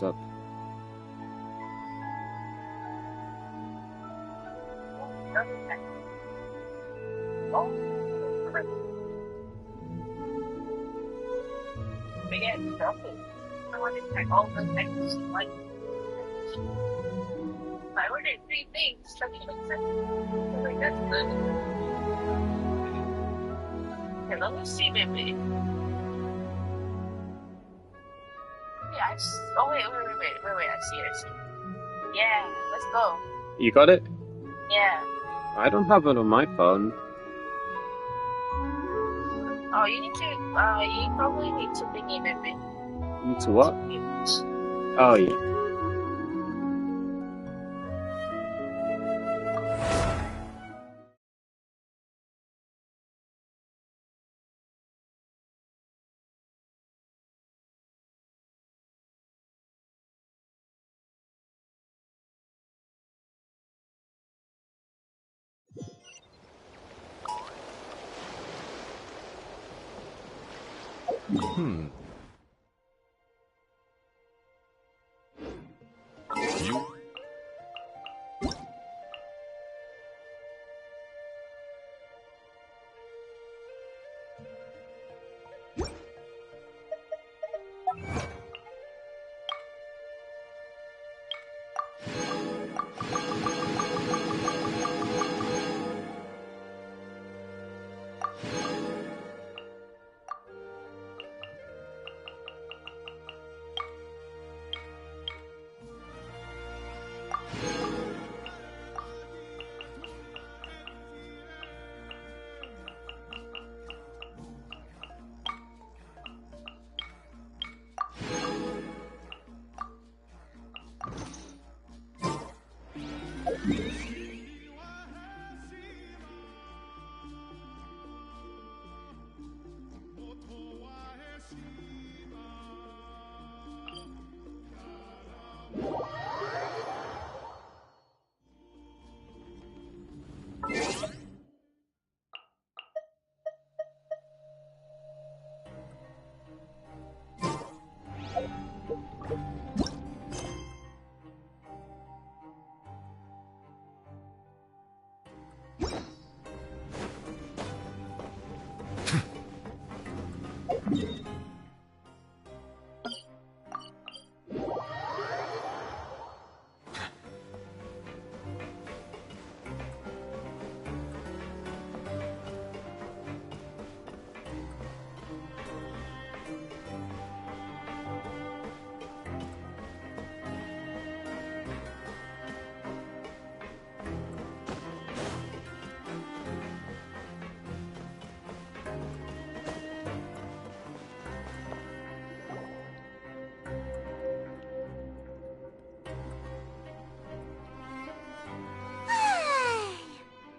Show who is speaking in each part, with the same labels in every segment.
Speaker 1: up?
Speaker 2: I ordered 3 things. Like, that's good. Okay, let me see, baby. Yeah, oh, wait. I see it. Yeah, let's go.
Speaker 1: You got it?
Speaker 2: Yeah.
Speaker 1: I don't have it on my phone.
Speaker 2: Oh, you probably need to thingy, baby.
Speaker 1: Need to what? Oh, yeah.
Speaker 3: You?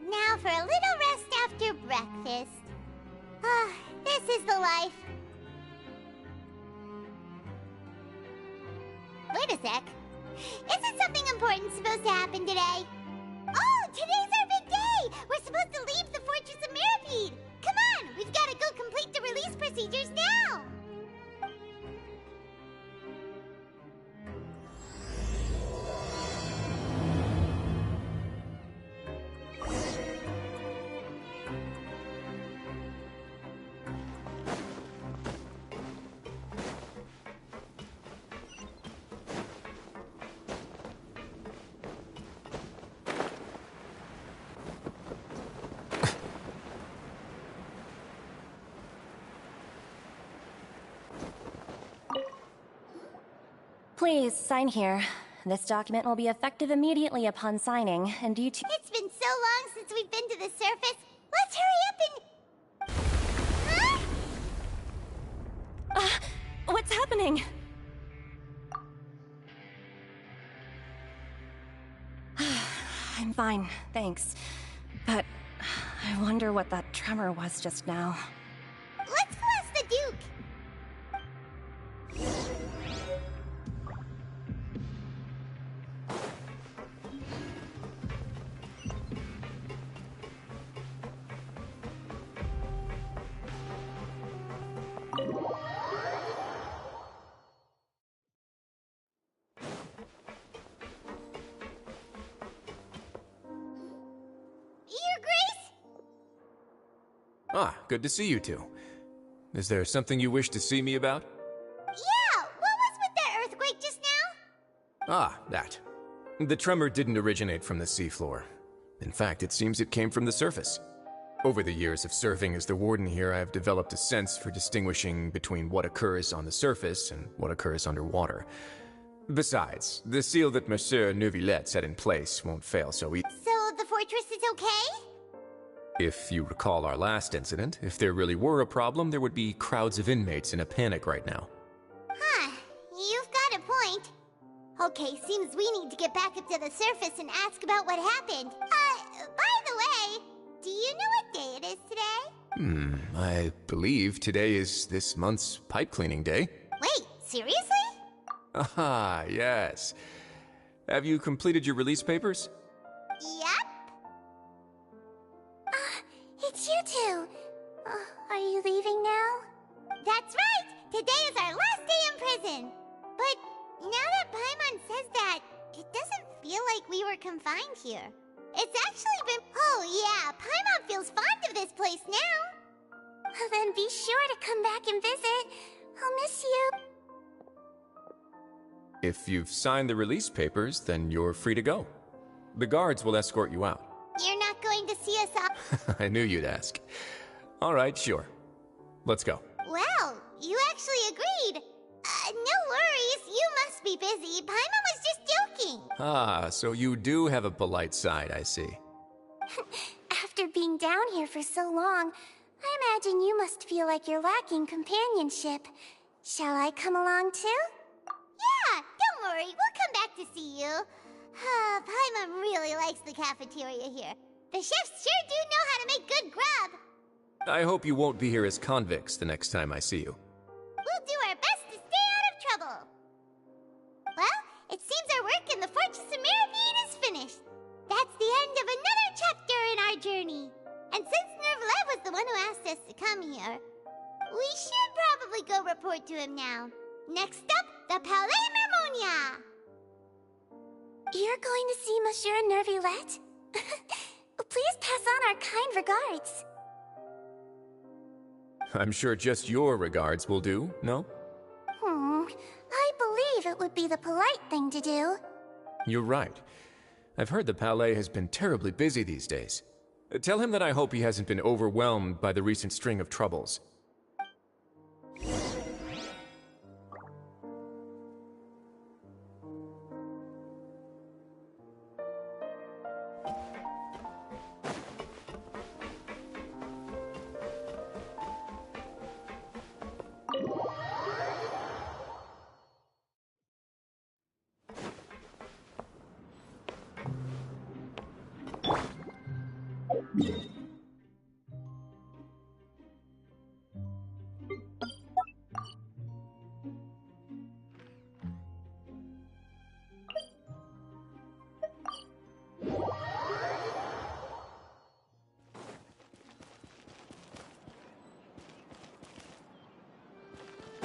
Speaker 4: Now for a little rest after breakfast. This is the life. Wait a sec. Isn't something important supposed to happen today? Oh, today's our big day! We're supposed to leave the Fortress of Mirapede! Come on, we've got to go complete the release procedures now!
Speaker 5: Please, sign here. This document will be effective immediately upon signing, and due to—
Speaker 4: It's been so long since we've been to the surface. Let's hurry up and... Huh?
Speaker 5: What's happening? I'm fine, thanks. But I wonder what that tremor was just now.
Speaker 4: Let's go ask the Duke.
Speaker 3: Ah, good to see you two. Is there something you wish to see me about?
Speaker 4: Yeah, what was with that earthquake just now?
Speaker 3: Ah, that. The tremor didn't originate from the seafloor. In fact, it seems it came from the surface. Over the years of serving as the warden here, I have developed a sense for distinguishing between what occurs on the surface and what occurs underwater. Besides, the seal that Monsieur Neuvillette set in place won't fail so easily.
Speaker 4: So the fortress is okay?
Speaker 3: If you recall our last incident, if there really were a problem, there would be crowds of inmates in a panic right now.
Speaker 4: Huh, you've got a point. Okay, seems we need to get back up to the surface and ask about what happened. By the way, do you know what day it is today?
Speaker 3: I believe today is this month's pipe cleaning day.
Speaker 4: Wait, seriously?
Speaker 3: Ah, yes. Have you completed your release papers?
Speaker 4: Yep. It's you two. Are you leaving now? That's right! Today is our last day in prison! But now that Paimon says that, it doesn't feel like we were confined here. It's actually been— Oh yeah, Paimon feels fond of this place now! Then be sure to come back and visit. I'll miss you.
Speaker 3: If you've signed the release papers, then you're free to go. The guards will escort you out.
Speaker 4: You're not going to see us off?
Speaker 3: I knew you'd ask. All right, sure. Let's go.
Speaker 4: Well, you actually agreed. No worries, you must be busy. Paimon was just joking.
Speaker 3: Ah, so you do have a polite side, I see.
Speaker 4: After being down here for so long, I imagine you must feel like you're lacking companionship. Shall I come along too? Yeah, don't worry, we'll come back to see you. Paimon really likes the cafeteria here. The chefs sure do know how to make good grub.
Speaker 3: I hope you won't be here as convicts the next time I see you.
Speaker 4: We'll do our best to stay out of trouble. Well, it seems our work in the Fortress of Mirabine is finished. That's the end of another chapter in our journey. And since Nervalet was the one who asked us to come here, we should probably go report to him now. Next up, the Palais Mermonia. You're going to see Monsieur Nervalet? Please pass on our kind regards.
Speaker 3: I'm sure just your regards will do, no?
Speaker 4: I believe it would be the polite thing to do.
Speaker 3: You're right. I've heard the Palais has been terribly busy these days. Tell him that I hope he hasn't been overwhelmed by the recent string of troubles.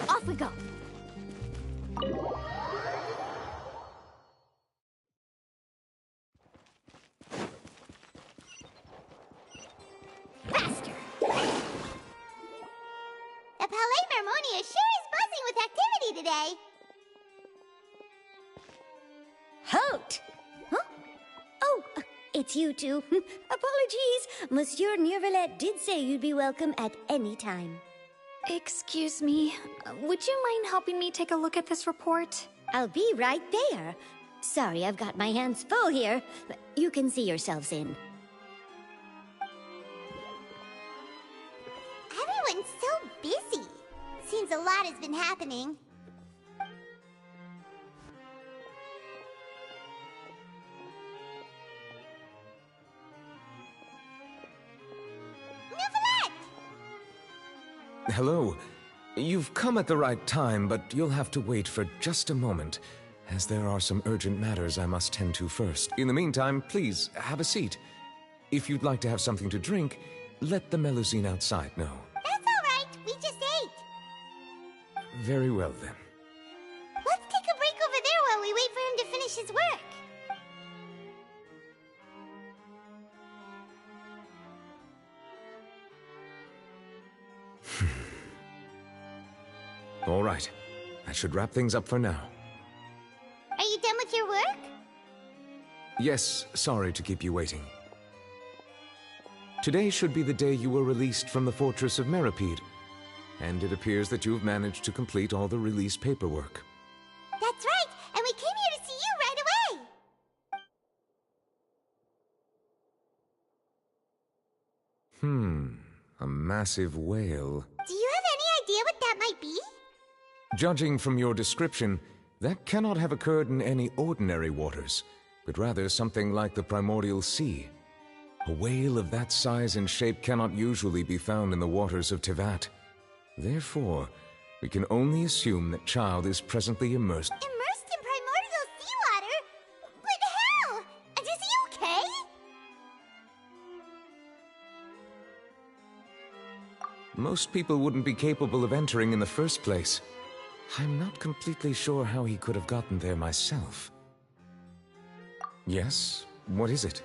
Speaker 4: Off we go. Faster. The Palais Mermonia sure is buzzing with activity today.
Speaker 6: Halt! Huh? Oh, it's you two. Apologies. Monsieur Neuvillette did say you'd be welcome at any time.
Speaker 7: Excuse me, would you mind helping me take a look at this report?
Speaker 6: I'll be right there. Sorry, I've got my hands full here. You can see yourselves in.
Speaker 4: Everyone's so busy. Seems a lot has been happening. Neuvillette!
Speaker 8: Hello. You've come at the right time, but you'll have to wait for just a moment, as there are some urgent matters I must tend to first. In the meantime, please, have a seat. If you'd like to have something to drink, let the Melusine outside know.
Speaker 4: That's all right. We just ate.
Speaker 8: Very well, then.
Speaker 4: Let's take a break over there while we wait for him to finish his work.
Speaker 8: All right. That should wrap things up for now.
Speaker 4: Are you done with your work?
Speaker 8: Yes, sorry to keep you waiting. Today should be the day you were released from the Fortress of Meripede, and it appears that you've managed to complete all the release paperwork.
Speaker 4: That's right, and we came here to see you right away!
Speaker 8: A massive whale.
Speaker 4: Do you have any idea what that might be?
Speaker 8: Judging from your description, that cannot have occurred in any ordinary waters, but rather something like the primordial sea. A whale of that size and shape cannot usually be found in the waters of Tivat. Therefore, we can only assume that Child is presently immersed.
Speaker 4: Immersed in primordial seawater? But how? And is he okay?
Speaker 8: Most people wouldn't be capable of entering in the first place. I'm not completely sure how he could have gotten there myself. Yes? What is it?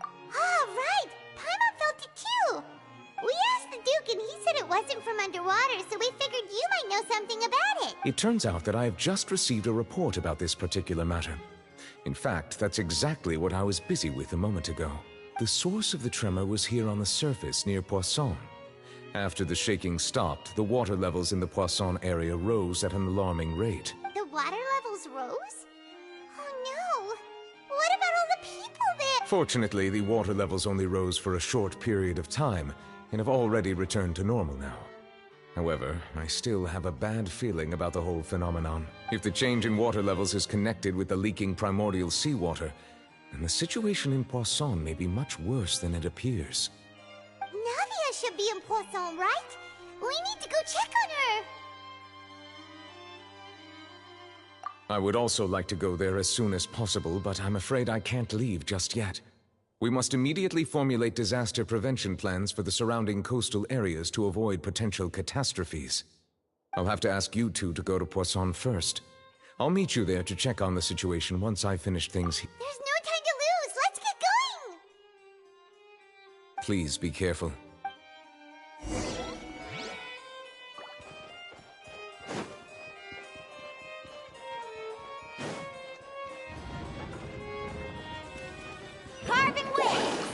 Speaker 4: Ah, right! Paimon felt it too! We asked the Duke and he said it wasn't from underwater, so we figured you might know something about it.
Speaker 8: It turns out that I have just received a report about this particular matter. In fact, that's exactly what I was busy with a moment ago. The source of the tremor was here on the surface near Poisson. After the shaking stopped, the water levels in the Poisson area rose at an alarming rate.
Speaker 4: The water levels rose? Oh no! What about all the people there?
Speaker 8: Fortunately, the water levels only rose for a short period of time and have already returned to normal now. However, I still have a bad feeling about the whole phenomenon. If the change in water levels is connected with the leaking primordial seawater, then the situation in Poisson may be much worse than it appears.
Speaker 4: Navia should be in Poisson, right? We need to go check on her!
Speaker 8: I would also like to go there as soon as possible, but I'm afraid I can't leave just yet. We must immediately formulate disaster prevention plans for the surrounding coastal areas to avoid potential catastrophes. I'll have to ask you two to go to Poisson first. I'll meet you there to check on the situation once I finish things.
Speaker 4: There's no time to lose! Let's get going!
Speaker 8: Please be careful.
Speaker 4: Carving waves!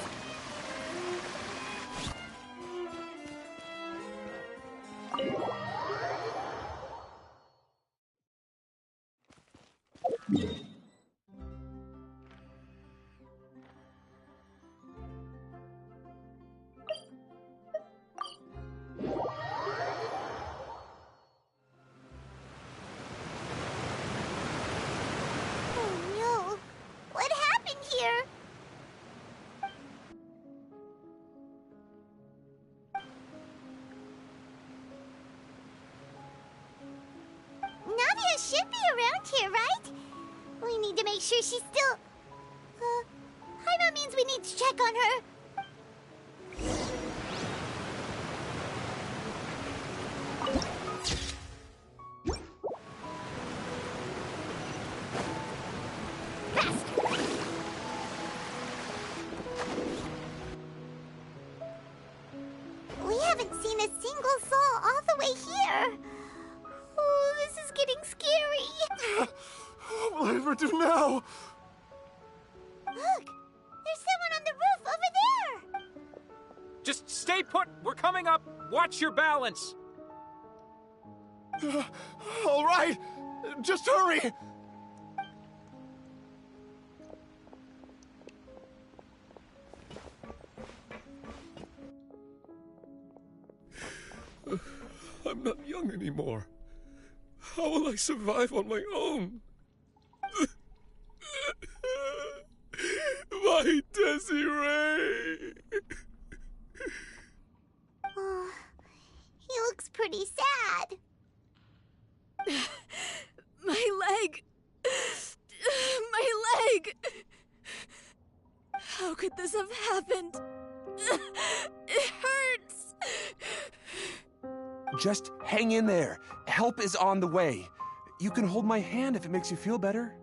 Speaker 4: Oh no! What happened here? Navia should be around here, right? We need to make sure she's still... Paimon means we need to check on her. Fast! We haven't seen a single soul all the way here. Oh, this is getting scary.
Speaker 9: What will I ever do now?
Speaker 4: Look, there's someone on the roof over there.
Speaker 10: Just stay put. We're coming up. Watch your balance.
Speaker 9: All right, just hurry. I'm not young anymore. How will I survive on my own? My Desiree!
Speaker 4: Oh, he looks pretty sad.
Speaker 5: My leg! My leg! How could this have happened? It hurts!
Speaker 11: Just hang in there. Help is on the way. You can hold my hand if it makes you feel better.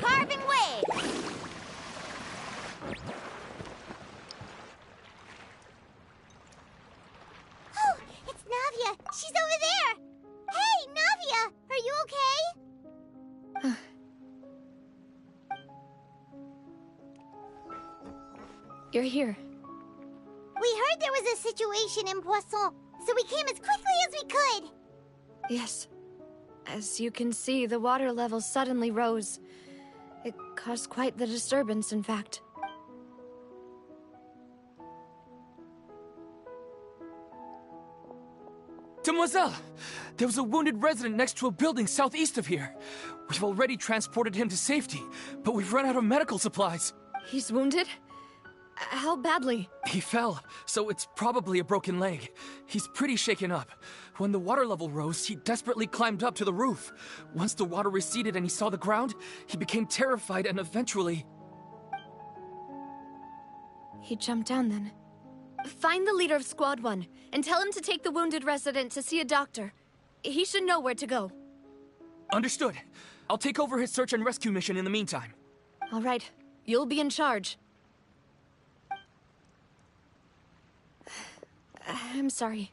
Speaker 4: Carving way! Oh, it's Navia. She's over there. Hey, Navia, are you okay?
Speaker 7: You're here.
Speaker 4: We heard there was a situation in Poisson, so we came as quickly as we could.
Speaker 7: Yes. As you can see, the water level suddenly rose. It caused quite the disturbance, in fact.
Speaker 10: Demoiselle! There was a wounded resident next to a building southeast of here. We've already transported him to safety, but we've run out of medical supplies.
Speaker 7: He's wounded? How badly?
Speaker 10: He fell, so it's probably a broken leg. He's pretty shaken up. When the water level rose, he desperately climbed up to the roof. Once the water receded and he saw the ground, he became terrified and eventually...
Speaker 7: He jumped down then. Find the leader of Squad 1 and tell him to take the wounded resident to see a doctor. He should know where to go.
Speaker 10: Understood. I'll take over his search and rescue mission in the meantime.
Speaker 7: All right. You'll be in charge. I'm sorry.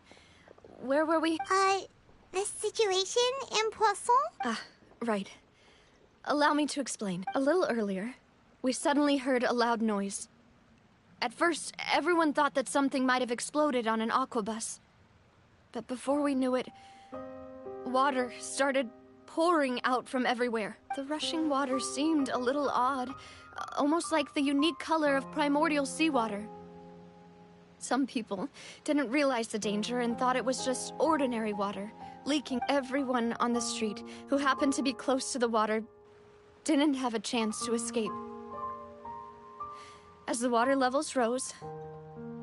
Speaker 7: Where were we?
Speaker 4: The situation in Poisson?
Speaker 7: Right. Allow me to explain. A little earlier, we suddenly heard a loud noise. At first, everyone thought that something might have exploded on an aquabus. But before we knew it, water started pouring out from everywhere. The rushing water seemed a little odd, almost like the unique color of primordial seawater. Some people didn't realize the danger and thought it was just ordinary water, leaking. Everyone on the street who happened to be close to the water didn't have a chance to escape. As the water levels rose,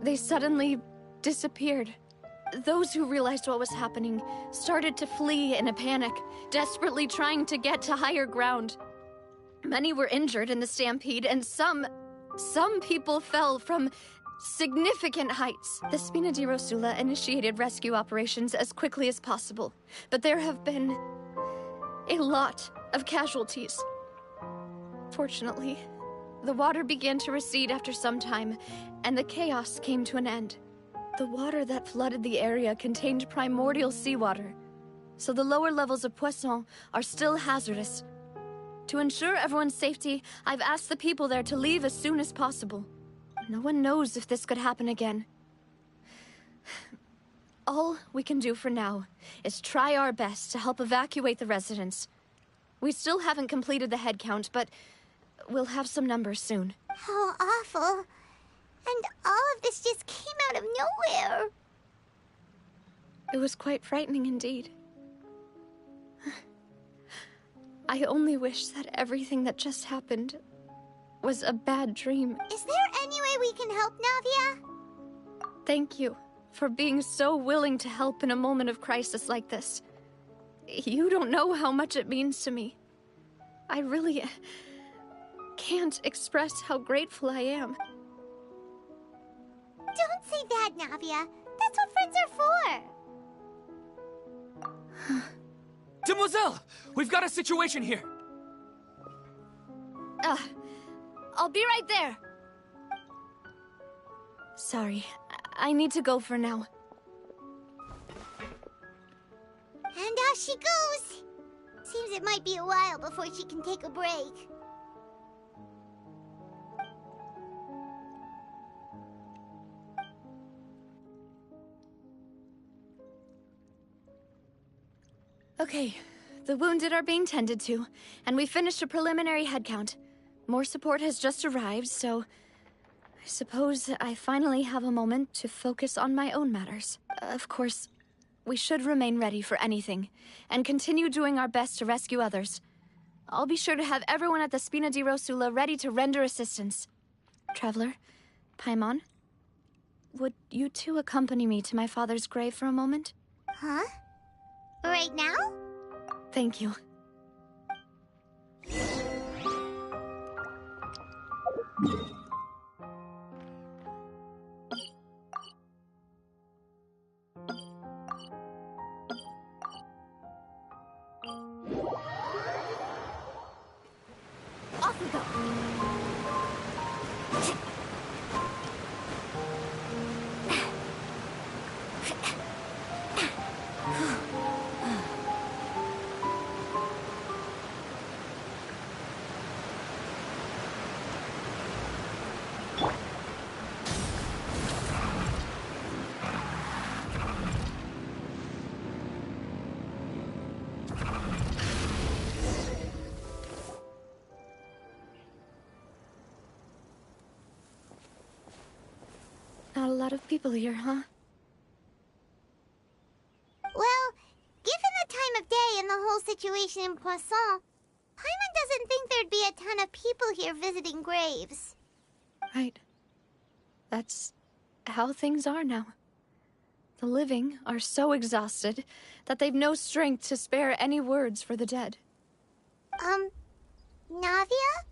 Speaker 7: they suddenly disappeared. Those who realized what was happening started to flee in a panic, desperately trying to get to higher ground. Many were injured in the stampede, and some people fell from significant heights. The Spina di Rosula initiated rescue operations as quickly as possible, but there have been a lot of casualties. Fortunately, the water began to recede after some time, and the chaos came to an end. The water that flooded the area contained primordial seawater, so the lower levels of Poisson are still hazardous. To ensure everyone's safety, I've asked the people there to leave as soon as possible. No one knows if this could happen again. All we can do for now is try our best to help evacuate the residents. We still haven't completed the head count, but we'll have some numbers soon.
Speaker 4: How awful. And all of this just came out of nowhere.
Speaker 7: It was quite frightening indeed. I only wish that everything that just happened was a bad dream.
Speaker 4: Is there any way we can help, Navia?
Speaker 7: Thank you for being so willing to help in a moment of crisis like this. You don't know how much it means to me. I really can't express how grateful I am.
Speaker 4: Don't say that, Navia. That's what friends are for.
Speaker 10: Demoiselle! We've got a situation here!
Speaker 7: I'll be right there. Sorry, I need to go for now.
Speaker 4: And off she goes. Seems it might be a while before she can take a break.
Speaker 7: Okay, the wounded are being tended to, and we finished a preliminary head count. More support has just arrived, so I suppose I finally have a moment to focus on my own matters. Of course, we should remain ready for anything, and continue doing our best to rescue others. I'll be sure to have everyone at the Spina di Rosula ready to render assistance. Traveler, Paimon, would you two accompany me to my father's grave for a moment?
Speaker 4: Huh? Right now?
Speaker 7: Thank you. Off we go! Not a lot of people here, huh?
Speaker 4: Well, given the time of day and the whole situation in Poisson, Paimon doesn't think there'd be a ton of people here visiting graves.
Speaker 7: Right. That's how things are now. The living are so exhausted that they've no strength to spare any words for the dead.
Speaker 4: Navia?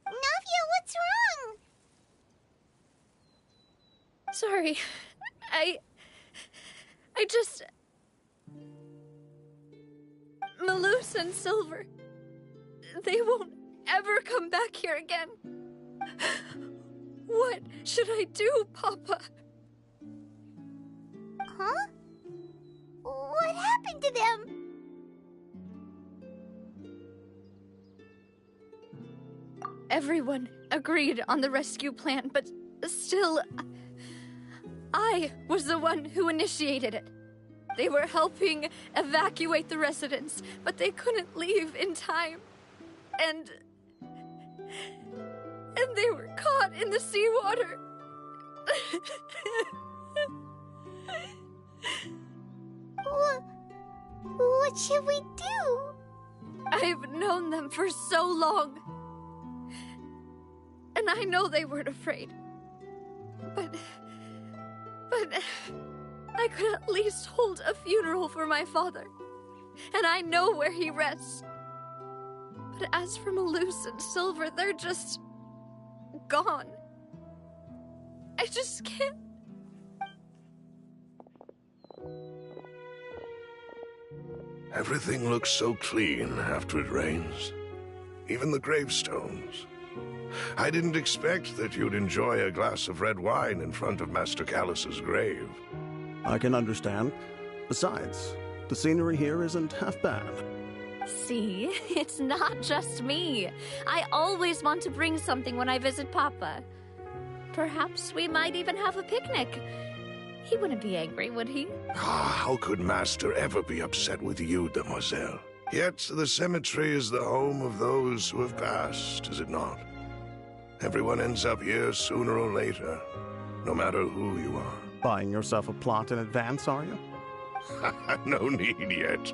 Speaker 4: Navia, what's wrong?
Speaker 7: Sorry. I just... Malus and Silver. They won't ever come back here again. What should I do, Papa?
Speaker 4: Huh? What happened to them?
Speaker 7: Everyone agreed on the rescue plan, but still, I was the one who initiated it. They were helping evacuate the residents, but they couldn't leave in time. And they were caught in the seawater.
Speaker 4: What should we do?
Speaker 7: I've known them for so long. And I know they weren't afraid. But I could at least hold a funeral for my father. And I know where he rests. But as for Malus and Silver, they're just gone. I just can't.
Speaker 12: Everything looks so clean after it rains. Even the gravestones. I didn't expect that you'd enjoy a glass of red wine in front of Master Callus's grave.
Speaker 13: I can understand. Besides, the scenery here isn't half bad.
Speaker 7: See, it's not just me. I always want to bring something when I visit Papa. Perhaps we might even have a picnic. He wouldn't be angry, would he?
Speaker 12: How could Master ever be upset with you, Demoiselle? Yet the cemetery is the home of those who have passed, is it not? Everyone ends up here sooner or later, no matter who you are.
Speaker 13: Buying yourself a plot in advance, are you?
Speaker 12: No need yet.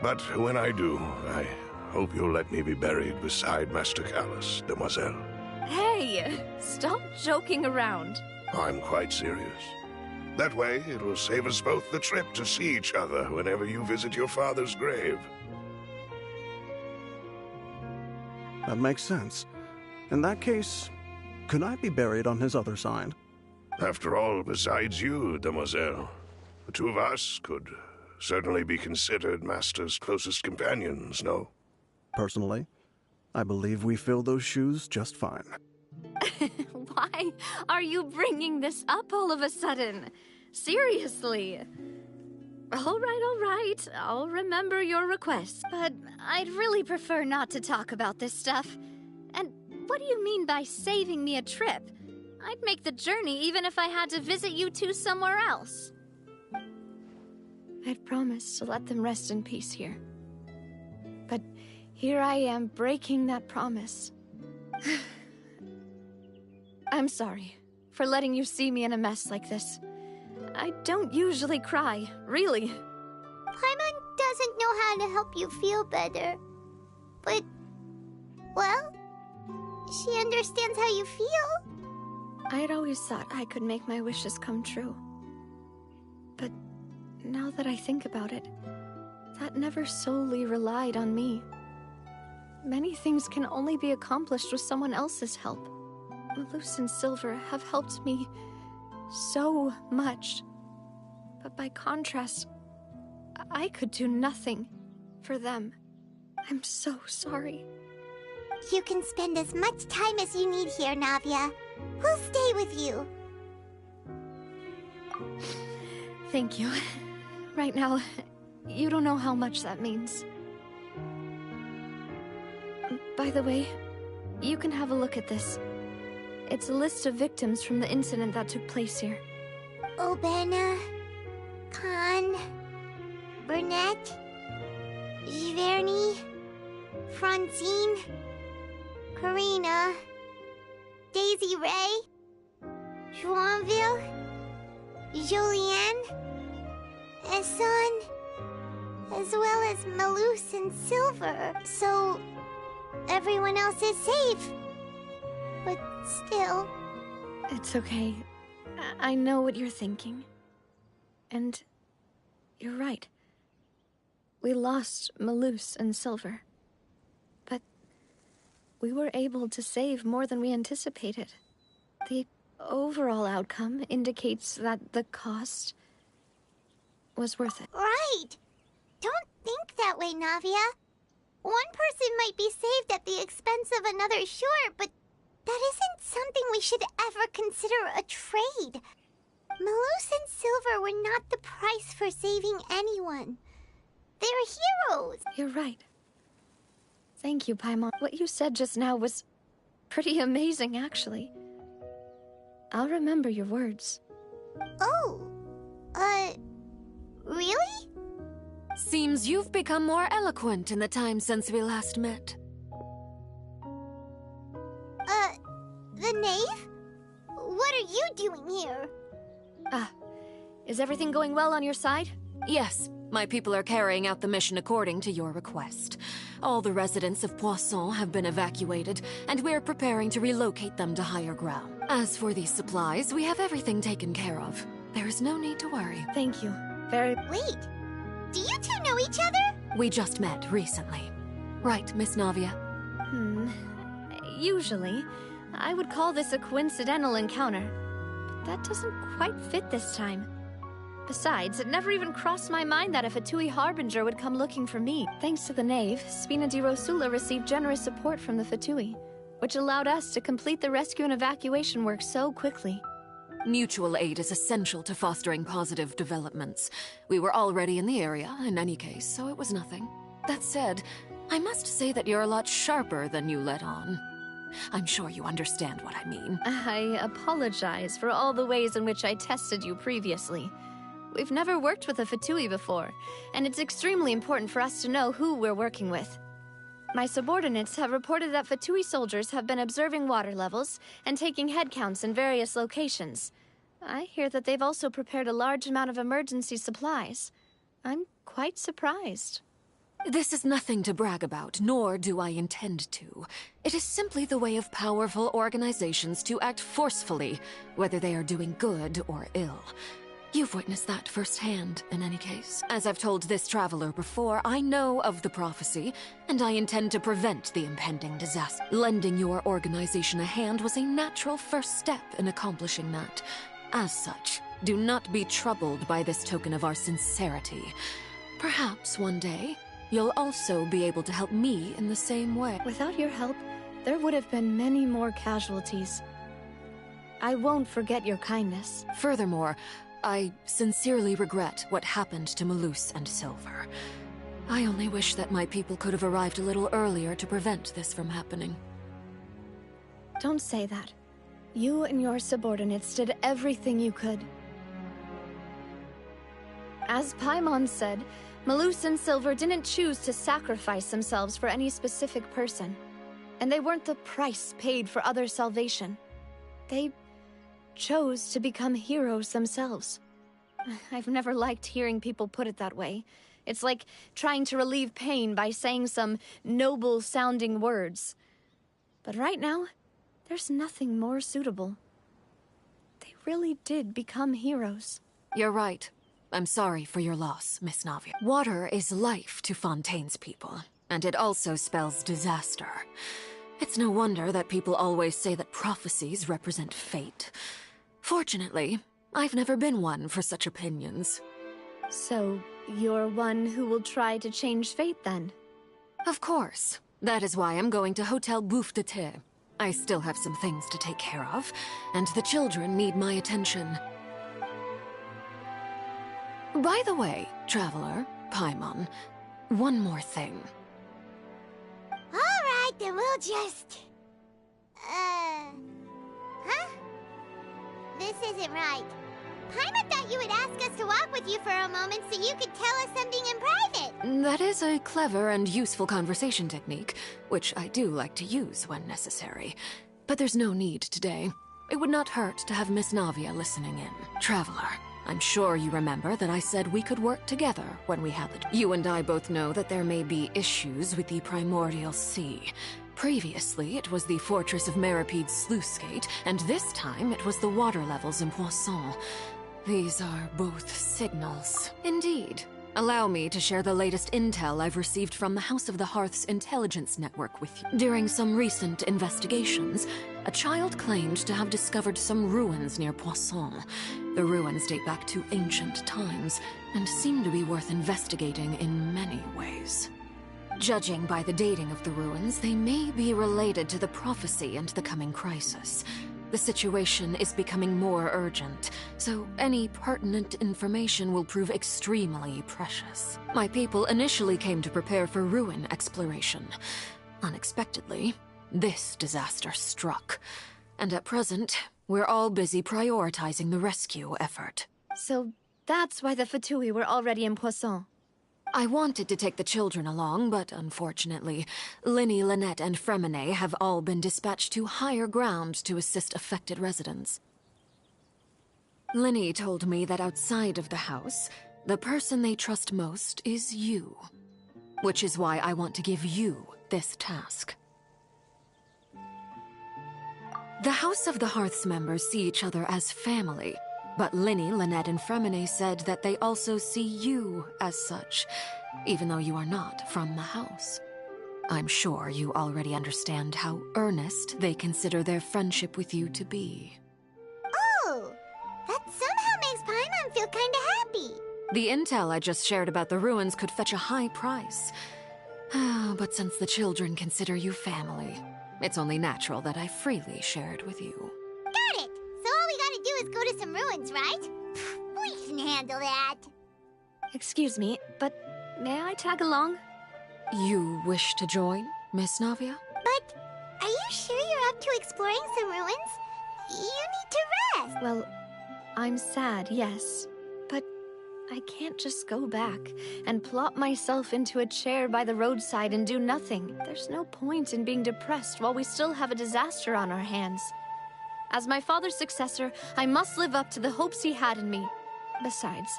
Speaker 12: But when I do, I hope you'll let me be buried beside Master Callus, Demoiselle.
Speaker 7: Hey, stop joking around.
Speaker 12: I'm quite serious. That way, it'll save us both the trip to see each other whenever you visit your father's grave.
Speaker 13: That makes sense. In that case, could I be buried on his other side?
Speaker 12: After all, besides you, Demoiselle, the two of us could certainly be considered Master's closest companions, no?
Speaker 13: Personally, I believe we fill those shoes just fine.
Speaker 7: Why are you bringing this up all of a sudden? Seriously. All right. I'll remember your request. But I'd really prefer not to talk about this stuff. And what do you mean by saving me a trip? I'd make the journey even if I had to visit you two somewhere else. I'd promised to let them rest in peace here. But here I am breaking that promise. I'm sorry for letting you see me in a mess like this. I don't usually cry, really.
Speaker 4: Paimon doesn't know how to help you feel better. But, well, she understands how you feel.
Speaker 7: I had always thought I could make my wishes come true. But now that I think about it, that never solely relied on me. Many things can only be accomplished with someone else's help. Malus and Silver have helped me so much. But by contrast, I could do nothing for them. I'm so sorry.
Speaker 4: You can spend as much time as you need here, Navia. We'll stay with you.
Speaker 7: Thank you. Right now, you don't know how much that means. By the way, you can have a look at this. It's a list of victims from the incident that took place here.
Speaker 4: Obena, Khan, Burnett, Giverny, Francine, Karina, Daisy Ray, Joinville, Julianne, Esson, as well as Malus and Silver. So, everyone else is safe. But still...
Speaker 7: It's okay. I know what you're thinking. And you're right. We lost Malus and Silver. But we were able to save more than we anticipated. The overall outcome indicates that the cost was worth it.
Speaker 4: Right! Don't think that way, Navia. One person might be saved at the expense of another, sure, but that isn't something we should ever consider a trade. Malus and Silver were not the price for saving anyone. They're heroes.
Speaker 7: You're right. Thank you, Paimon. What you said just now was pretty amazing, actually. I'll remember your words.
Speaker 4: Oh, really?
Speaker 14: Seems you've become more eloquent in the time since we last met.
Speaker 4: The knave? What are you doing here?
Speaker 7: Is everything going well on your side?
Speaker 14: Yes, my people are carrying out the mission according to your request. All the residents of Poisson have been evacuated, and we're preparing to relocate them to higher ground. As for these supplies, we have everything taken care of. There is no need to worry.
Speaker 7: Thank you.
Speaker 4: Wait, do you two know each other?
Speaker 14: We just met recently. Right, Miss Navia?
Speaker 7: Usually, I would call this a coincidental encounter. But that doesn't quite fit this time. Besides, it never even crossed my mind that a Fatui Harbinger would come looking for me. Thanks to the Knave, Spina di Rosula received generous support from the Fatui, which allowed us to complete the rescue and evacuation work so quickly.
Speaker 14: Mutual aid is essential to fostering positive developments. We were already in the area, in any case, so it was nothing. That said, I must say that you're a lot sharper than you let on. I'm sure you understand what I mean.
Speaker 7: I apologize for all the ways in which I tested you previously. We've never worked with a Fatui before, and it's extremely important for us to know who we're working with. My subordinates have reported that Fatui soldiers have been observing water levels and taking head counts in various locations. I hear that they've also prepared a large amount of emergency supplies. I'm quite surprised.
Speaker 14: This is nothing to brag about, nor do I intend to. It is simply the way of powerful organizations to act forcefully, whether they are doing good or ill. You've witnessed that firsthand, in any case. As I've told this traveler before, I know of the prophecy, and I intend to prevent the impending disaster. Lending your organization a hand was a natural first step in accomplishing that. As such, do not be troubled by this token of our sincerity. Perhaps one day, you'll also be able to help me in the same way.
Speaker 7: Without your help, there would have been many more casualties. I won't forget your kindness.
Speaker 14: Furthermore, I sincerely regret what happened to Malus and Silver. I only wish that my people could have arrived a little earlier to prevent this from happening.
Speaker 7: Don't say that. You and your subordinates did everything you could. As Paimon said, Malus and Silver didn't choose to sacrifice themselves for any specific person. And they weren't the price paid for other salvation. They chose to become heroes themselves. I've never liked hearing people put it that way. It's like trying to relieve pain by saying some noble-sounding words. But right now, there's nothing more suitable. They really did become heroes.
Speaker 14: You're right. I'm sorry for your loss, Miss Navia. Water is life to Fontaine's people, and it also spells disaster. It's no wonder that people always say that prophecies represent fate. Fortunately, I've never been one for such opinions.
Speaker 7: So, you're one who will try to change fate, then?
Speaker 14: Of course. That is why I'm going to Hotel Bouffe de Thé. I still have some things to take care of, and the children need my attention. By the way, Traveler, Paimon, one more thing.
Speaker 4: Alright, then we'll just... Huh? This isn't right. Paimon thought you would ask us to walk with you for a moment so you could tell us something in private.
Speaker 14: That is a clever and useful conversation technique, which I do like to use when necessary. But there's no need today. It would not hurt to have Miss Navia listening in. Traveler, I'm sure you remember that I said we could work together when we had the... You and I both know that there may be issues with the Primordial Sea. Previously, it was the Fortress of Meripede's sluice gate, and this time it was the water levels in Poisson. These are both signals. Indeed. Allow me to share the latest intel I've received from the House of the Hearth's intelligence network with you. During some recent investigations, a child claimed to have discovered some ruins near Poisson. The ruins date back to ancient times, and seem to be worth investigating in many ways. Judging by the dating of the ruins, they may be related to the prophecy and the coming crisis. The situation is becoming more urgent, so any pertinent information will prove extremely precious. My people initially came to prepare for ruin exploration. Unexpectedly, this disaster struck. And at present, we're all busy prioritizing the rescue effort.
Speaker 7: So that's why the Fatui were already in Poisson.
Speaker 14: I wanted to take the children along, but unfortunately, Linny, Lynette, and Fremine have all been dispatched to higher ground to assist affected residents. Linny told me that outside of the house, the person they trust most is you. Which is why I want to give you this task. The House of the Hearth's members see each other as family, but Linny, Lynette, and Fremine said that they also see you as such, even though you are not from the house. I'm sure you already understand how earnest they consider their friendship with you to be.
Speaker 4: Oh, that somehow makes Paimon feel kinda happy.
Speaker 14: The intel I just shared about the ruins could fetch a high price. But since the children consider you family, it's only natural that I freely share it with you.
Speaker 4: Got it! So all we gotta do is go to some ruins, right? We can handle that.
Speaker 7: Excuse me, but may I tag along?
Speaker 14: You wish to join, Miss Navia?
Speaker 4: But are you sure you're up to exploring some ruins? You need to rest.
Speaker 7: Well, I'm sad, yes. But I can't just go back and plop myself into a chair by the roadside and do nothing. There's no point in being depressed while we still have a disaster on our hands. As my father's successor, I must live up to the hopes he had in me. Besides,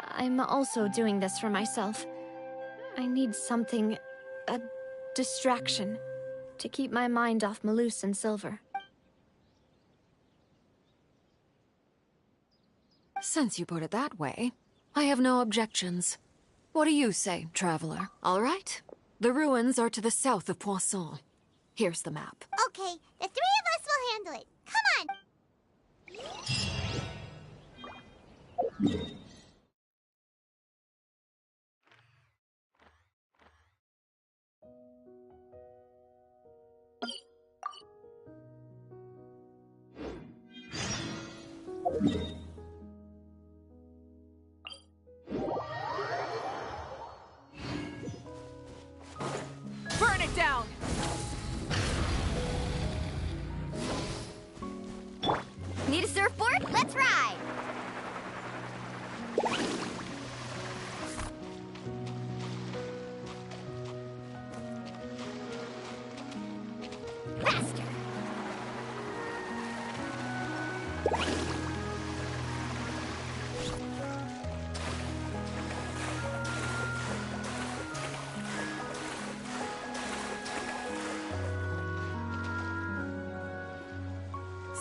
Speaker 7: I'm also doing this for myself. I need something, a distraction, to keep my mind off Malus and Silver.
Speaker 14: Since you put it that way, I have no objections. What do you say, Traveler? All right? The ruins are to the south of Poisson. Here's the map.
Speaker 4: Okay, the three of us will handle it. Come on!
Speaker 15: Burn it down!
Speaker 4: Need a surfboard? Let's ride!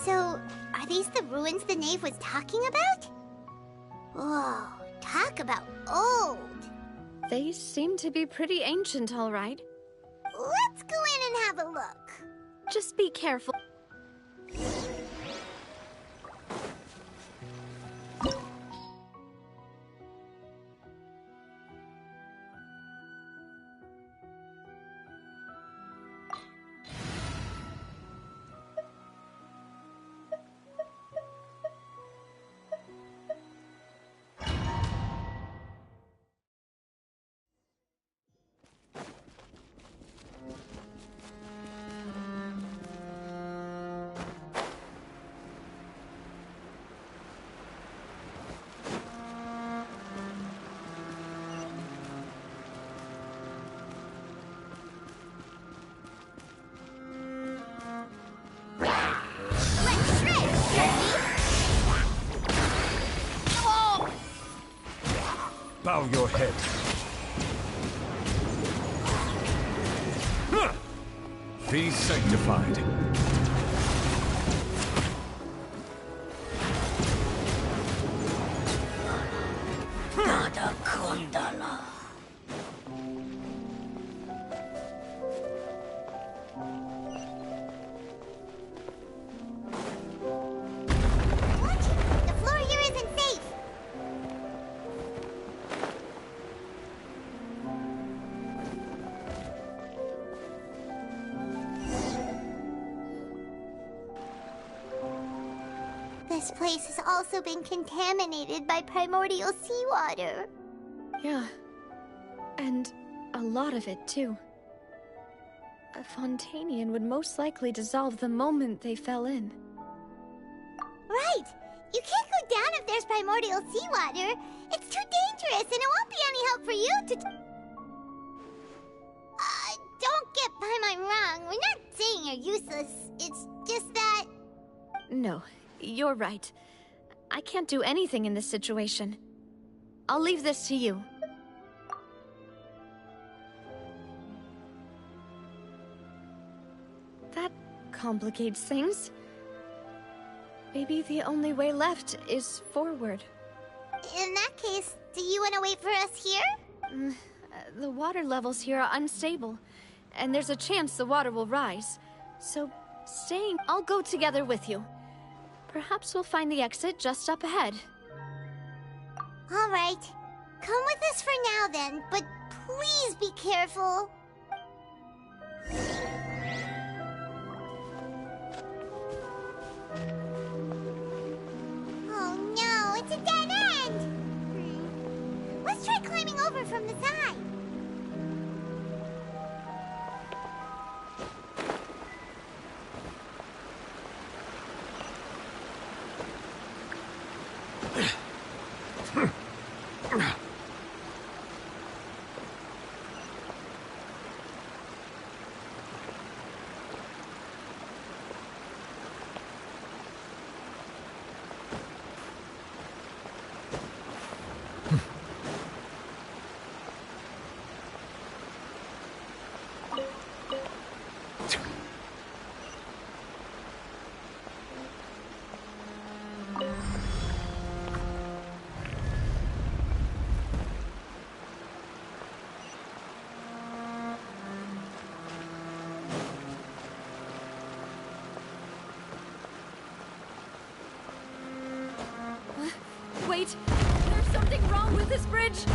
Speaker 4: So, are these the ruins the knave was talking about? Whoa, talk about old.
Speaker 7: They seem to be pretty ancient, all right.
Speaker 4: Let's go in and have a look.
Speaker 7: Just be careful.
Speaker 8: Bow your head. Be sanctified.
Speaker 6: Nada Kundala.
Speaker 4: The floor here isn't safe. This place has also been contaminated by primordial seawater.
Speaker 7: Yeah. And a lot of it, too. A Fontanian would most likely dissolve the moment they fell in.
Speaker 4: Right! You can't go down if there's primordial seawater. It's too dangerous, and it won't be any help for you to... don't get my mind wrong. We're not saying you're useless. It's just that...
Speaker 7: No, you're right. I can't do anything in this situation. I'll leave this to you. That complicates things. Maybe the only way left is forward.
Speaker 4: In that case, do you want to wait for us here?
Speaker 7: The water levels here are unstable, and there's a chance the water will rise. So, staying... I'll go together with you. Perhaps we'll find the exit just up ahead.
Speaker 4: All right. Come with us for now, then, but please be careful. Oh no, it's a dead end! Let's try climbing over from the side.
Speaker 7: Wait! There's something wrong with this bridge!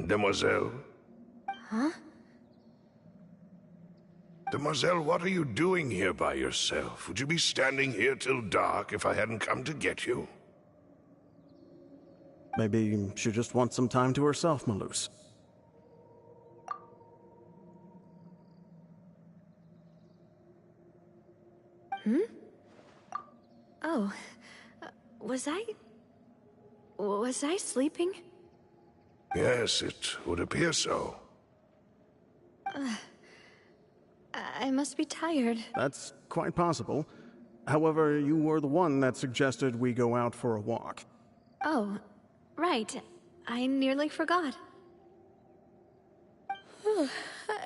Speaker 12: Demoiselle?
Speaker 7: Huh?
Speaker 12: Demoiselle, what are you doing here by yourself? Would you be standing here till dark if I hadn't come to get you?
Speaker 13: Maybe she just wants some time to herself, Malus.
Speaker 7: Oh, was I sleeping?
Speaker 12: Yes, it would appear so.
Speaker 7: I must be tired.
Speaker 13: That's quite possible. However, you were the one that suggested we go out for a walk.
Speaker 7: Oh, right. I nearly forgot.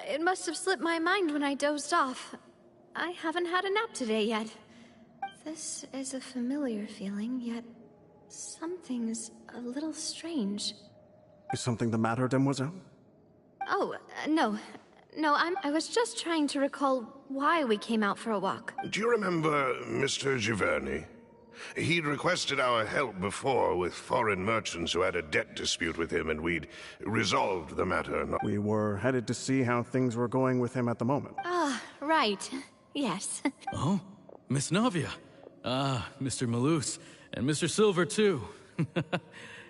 Speaker 7: It must have slipped my mind when I dozed off. I haven't had a nap today yet. This is a familiar feeling, yet something's a little strange.
Speaker 13: Is something the matter, Demoiselle?
Speaker 7: Oh, no. No, I was just trying to recall why we came out for a walk.
Speaker 12: Do you remember Mr. Giverny? He'd requested our help before with foreign merchants who had a debt dispute with him, and we'd resolved the matter.
Speaker 13: We were headed to see how things were going with him at the moment.
Speaker 7: Ah, right. Yes.
Speaker 15: Oh, Miss Navia. Ah, Mr. Malus, and Mr. Silver, too.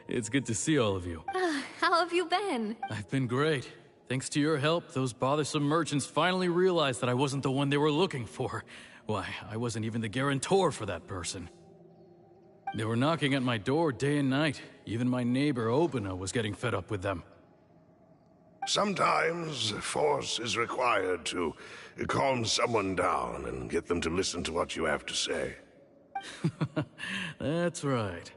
Speaker 15: It's good to see all of you.
Speaker 7: How have you been?
Speaker 15: I've been great. Thanks to your help, those bothersome merchants finally realized that I wasn't the one they were looking for. Why, I wasn't even the guarantor for that person. They were knocking at my door day and night. Even my neighbor, Obina, was getting fed up with them.
Speaker 12: Sometimes force is required to calm someone down and get them to listen to what you have to say.
Speaker 15: That's right.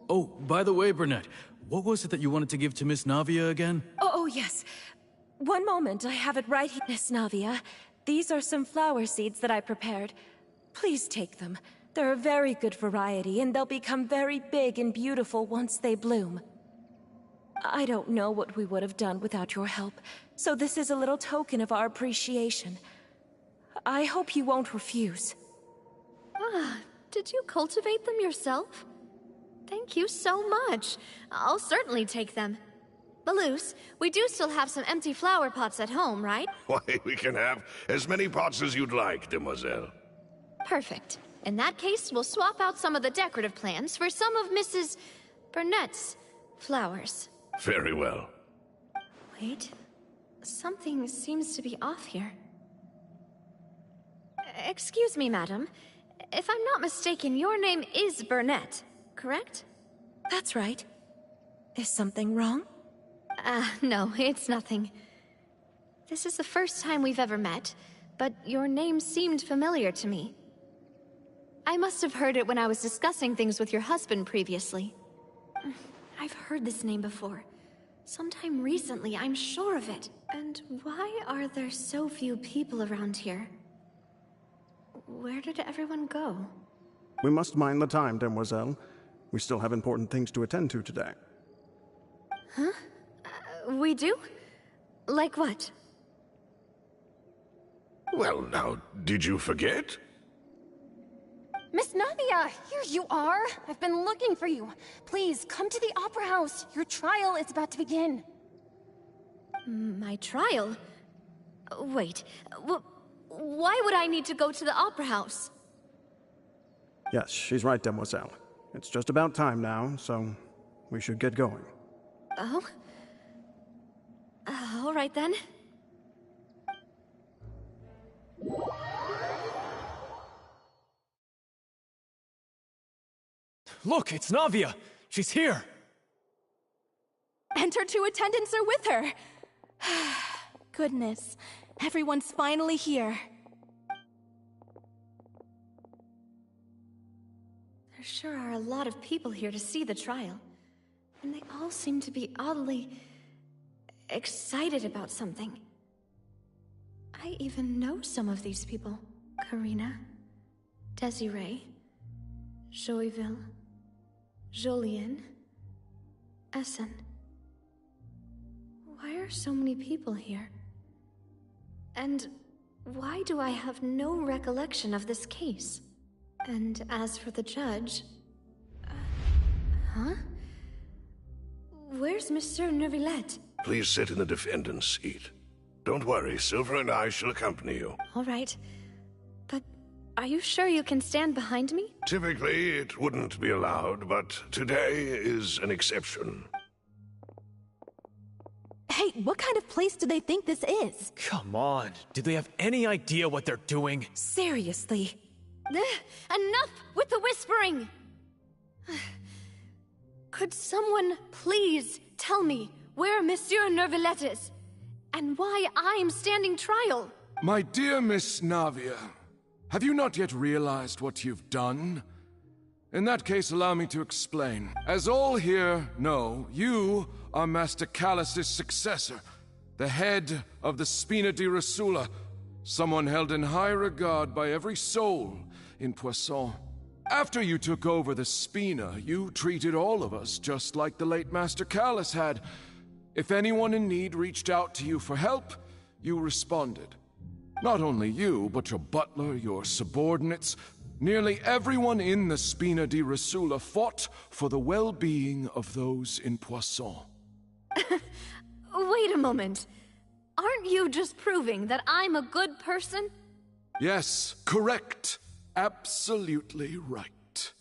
Speaker 15: Oh, by the way, Burnett, what was it that you wanted to give to Miss Navia again?
Speaker 16: Oh, yes. One moment, I have it right here. Miss Navia, these are some flower seeds that I prepared. Please take them. They're a very good variety, and they'll become very big and beautiful once they bloom. I don't know what we would have done without your help, so this is a little token of our appreciation. I hope you won't refuse.
Speaker 7: Ah, did you cultivate them yourself? Thank you so much. I'll certainly take them. Malus, we do still have some empty flower pots at home, right?
Speaker 12: Why, we can have as many pots as you'd like, Demoiselle.
Speaker 7: Perfect. In that case, we'll swap out some of the decorative plants for some of Mrs. Burnett's flowers.
Speaker 12: Very well.
Speaker 7: Wait. Something seems to be off here. Excuse me, madam. If I'm not mistaken, your name is Burnett, correct?
Speaker 16: That's right. Is something wrong?
Speaker 7: No, it's nothing. This is the first time we've ever met, but your name seemed familiar to me. I must have heard it when I was discussing things with your husband previously. I've heard this name before. Sometime recently, I'm sure of it. And why are there so few people around here? Where did everyone go?
Speaker 13: We must mind the time, Demoiselle. We still have important things to attend to today.
Speaker 7: Huh? We do? Like what?
Speaker 12: Well, now, did you forget?
Speaker 5: Miss Navia, here you are. I've been looking for you. Please, come to the Opera House. Your trial is about to begin.
Speaker 7: My trial? Wait, why would I need to go to the Opera House?
Speaker 13: Yes, she's right, Demoiselle. It's just about time now, so we should get going.
Speaker 7: Oh? All right then.
Speaker 10: Look, it's Navia! She's here!
Speaker 5: And her two attendants are with her. Goodness, everyone's finally here.
Speaker 7: There sure are a lot of people here to see the trial. And they all seem to be oddly excited about something. I even know some of these people. Karina, Desiree, Joyville, Jolien, Essen. Why are so many people here? And why do I have no recollection of this case? And as for the judge... huh? Where's Monsieur Neuvillette?
Speaker 12: Please sit in the defendant's seat. Don't worry, Silver and I shall accompany you.
Speaker 7: All right. But are you sure you can stand behind me?
Speaker 12: Typically, it wouldn't be allowed, but today is an exception.
Speaker 17: Hey, what kind of place do they think this is?
Speaker 18: Come on, do they have any idea what they're doing?
Speaker 16: Seriously.
Speaker 5: Enough with the whispering! Could someone please tell me where Monsieur Neuvillette is? And why I'm standing trial?
Speaker 9: My dear Miss Navia, have you not yet realized what you've done? In that case, allow me to explain. As all here know, you are Master Callus's successor, the head of the Spina di Rosula, someone held in high regard by every soul in Poisson. After you took over the Spina, you treated all of us just like the late Master Callus had. If anyone in need reached out to you for help, you responded. Not only you, but your butler, your subordinates, nearly everyone in the Spina di Rosula fought for the well-being of those in Poisson.
Speaker 5: Wait a moment. Aren't you just proving that I'm a good person?
Speaker 9: Yes, correct. Absolutely right.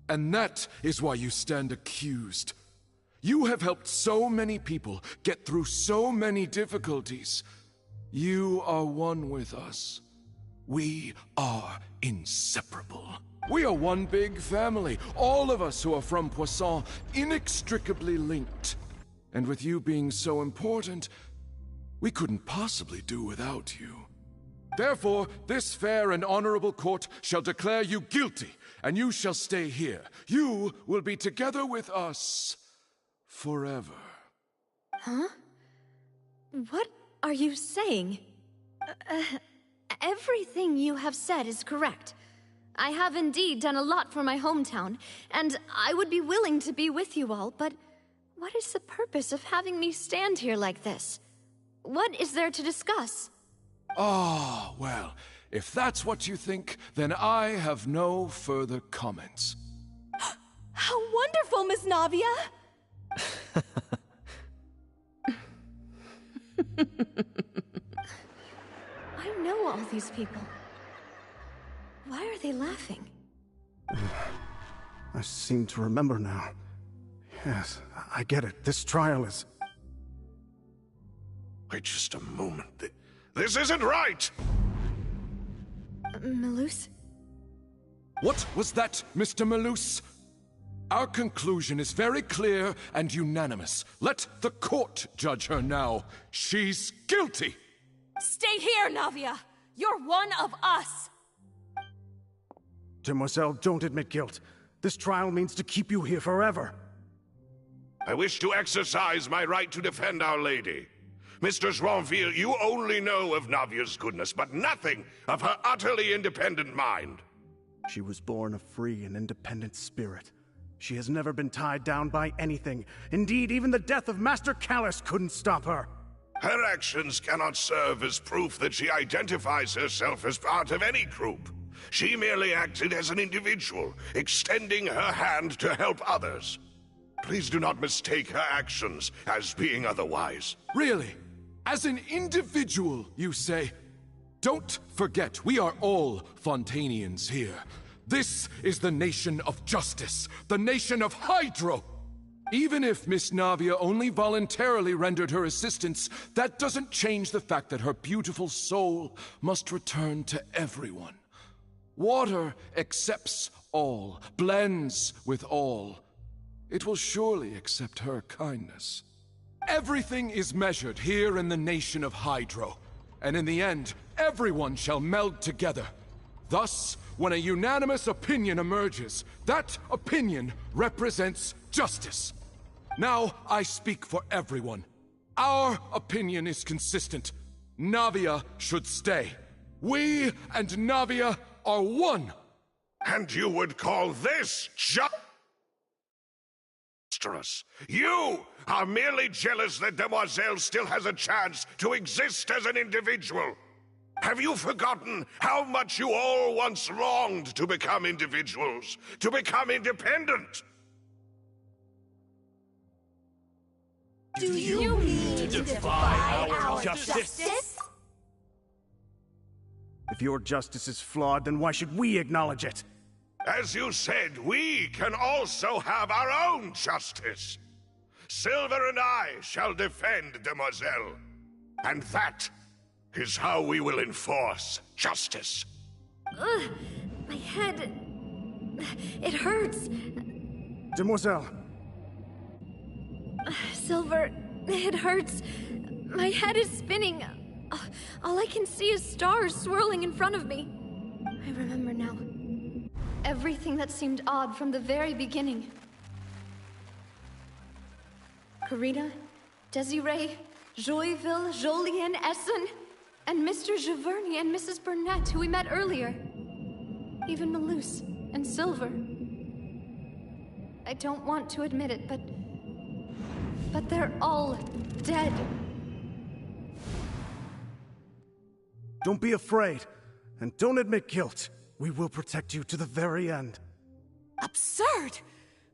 Speaker 9: And that is why you stand accused. You have helped so many people get through so many difficulties. You are one with us. We are inseparable. We are one big family, all of us who are from Poisson, inextricably linked. And with you being so important, we couldn't possibly do without you. Therefore, this fair and honorable court shall declare you guilty, and you shall stay here. You will be together with us forever.
Speaker 7: Huh? What are you saying?
Speaker 5: Everything you have said is correct. I have indeed done a lot for my hometown, and I would be willing to be with you all, but what is the purpose of having me stand here like this? What is there to discuss?
Speaker 9: Ah, well, if that's what you think, then I have no further comments.
Speaker 17: How wonderful, Miss Navia!
Speaker 5: I know all these people. Why are they laughing?
Speaker 13: I seem to remember now. Yes, I get it. This trial is...
Speaker 12: Wait just a moment. This isn't right!
Speaker 5: Malus?
Speaker 9: What was that, Mr. Malus? Our conclusion is very clear and unanimous. Let the court judge her now. She's guilty!
Speaker 17: Stay here, Navia! You're one of us!
Speaker 13: Demoiselle, don't admit guilt. This trial means to keep you here forever.
Speaker 12: I wish to exercise my right to defend Our Lady. Mr. Joinville, you only know of Navia's goodness, but nothing of her utterly independent mind.
Speaker 13: She was born a free and independent spirit. She has never been tied down by anything. Indeed, even the death of Master Callus couldn't stop her.
Speaker 12: Her actions cannot serve as proof that she identifies herself as part of any group. She merely acted as an individual, extending her hand to help others. Please do not mistake her actions as being otherwise.
Speaker 9: Really? As an individual, you say? Don't forget, we are all Fontanians here. This is the nation of justice, the nation of Hydro. Even if Miss Navia only voluntarily rendered her assistance, that doesn't change the fact that her beautiful soul must return to everyone. Water accepts all, blends with all. It will surely accept her kindness. Everything is measured here in the nation of Hydro, and in the end, everyone shall meld together. Thus, when a unanimous opinion emerges, that opinion represents justice. Now I speak for everyone. Our opinion is consistent. Navia should stay. We and Navia are one.
Speaker 12: And you would call this justice? You are merely jealous that Demoiselle still has a chance to exist as an individual. Have you forgotten how much you all once longed to become individuals, to become independent?
Speaker 17: Do you mean to defy our justice?
Speaker 13: If your justice is flawed, then why should we acknowledge it?
Speaker 12: As you said, we can also have our own justice. Silver and I shall defend Demoiselle. And that is how we will enforce justice.
Speaker 5: Ugh, my head... It hurts.
Speaker 13: Demoiselle.
Speaker 5: Silver, it hurts. My head is spinning. All I can see is stars swirling in front of me. I remember now. Everything that seemed odd from the very beginning. Karina, Desiree, Joyville, Jolien, Essen, and Mr. Giverny and Mrs. Burnett, who we met earlier. Even Malus and Silver. I don't want to admit it, but they're all dead.
Speaker 13: Don't be afraid, and don't admit guilt. We will protect you to the very end.
Speaker 17: Absurd!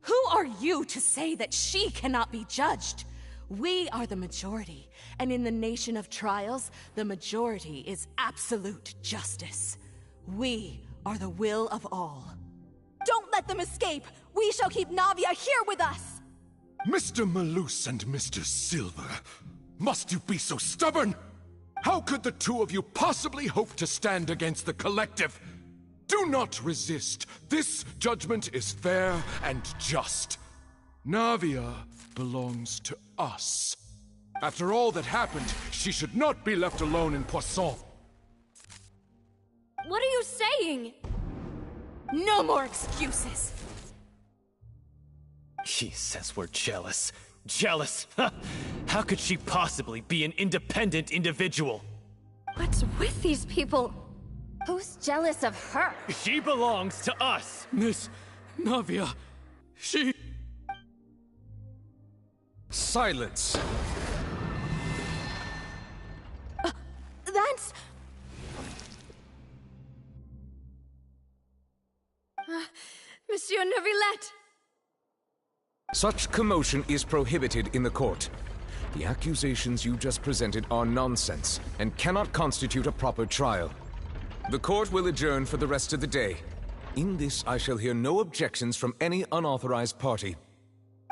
Speaker 17: Who are you to say that she cannot be judged? We are the majority, and in the nation of trials, the majority is absolute justice. We are the will of all.
Speaker 19: Don't let them escape! We shall keep Navia here with us!
Speaker 9: Mr. Malus and Mr. Silver, must you be so stubborn? How could the two of you possibly hope to stand against the collective? Do not resist. This judgment is fair and just. Navia belongs to us. After all that happened, she should not be left alone in Poisson.
Speaker 5: What are you saying?
Speaker 17: No more excuses!
Speaker 18: He says we're jealous. Jealous? How could she possibly be an independent individual?
Speaker 5: What's with these people?
Speaker 6: Who's jealous of her?
Speaker 18: She belongs to us!
Speaker 15: Miss Navia, she...
Speaker 8: Silence!
Speaker 5: That's... Monsieur Neuvillette!
Speaker 8: Such commotion is prohibited in the court. The accusations you just presented are nonsense and cannot constitute a proper trial. The court will adjourn for the rest of the day. In this, I shall hear no objections from any unauthorized party.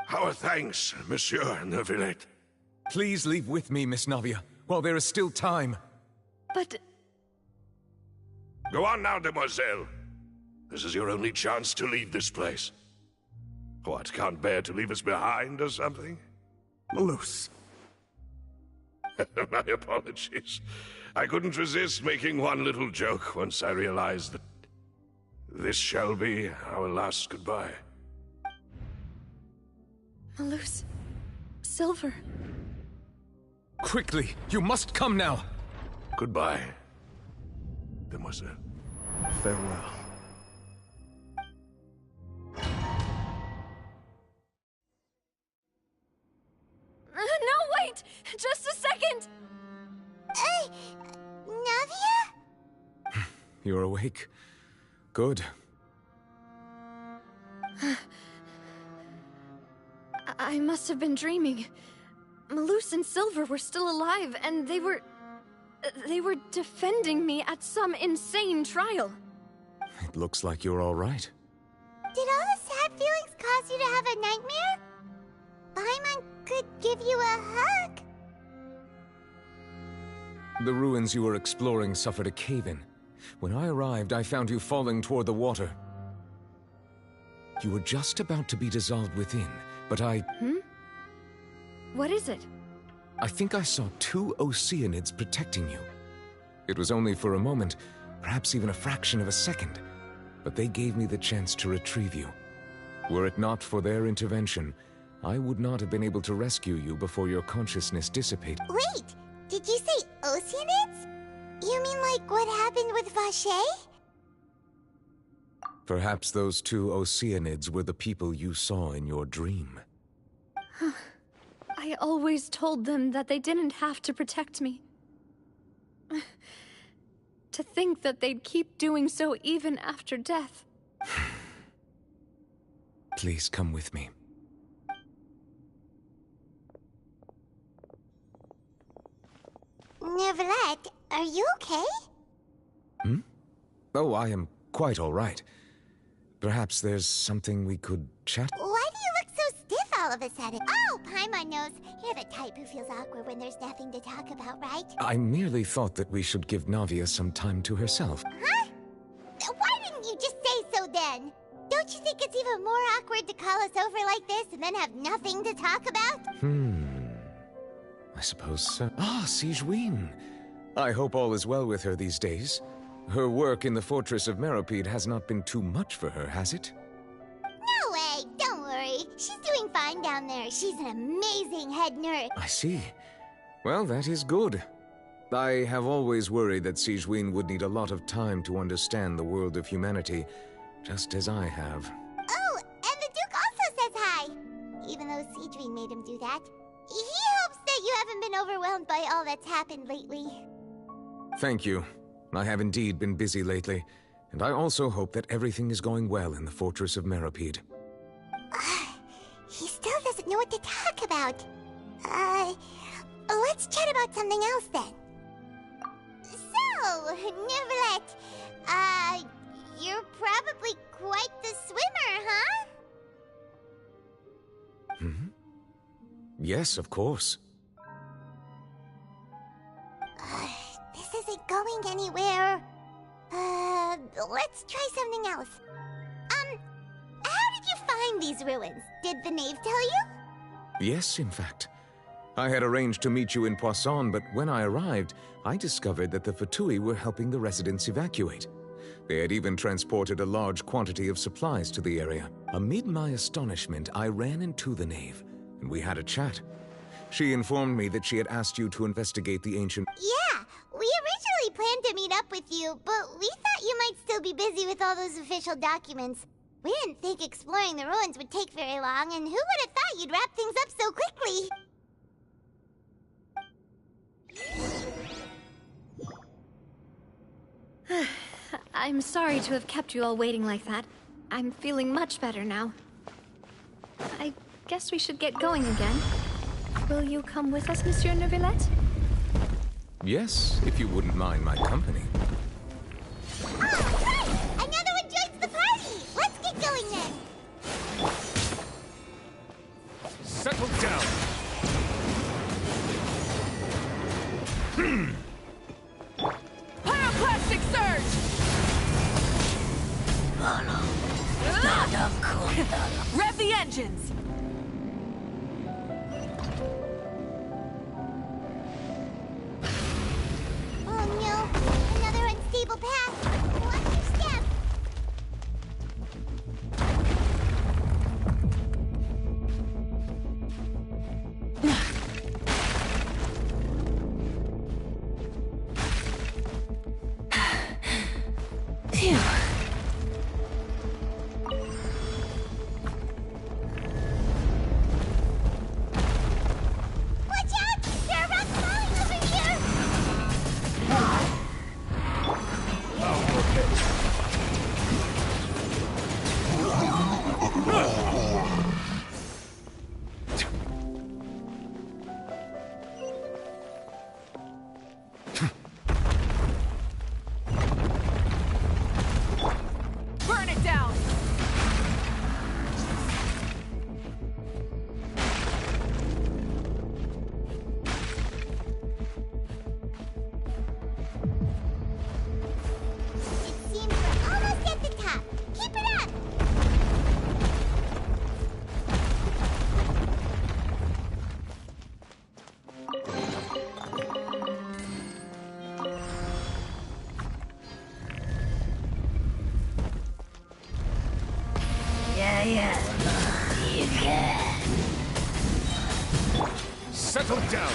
Speaker 12: Our thanks, Monsieur Neuvillette.
Speaker 8: Please leave with me, Miss Navia, while there is still time.
Speaker 5: But...
Speaker 12: Go on now, Demoiselle. This is your only chance to leave this place. What, can't bear to leave us behind or something?
Speaker 13: Malus.
Speaker 12: My apologies. I couldn't resist making one little joke once I realized that this shall be our last goodbye.
Speaker 5: Malus... Silver...
Speaker 8: Quickly! You must come now!
Speaker 12: Goodbye, Demoiselle.
Speaker 13: Farewell.
Speaker 5: No, wait! Just a second!
Speaker 4: Navia?
Speaker 8: You're awake. Good.
Speaker 5: I must have been dreaming. Malus and Silver were still alive, and they were defending me at some insane trial.
Speaker 8: It looks like you're all right.
Speaker 4: Did all the sad feelings cause you to have a nightmare? Paimon could give you a hug.
Speaker 8: The ruins you were exploring suffered a cave-in. When I arrived, I found you falling toward the water. You were just about to be dissolved within, but
Speaker 5: What is it?
Speaker 8: I think I saw two Oceanids protecting you. It was only for a moment, perhaps even a fraction of a second, but they gave me the chance to retrieve you. Were it not for their intervention, I would not have been able to rescue you before your consciousness dissipated.
Speaker 4: Wait, did you say Oceanids? You mean like what happened with Vache?
Speaker 8: Perhaps those two Oceanids were the people you saw in your dream.
Speaker 5: I always told them that they didn't have to protect me. To think that they'd keep doing so even after death.
Speaker 8: Please come with me.
Speaker 4: Neuvillette, are you okay?
Speaker 8: Hmm? Oh, I am quite all right. Perhaps there's something we could chat?
Speaker 4: Why do you look so stiff all of a sudden? Oh, Paimon knows. You're the type who feels awkward when there's nothing to talk about, right?
Speaker 8: I merely thought that we should give Navia some time to herself.
Speaker 4: Huh? Why didn't you just say so then? Don't you think it's even more awkward to call us over like this and then have nothing to talk about?
Speaker 8: I suppose so. Ah, Sigewinne. I hope all is well with her these days. Her work in the Fortress of Meropide has not been too much for her, has it?
Speaker 4: No way! Don't worry. She's doing fine down there. She's an amazing head nurse.
Speaker 8: I see. Well, that is good. I have always worried that Sigewinne would need a lot of time to understand the world of humanity, just as I have.
Speaker 4: Oh, and the Duke also says hi! Even though Sigewinne made him do that. He hopes that you haven't been overwhelmed by all that's happened lately.
Speaker 8: Thank you. I have indeed been busy letely, and I also hope that everything is going well in the Fortress of Meropide.
Speaker 4: He still doesn't know what to talk about. Let's chat about something else then. So, Neuvillette, you're probably quite the swimmer, huh?
Speaker 8: Yes, of course.
Speaker 4: This isn't going anywhere. Let's try something else. How did you find these ruins? Did the knave tell you?
Speaker 8: Yes, in fact. I had arranged to meet you in Poisson, but when I arrived, I discovered that the Fatui were helping the residents evacuate. They had even transported a large quantity of supplies to the area. Amid my astonishment, I ran into the knave, and we had a chat. She informed me that she had asked you to investigate the ancient...
Speaker 4: Yeah, we originally planned to meet up with you, but we thought you might still be busy with all those official documents. We didn't think exploring the ruins would take very long, and who would have thought you'd wrap things up so quickly?
Speaker 5: I'm sorry to have kept you all waiting like that. I'm feeling much better now. I guess we should get going again. Will you come with us, Monsieur Neuvillette?
Speaker 8: Yes, if you wouldn't mind my company.
Speaker 4: Oh, right! Another one joins the party! Let's get going then!
Speaker 9: Settle down!
Speaker 17: Pyroclastic surge! Rev the engines!
Speaker 4: Oh no, another unstable path. Watch your step.
Speaker 17: Phew.
Speaker 4: Watch out! There are rocks falling over here!
Speaker 17: Burn it down!
Speaker 4: It seems we're almost at the top. Keep it up!
Speaker 9: Yeah. You can. Settle down!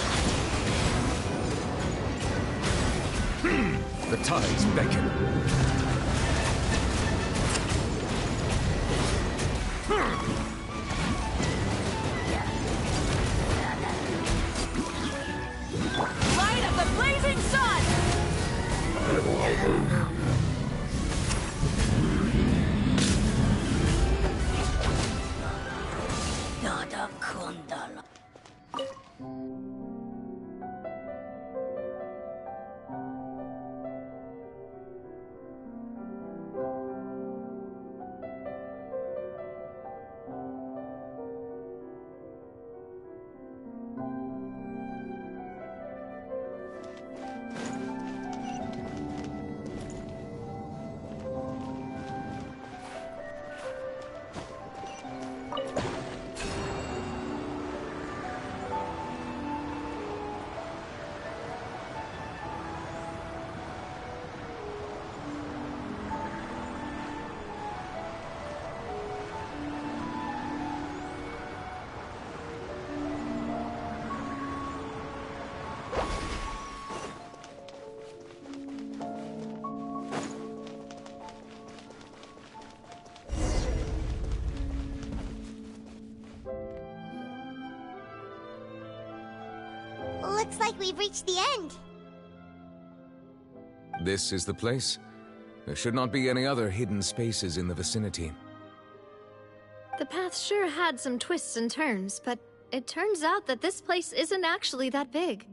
Speaker 8: The tides beckon.
Speaker 17: Light of the blazing sun!
Speaker 4: Looks like we've reached the end.
Speaker 8: This is the place. There should not be any other hidden spaces in the vicinity.
Speaker 5: The path sure had some twists and turns, but it turns out that this place isn't actually that big.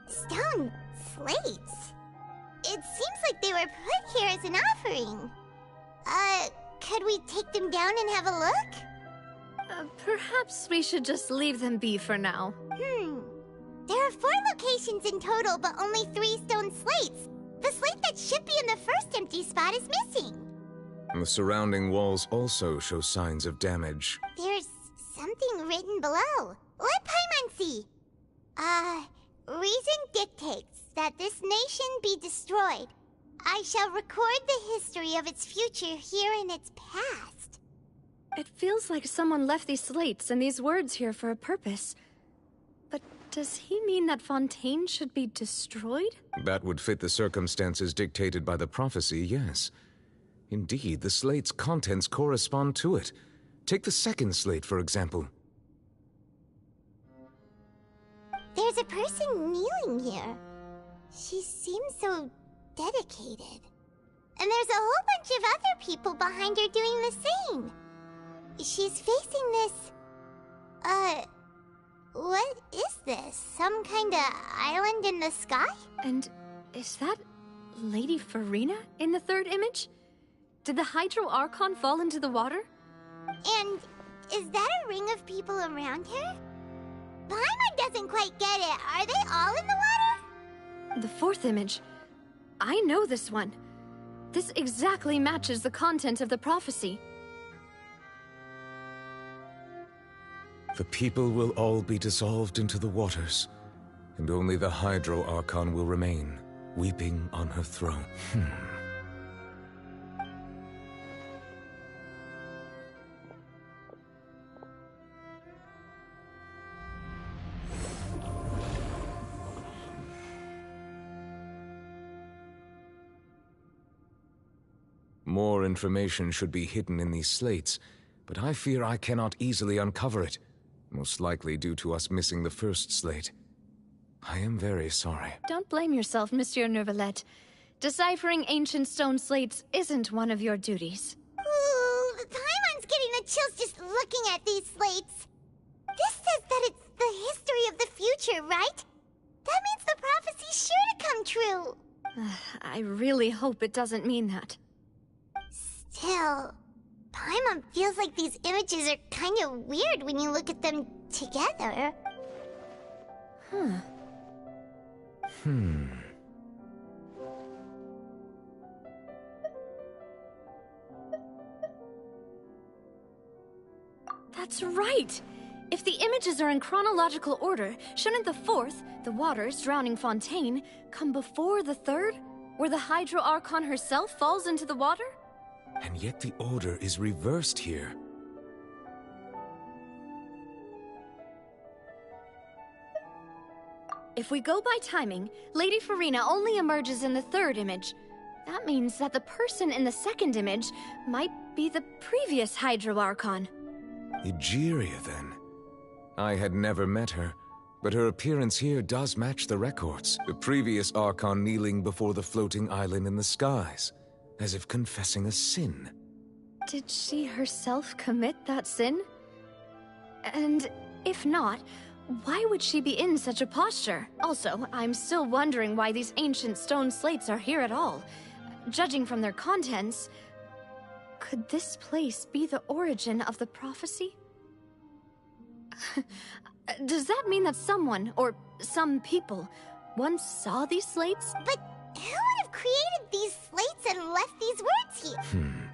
Speaker 4: Stone slates? It seems like they were put here as an offering. Could we take them down and have a look?
Speaker 5: Perhaps we should just leave them be for now.
Speaker 4: There are 4 locations in total, but only 3 stone slates. The slate that should be in the first empty spot is missing.
Speaker 8: The surrounding walls also show signs of damage.
Speaker 4: There's something written below. Let Paimon see. Reason dictates that this nation be destroyed. I shall record the history of its future here in its past.
Speaker 5: It feels like someone left these slates and these words here for a purpose. But does he mean that Fontaine should be destroyed?
Speaker 8: That would fit the circumstances dictated by the prophecy, yes. Indeed, the slate's contents correspond to it. Take the second slate, for example.
Speaker 4: There's a person kneeling here. She seems so dedicated. And there's a whole bunch of other people behind her doing the same. She's facing this... what is this? Some kind of island in the sky?
Speaker 5: And is that Lady Farina in the third image? Did the Hydro Archon fall into the water?
Speaker 4: And is that a ring of people around her? Paimon doesn't quite get it. Are they all in the water?
Speaker 5: The fourth image. I know this one. This exactly matches the content of the prophecy.
Speaker 8: The people will all be dissolved into the waters, and only the Hydro Archon will remain, weeping on her throne. More information should be hidden in these slates, but I fear I cannot easily uncover it, most likely due to us missing the first slate. I am very sorry.
Speaker 5: Don't blame yourself, Monsieur Neuvillette. Deciphering ancient stone slates isn't one of your duties.
Speaker 4: Ooh, Paimon's getting the chills just looking at these slates. This says that it's the history of the future, right? That means the prophecy's sure to come true.
Speaker 5: I really hope it doesn't mean that.
Speaker 4: Still, Paimon feels like these images are kind of weird when you look at them together.
Speaker 5: That's right! If the images are in chronological order, shouldn't the fourth, the waters drowning Fontaine, come before the third, where the Hydro Archon herself falls into the water?
Speaker 8: And yet the order is reversed here.
Speaker 5: If we go by timing, Lady Farina only emerges in the third image. That means that the person in the second image might be the previous Hydro Archon.
Speaker 8: Egeria, then. I had never met her, but her appearance here does match the records. The previous Archon kneeling before the floating island in the skies, as if confessing a sin.
Speaker 5: Did she herself commit that sin? And if not, why would she be in such a posture? Also, I'm still wondering why these ancient stone slates are here at all. Judging from their contents, could this place be the origin of the prophecy? Does that mean that someone, or some people, once saw these slates?
Speaker 4: But who would have created these slates and left these words here?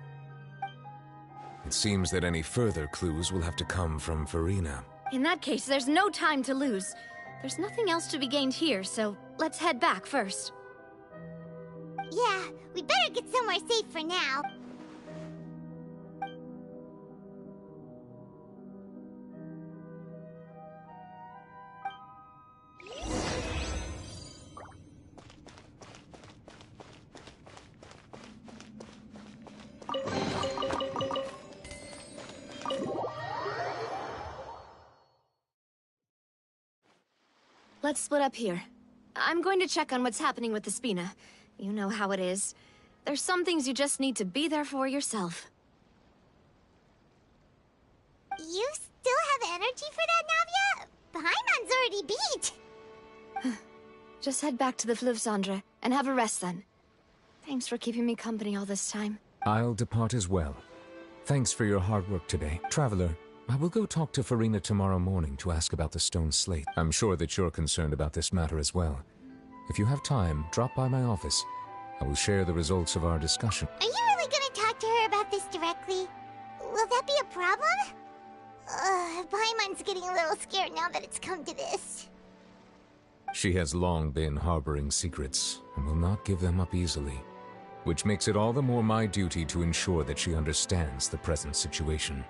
Speaker 8: It seems that any further clues will have to come from Farina.
Speaker 5: In that case, there's no time to lose. There's nothing else to be gained here, so let's head back first.
Speaker 4: Yeah, we better get somewhere safe for now.
Speaker 5: let's split up here. I'm going to check on what's happening with the Spina. You know how it is. There's some things you just need to be there for yourself.
Speaker 4: You still have energy for that, Navia? Paimon's already beat!
Speaker 5: Just head back to the Fluvsandra and have a rest then. Thanks for keeping me company all this time.
Speaker 8: I'll depart as well. Thanks for your hard work today. Traveler, I will go talk to Farina tomorrow morning to ask about the stone slate. I'm sure that you're concerned about this matter as well. If you have time, drop by my office. I will share the results of our discussion.
Speaker 4: Are you really gonna talk to her about this directly? Will that be a problem? Paimon's getting a little scared now that it's come to this.
Speaker 8: She has long been harboring secrets and will not give them up easily, which makes it all the more my duty to ensure that she understands the present situation.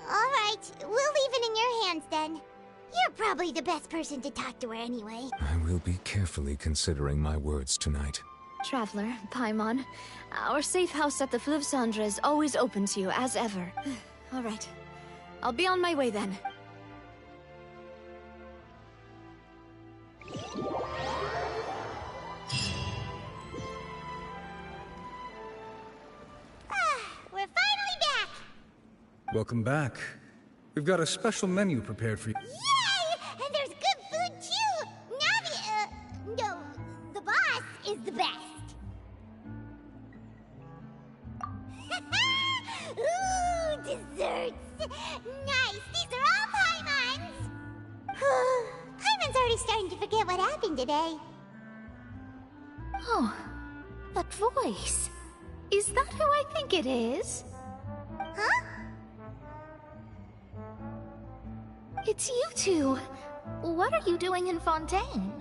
Speaker 4: Alright, we'll leave it in your hands then. You're probably the best person to talk to her anyway.
Speaker 8: I will be carefully considering my words tonight.
Speaker 5: Traveler, Paimon, our safe house at the Fluvsandra is always open to you, as ever. Alright, I'll be on my way then.
Speaker 4: We're finally back!
Speaker 20: Welcome back. We've got a special menu prepared for you.
Speaker 4: Yay! And there's good food too! Navi, no, the boss is the best. Ooh, desserts! Nice, these are all Paimon's! Paimon's already starting to forget what happened today.
Speaker 6: Oh, that voice. Is that who I think it is?
Speaker 4: Huh?
Speaker 6: It's you two. What are you doing in Fontaine?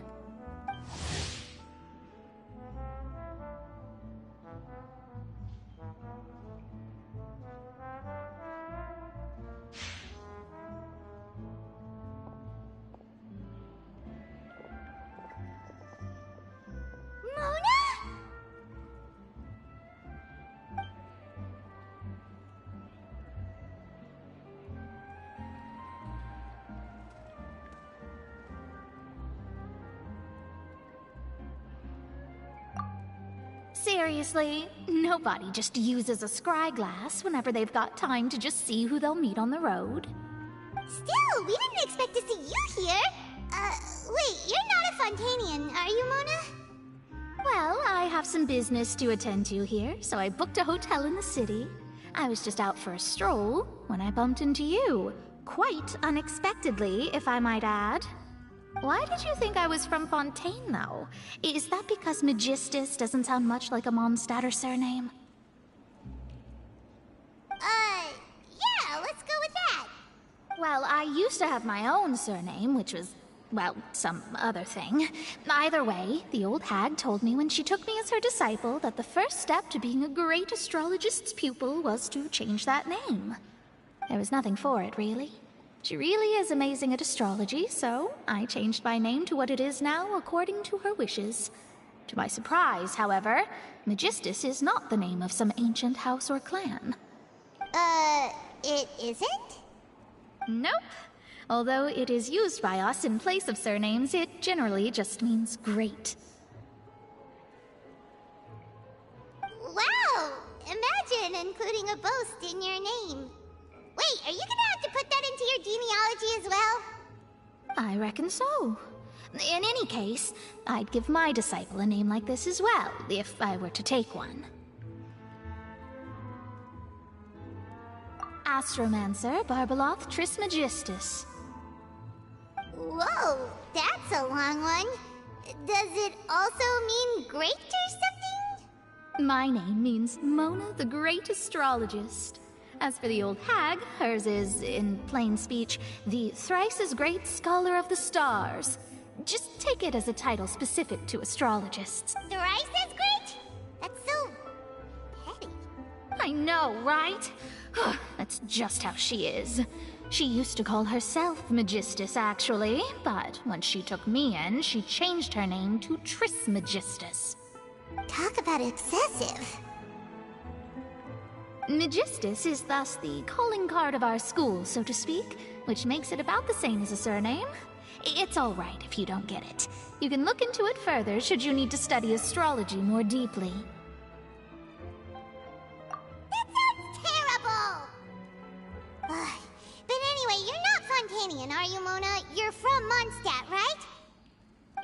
Speaker 6: Seriously, nobody just uses a scry glass whenever they've got time to just see who they'll meet on the road.
Speaker 4: Still, we didn't expect to see you here. Wait, you're not a Fontanian, are you, Mona?
Speaker 6: Well, I have some business to attend to here, so I booked a hotel in the city. I was just out for a stroll when I bumped into you. Quite unexpectedly, if I might add. Why did you think I was from Fontaine, though? Is that because Magistus doesn't sound much like a Mondstatter surname?
Speaker 4: Yeah, let's go with that.
Speaker 6: Well, I used to have my own surname, which was, well, some other thing. Either way, the old hag told me when she took me as her disciple that the first step to being a great astrologist's pupil was to change that name. There was nothing for it, really. She really is amazing at astrology, so I changed my name to what it is now according to her wishes. To my surprise, however, Magistus is not the name of some ancient house or clan.
Speaker 4: It isn't?
Speaker 6: Nope. Although it is used by us in place of surnames, it generally just means great.
Speaker 4: Wow! Imagine including a boast in your name. Wait, are you gonna have to put that into your genealogy as well?
Speaker 6: I reckon so. In any case, I'd give my disciple a name like this as well, if I were to take one. Astromancer Barbeloth Trismegistus.
Speaker 4: Whoa, that's a long one. Does it also mean great or something?
Speaker 6: My name means Mona the Great Astrologist. As for the old hag, hers is, in plain speech, the thrice-as-great Scholar of the Stars. Just take it as a title specific to astrologists.
Speaker 4: Thrice as great? That's so petty.
Speaker 6: I know, right? That's just how she is. She used to call herself Magistus, actually, but when she took me in, she changed her name to Trismegistus.
Speaker 4: Talk about excessive.
Speaker 6: Magistus is thus the calling card of our school, so to speak, which makes it about the same as a surname. It's all right if you don't get it. You can look into it further should you need to study astrology more deeply.
Speaker 4: That sounds terrible! Ugh. But anyway, you're not Fontanian, are you, Mona? You're from Mondstadt, right?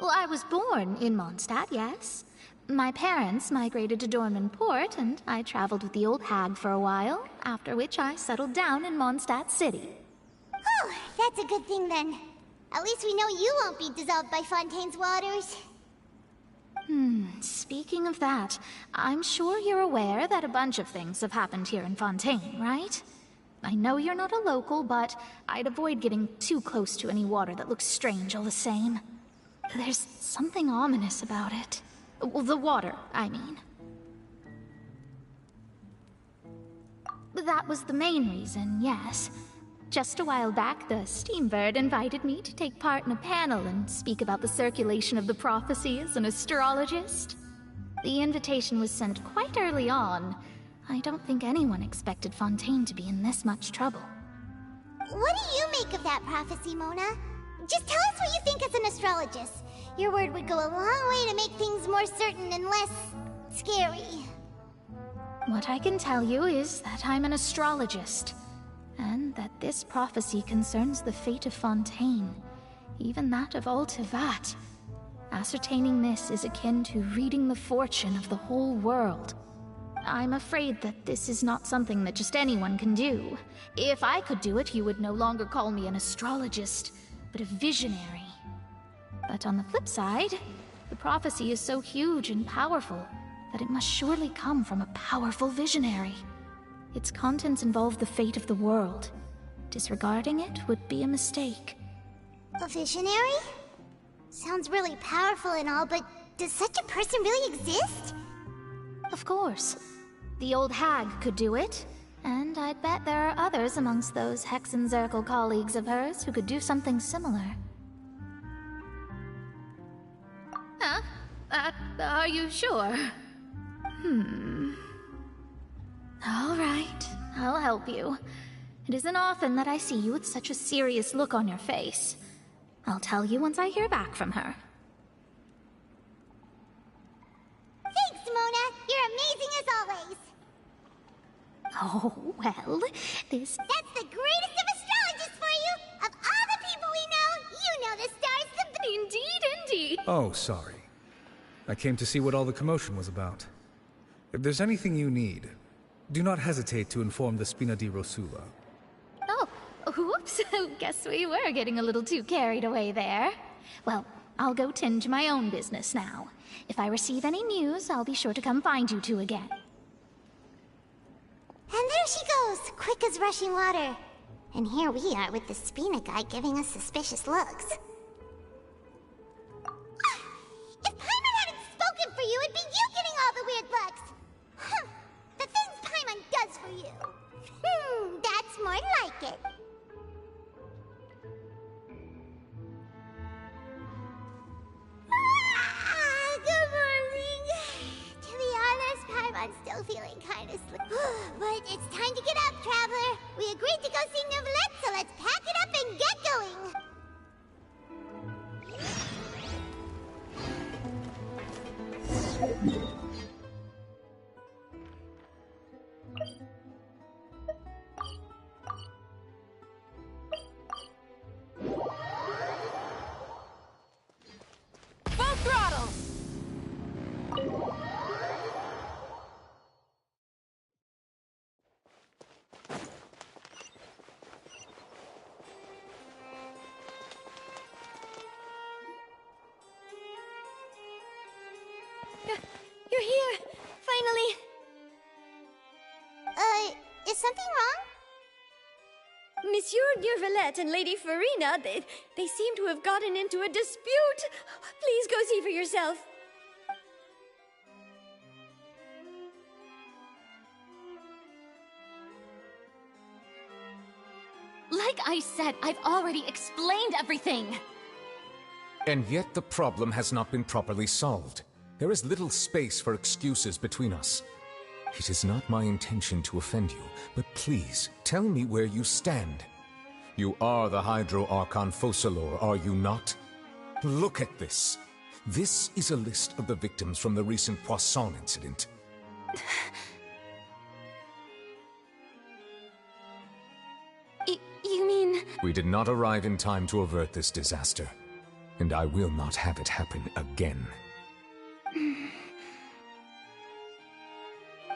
Speaker 6: Well, I was born in Mondstadt, yes. My parents migrated to Dorman Port, and I traveled with the old hag for a while, after which I settled down in Mondstadt City.
Speaker 4: Oh, that's a good thing then. At least we know you won't be dissolved by Fontaine's waters.
Speaker 6: Speaking of that, I'm sure you're aware that a bunch of things have happened here in Fontaine, right? I know you're not a local, but I'd avoid getting too close to any water that looks strange all the same. There's something ominous about it. Well, the water, I mean. That was the main reason, yes. Just a while back, the Steambird invited me to take part in a panel and speak about the circulation of the prophecy as an astrologist. The invitation was sent quite early on. I don't think anyone expected Fontaine to be in this much trouble.
Speaker 4: What do you make of that prophecy, Mona? Just tell us what you think as an astrologist. Your word would go a long way to make things more certain and less scary.
Speaker 6: What I can tell you is that I'm an astrologist, and that this prophecy concerns the fate of Fontaine, even that of all Tevat. Ascertaining this is akin to reading the fortune of the whole world. I'm afraid that this is not something that just anyone can do. If I could do it, you would no longer call me an astrologist, but a visionary. But on the flip side, the prophecy is so huge and powerful that it must surely come from a powerful visionary. Its contents involve the fate of the world. Disregarding it would be a mistake.
Speaker 4: A visionary? Sounds really powerful and all, but does such a person really exist?
Speaker 6: Of course. The old hag could do it, and I'd bet there are others amongst those Hexenzirkel colleagues of hers who could do something similar.
Speaker 7: Huh? Are you sure?
Speaker 6: All right, I'll help you. It isn't often that I see you with such a serious look on your face. I'll tell you once I hear back from her.
Speaker 4: Thanks, Mona! You're amazing as always!
Speaker 6: Oh, well, this...
Speaker 4: That's the greatest of astrologists for you! Of all the people we know, you know the stars the...
Speaker 7: Indeed.
Speaker 20: Oh, sorry. I came to see what all the commotion was about. If there's anything you need, do not hesitate to inform the Spina di Rosula.
Speaker 6: Oh, whoops. Guess we were getting a little too carried away there. Well, I'll go tend to my own business now. If I receive any news, I'll be sure to come find you two again.
Speaker 4: And there she goes, quick as rushing water. And here we are with the Spina guy giving us suspicious looks. If Paimon hadn't spoken for you, it'd be you getting all the weird looks. The things Paimon does for you. That's more like it. Good morning. To be honest, Paimon's still feeling kind of sleepy. But it's time to get up, Traveler. We agreed to go see Neuvillette, so let's pack it up and get going.
Speaker 17: Full throttle!
Speaker 7: You're here! Finally!
Speaker 4: Is something wrong?
Speaker 7: Monsieur Neuvillette and Lady Farina, they seem to have gotten into a dispute. Please go see for yourself.
Speaker 5: Like I said, I've already explained everything.
Speaker 8: And yet the problem has not been properly solved. There is little space for excuses between us. It is not my intention to offend you, but please, tell me where you stand. You are the Hydro Archon Focalor, are you not? Look at this. This is a list of the victims from the recent Poisson incident.
Speaker 6: You mean...
Speaker 8: We did not arrive in time to avert this disaster, and I will not have it happen again.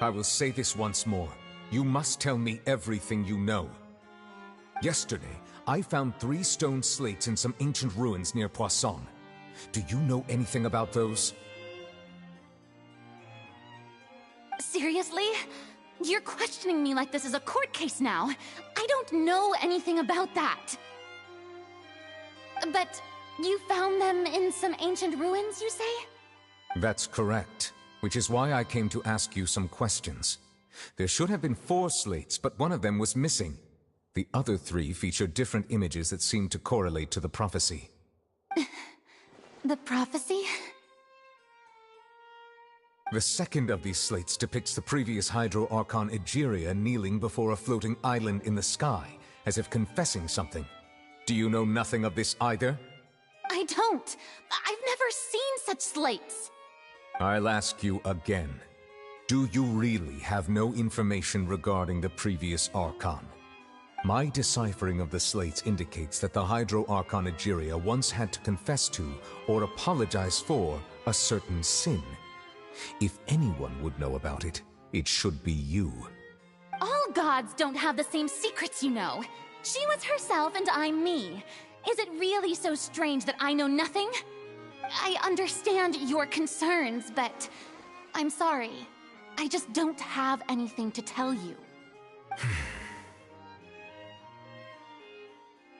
Speaker 8: I will say this once more. You must tell me everything you know. Yesterday, I found 3 stone slates in some ancient ruins near Poisson. Do you know anything about those?
Speaker 6: Seriously? You're questioning me like this is a court case now. I don't know anything about that. But you found them in some ancient ruins, you say?
Speaker 8: That's correct, which is why I came to ask you some questions. There should have been 4 slates, but one of them was missing. The other 3 featured different images that seemed to correlate to the prophecy.
Speaker 6: The prophecy?
Speaker 8: The second of these slates depicts the previous Hydro Archon Egeria kneeling before a floating island in the sky, as if confessing something. Do you know nothing of this either?
Speaker 6: I don't. I've never seen such slates.
Speaker 8: I'll ask you again. Do you really have no information regarding the previous Archon? My deciphering of the slates indicates that the Hydro Archon Egeria once had to confess to, or apologize for, a certain sin. If anyone would know about it, it should be you.
Speaker 6: All gods don't have the same secrets, you know. She was herself and I'm me. Is it really so strange that I know nothing? I understand your concerns, but I'm sorry. I just don't have anything to tell you.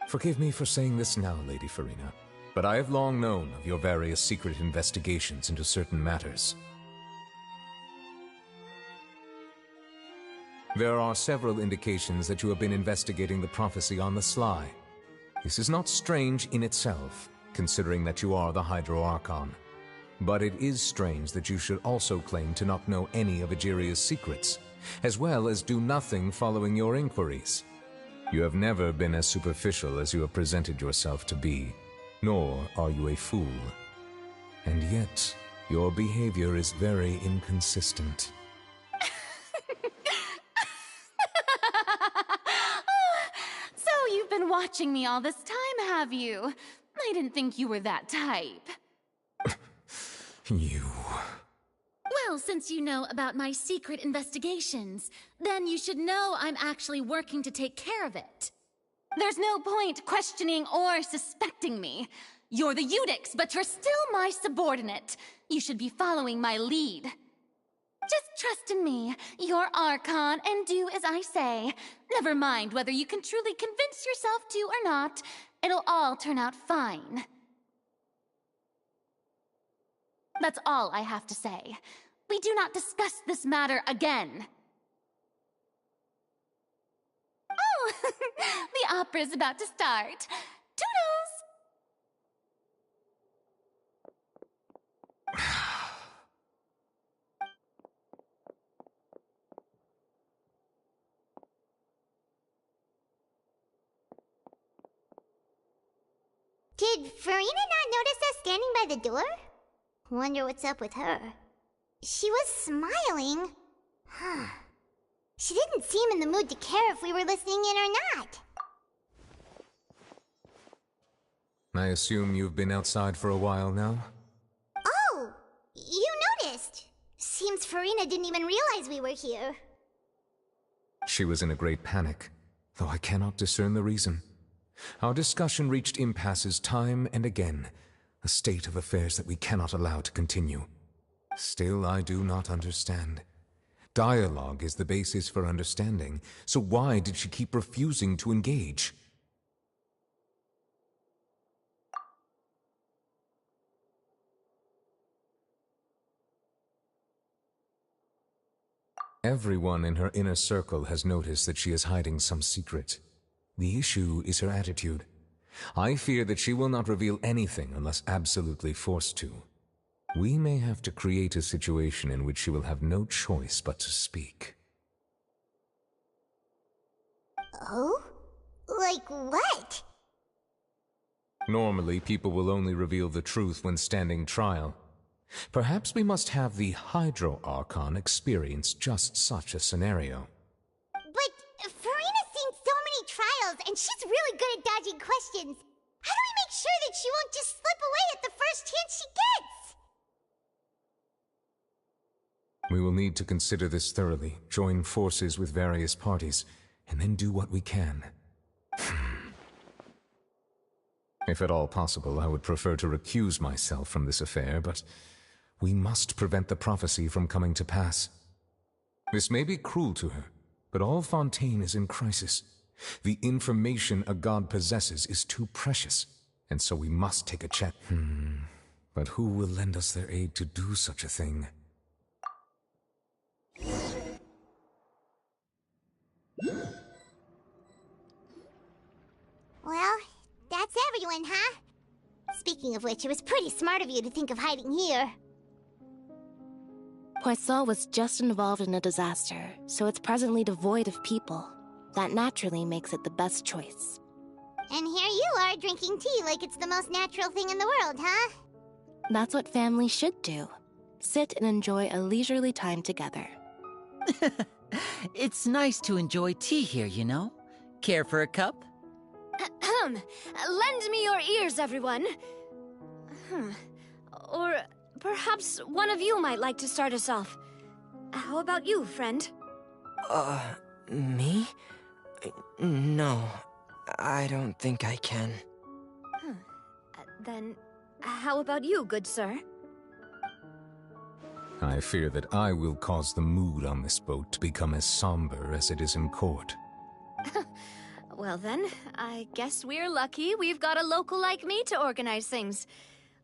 Speaker 8: Forgive me for saying this now, Lady Farina, but I have long known of your various secret investigations into certain matters. There are several indications that you have been investigating the prophecy on the sly. This is not strange in itself, considering that you are the Hydro Archon. But it is strange that you should also claim to not know any of Egeria's secrets, as well as do nothing following your inquiries. You have never been as superficial as you have presented yourself to be, nor are you a fool. And yet, your behavior is very inconsistent.
Speaker 6: So you've been watching me all this time, have you? I didn't think you were that type.
Speaker 8: You...
Speaker 6: Well, since you know about my secret investigations, then you should know I'm actually working to take care of it. There's no point questioning or suspecting me. You're the Eudix, but you're still my subordinate. You should be following my lead. Just trust in me, you're Archon, and do as I say. Never mind whether you can truly convince yourself to or not. It'll all turn out fine. That's all I have to say. We do not discuss this matter again. Oh, the opera's about to start. Toodles!
Speaker 4: Did Farina not notice us standing by the door? Wonder what's up with her. She was smiling. She didn't seem in the mood to care if we were listening in or not.
Speaker 8: I assume you've been outside for a while now?
Speaker 4: Oh! You noticed! Seems Farina didn't even realize we were here.
Speaker 8: She was in a great panic, though I cannot discern the reason. Our discussion reached impasses time and again, a state of affairs that we cannot allow to continue. Still, I do not understand. Dialogue is the basis for understanding, so why did she keep refusing to engage? Everyone in her inner circle has noticed that she is hiding some secret. The issue is her attitude. I fear that she will not reveal anything unless absolutely forced to. We may have to create a situation in which she will have no choice but to speak.
Speaker 4: Oh? Like what?
Speaker 8: Normally, people will only reveal the truth when standing trial. Perhaps we must have the Hydro Archon experience just such a scenario.
Speaker 4: But Farina's seen so many trials, and she's really good at dodging questions. How do we make sure that she won't just slip away at the first chance she gets?
Speaker 8: We will need to consider this thoroughly, join forces with various parties, and then do what we can. If at all possible, I would prefer to recuse myself from this affair, but we must prevent the prophecy from coming to pass. This may be cruel to her, but all Fontaine is in crisis. The information a god possesses is too precious, and so we must take a chance. But who will lend us their aid to do such a thing?
Speaker 4: Well, that's everyone, huh? Speaking of which, it was pretty smart of you to think of hiding here.
Speaker 2: Poisson was just involved in a disaster, so it's presently devoid of people. That naturally makes it the best choice.
Speaker 4: And here you are drinking tea like it's the most natural thing in the world, huh?
Speaker 2: That's what family should do. Sit and enjoy a leisurely time together.
Speaker 21: It's nice to enjoy tea here, you know? Care for a cup?
Speaker 5: Lend me your ears, everyone. Or perhaps one of you might like to start us off. How about you, friend?
Speaker 22: Me? No, I don't think I can.
Speaker 5: Then, how about you, good sir?
Speaker 8: I fear that I will cause the mood on this boat to become as somber as it is in court.
Speaker 5: Well then, I guess we're lucky we've got a local like me to organize things.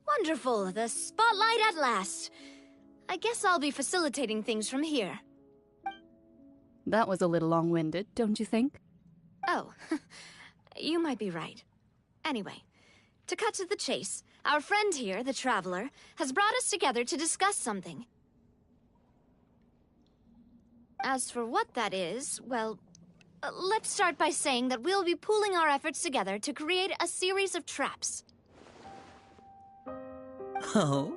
Speaker 5: Wonderful, the spotlight at last. I guess I'll be facilitating things from here.
Speaker 23: That was a little long-winded, don't you think?
Speaker 5: Oh, you might be right. Anyway, to cut to the chase, our friend here, the Traveler, has brought us together to discuss something. As for what that is, well, let's start by saying that we'll be pooling our efforts together to create a series of traps.
Speaker 21: Oh,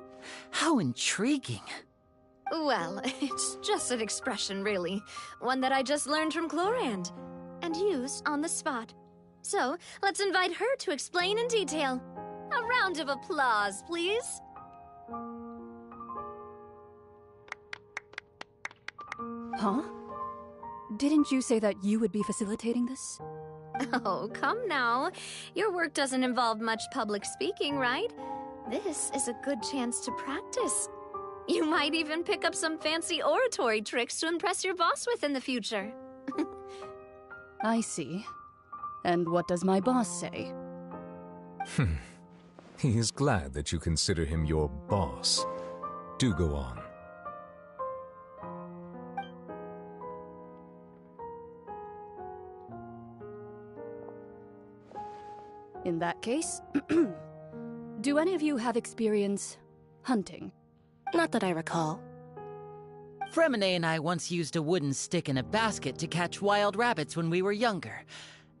Speaker 21: how intriguing.
Speaker 5: Well, it's just an expression, really. One that I just learned from Chlorand, and used on the spot. So, let's invite her to explain in detail. A round of applause, please.
Speaker 24: Huh? Didn't you say that you would be facilitating this?
Speaker 5: Oh, come now. Your work doesn't involve much public speaking, right? This is a good chance to practice. You might even pick up some fancy oratory tricks to impress your boss with in the future.
Speaker 24: I see. And what does my boss say?
Speaker 8: He is glad that you consider him your boss. Do go on.
Speaker 24: In that case, do any of you have experience hunting?
Speaker 2: Not that I recall.
Speaker 21: Fremine and I once used a wooden stick in a basket to catch wild rabbits when we were younger.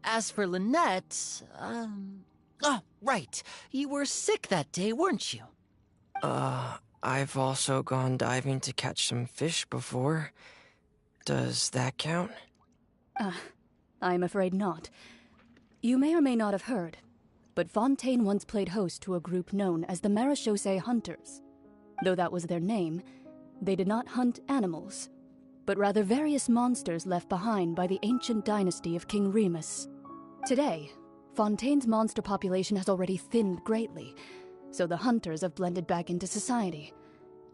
Speaker 21: As for Lynette, oh, right. You were sick that day, weren't you?
Speaker 22: I've also gone diving to catch some fish before. Does that count?
Speaker 24: I'm afraid not. You may or may not have heard, but Fontaine once played host to a group known as the Marechaussee Hunters. Though that was their name, they did not hunt animals, but rather various monsters left behind by the ancient dynasty of King Remus. Today, Fontaine's monster population has already thinned greatly, so the hunters have blended back into society,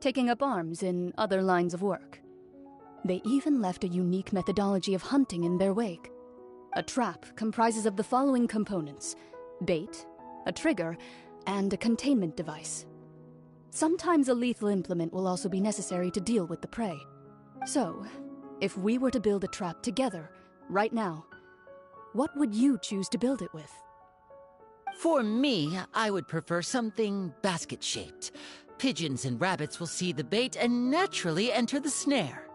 Speaker 24: taking up arms in other lines of work. They even left a unique methodology of hunting in their wake. A trap comprises of the following components: bait, a trigger, and a containment device. Sometimes a lethal implement will also be necessary to deal with the prey. So, if we were to build a trap together, right now, what would you choose to build it with?
Speaker 21: For me, I would prefer something basket-shaped. Pigeons and rabbits will see the bait and naturally enter the snare.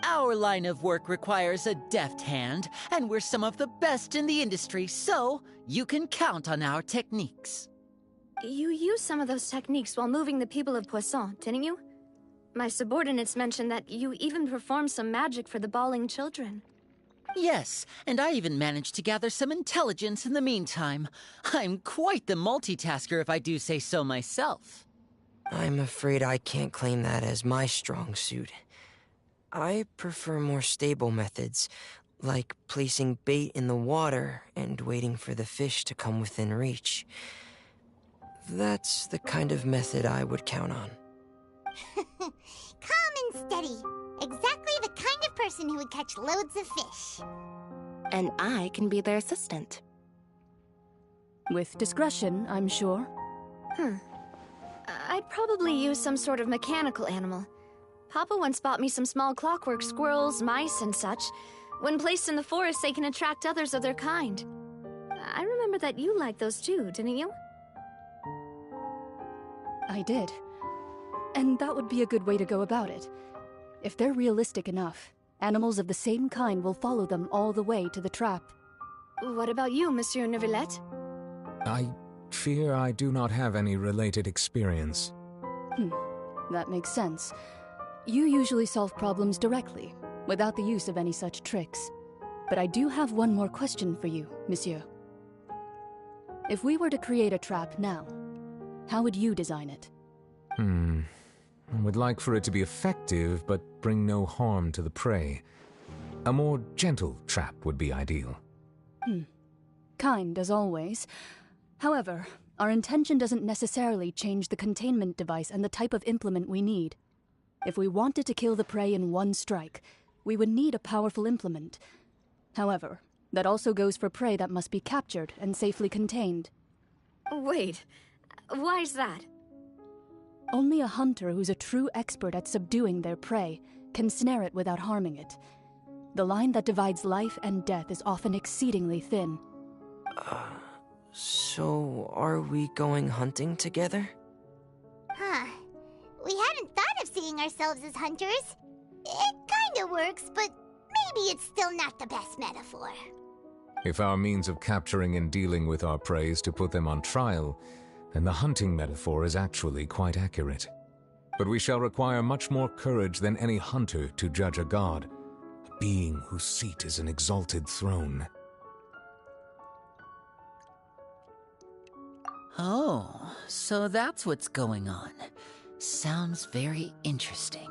Speaker 21: Our line of work requires a deft hand, and we're some of the best in the industry, so you can count on our techniques.
Speaker 5: You used some of those techniques while moving the people of Poisson, didn't you? My subordinates mentioned that you even performed some magic for the bawling children.
Speaker 21: Yes, and I even managed to gather some intelligence in the meantime. I'm quite the multitasker if I do say so myself.
Speaker 22: I'm afraid I can't claim that as my strong suit. I prefer more stable methods, like placing bait in the water and waiting for the fish to come within reach. That's the kind of method I would count on.
Speaker 4: Calm and steady. Exactly the kind of person who would catch loads of fish.
Speaker 2: And I can be their assistant.
Speaker 24: With discretion, I'm sure.
Speaker 5: I'd probably use some sort of mechanical animal. Papa once bought me some small clockwork squirrels, mice, and such. When placed in the forest, they can attract others of their kind. I remember that you liked those too, didn't you?
Speaker 24: I did. And that would be a good way to go about it. If they're realistic enough, animals of the same kind will follow them all the way to the trap.
Speaker 5: What about you, Monsieur Neuvillette?
Speaker 8: I fear I do not have any related experience.
Speaker 24: That makes sense. You usually solve problems directly, without the use of any such tricks. But I do have one more question for you, Monsieur. If we were to create a trap now, how would you design it?
Speaker 8: I would like for it to be effective, but bring no harm to the prey. A more gentle trap would be ideal.
Speaker 24: Kind, as always. However, our intention doesn't necessarily change the containment device and the type of implement we need. If we wanted to kill the prey in one strike, we would need a powerful implement. However, that also goes for prey that must be captured and safely contained.
Speaker 5: Wait, why's that?
Speaker 24: Only a hunter who's a true expert at subduing their prey can snare it without harming it. The line that divides life and death is often exceedingly thin.
Speaker 22: So are we going hunting together?
Speaker 4: We hadn't thought of seeing ourselves as hunters. It kinda works, but maybe it's still not the best metaphor.
Speaker 8: If our means of capturing and dealing with our prey is to put them on trial, then the hunting metaphor is actually quite accurate. But we shall require much more courage than any hunter to judge a god, a being whose seat is an exalted throne.
Speaker 21: Oh, so that's what's going on. Sounds very interesting.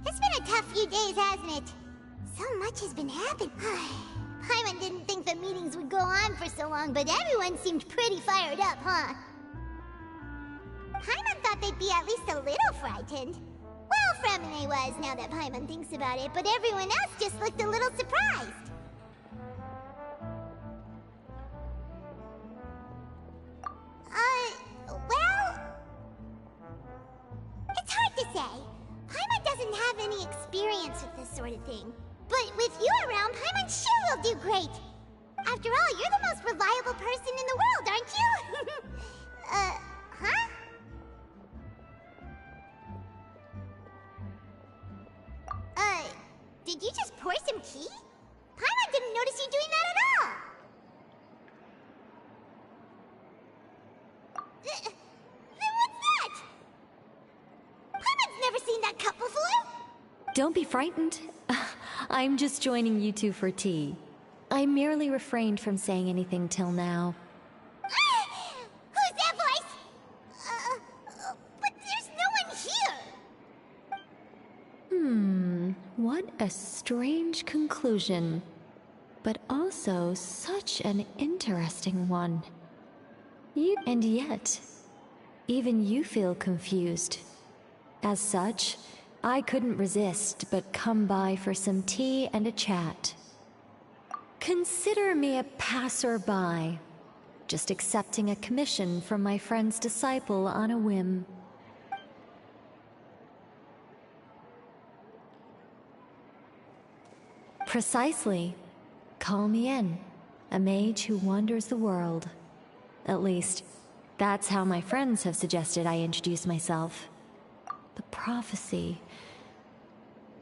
Speaker 4: It's been a tough few days, hasn't it? So much has been happening. Paimon didn't think the meetings would go on for so long, but everyone seemed pretty fired up, huh? Paimon thought they'd be at least a little frightened. Well, Fremine was, now that Paimon thinks about it, but everyone else just looked a little surprised. Well... It's hard to say. Paimon doesn't have any experience with this sort of thing. But with you around, Paimon sure will do great. After all, you're the most reliable person in the world, aren't you? Huh? Did you just pour some tea? Paimon didn't notice you doing that at all. Then what's that? Paimon's never seen that cup before!
Speaker 1: Don't be frightened. I'm just joining you two for tea. I merely refrained from saying anything till now.
Speaker 4: Who's that voice? But there's no one here!
Speaker 1: What a strange conclusion. But also such an interesting one. And yet, even you feel confused. As such, I couldn't resist but come by for some tea and a chat. Consider me a passerby, just accepting a commission from my friend's disciple on a whim. Precisely. Call me in, a mage who wanders the world. At least, that's how my friends have suggested I introduce myself. The prophecy.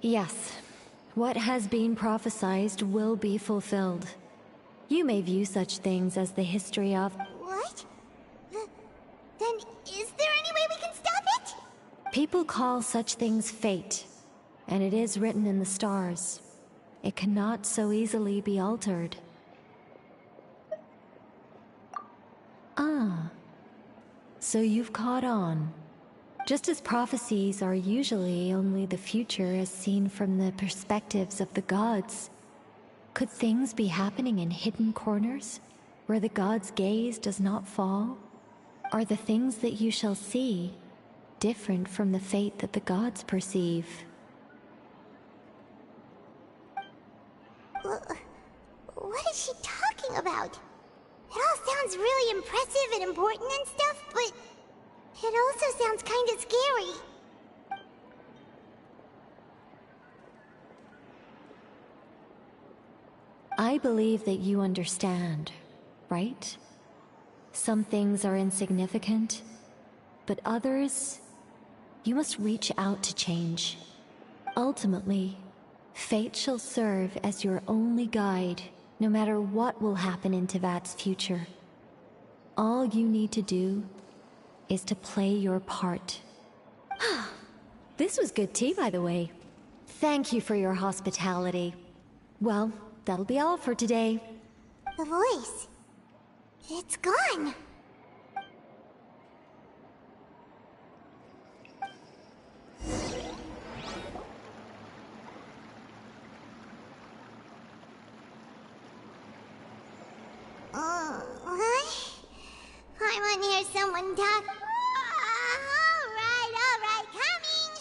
Speaker 1: Yes, what has been prophesized will be fulfilled. You may view such things as the history of...
Speaker 4: What? Then is there any way we can stop it?
Speaker 1: People call such things fate, and it is written in the stars. It cannot so easily be altered. Ah, so you've caught on. Just as prophecies are usually only the future as seen from the perspectives of the gods, could things be happening in hidden corners, where the gods' gaze does not fall? Are the things that you shall see different from the fate that the gods perceive?
Speaker 4: What is she talking about? It all sounds really impressive and important and stuff, but it also sounds kinda scary.
Speaker 1: I believe that you understand, right? Some things are insignificant, but others, you must reach out to change. Ultimately, fate shall serve as your only guide, no matter what will happen in Tevat's future. All you need to do is to play your part. This was good tea, by the way. Thank you for your hospitality. Well, that'll be all for today.
Speaker 4: The voice. It's gone. I want to hear someone talk. All right, coming.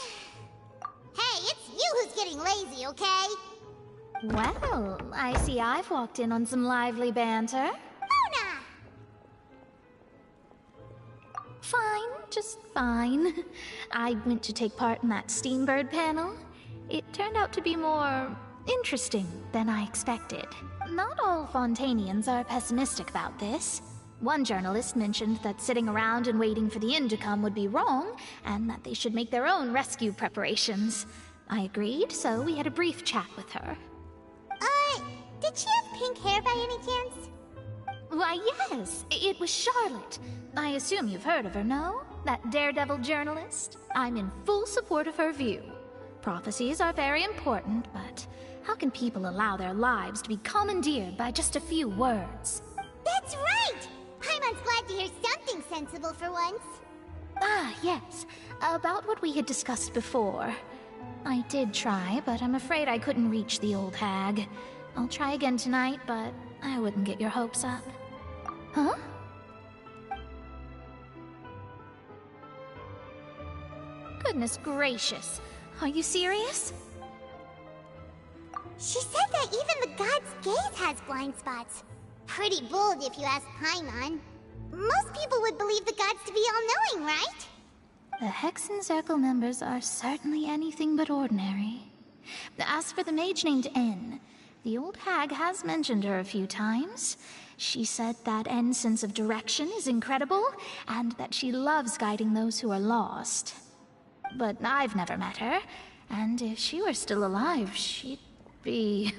Speaker 4: Hey, it's you who's getting lazy, okay?
Speaker 6: Well, I see I've walked in on some lively banter.
Speaker 4: Mona!
Speaker 6: Fine, just fine. I went to take part in that Steambird panel. It turned out to be more interesting than I expected. Not all Fontanians are pessimistic about this. One journalist mentioned that sitting around and waiting for the end to come would be wrong, and that they should make their own rescue preparations. I agreed, so we had a brief chat with her.
Speaker 4: Did she have pink hair by any chance?
Speaker 6: Why, yes, it was Charlotte. I assume you've heard of her, no? That daredevil journalist? I'm in full support of her view. Prophecies are very important, but how can people allow their lives to be commandeered by just a few words?
Speaker 4: That's right! Paimon's glad to hear something sensible for once.
Speaker 6: Ah, yes. About what we had discussed before. I did try, but I'm afraid I couldn't reach the old hag. I'll try again tonight, but I wouldn't get your hopes up. Huh? Goodness gracious. Are you serious?
Speaker 4: She said that even the god's gaze has blind spots. Pretty bold if you ask Paimon. Most people would believe the gods to be all-knowing, right?
Speaker 6: The Hexen Circle members are certainly anything but ordinary. As for the mage named N, the old hag has mentioned her a few times. She said that N's sense of direction is incredible, and that she loves guiding those who are lost. But I've never met her, and if she were still alive, she'd be...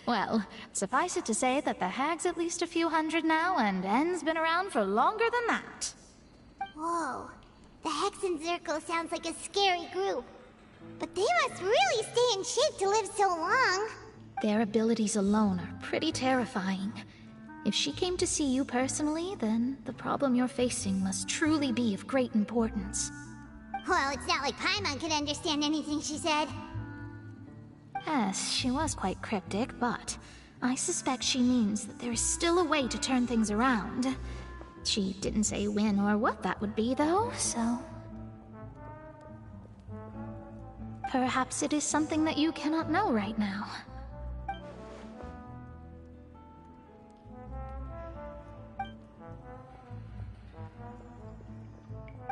Speaker 6: well, suffice it to say that the hag's at least a few hundred now, and N's been around for longer than that.
Speaker 4: Whoa. The Hex and Zirkel sounds like a scary group. But they must really stay in shape to live so long.
Speaker 6: Their abilities alone are pretty terrifying. If she came to see you personally, then the problem you're facing must truly be of great importance.
Speaker 4: Well, it's not like Paimon could understand anything she said.
Speaker 6: Yes, she was quite cryptic, but I suspect she means that there is still a way to turn things around. She didn't say when or what that would be, though, so... Perhaps it is something that you cannot know right now.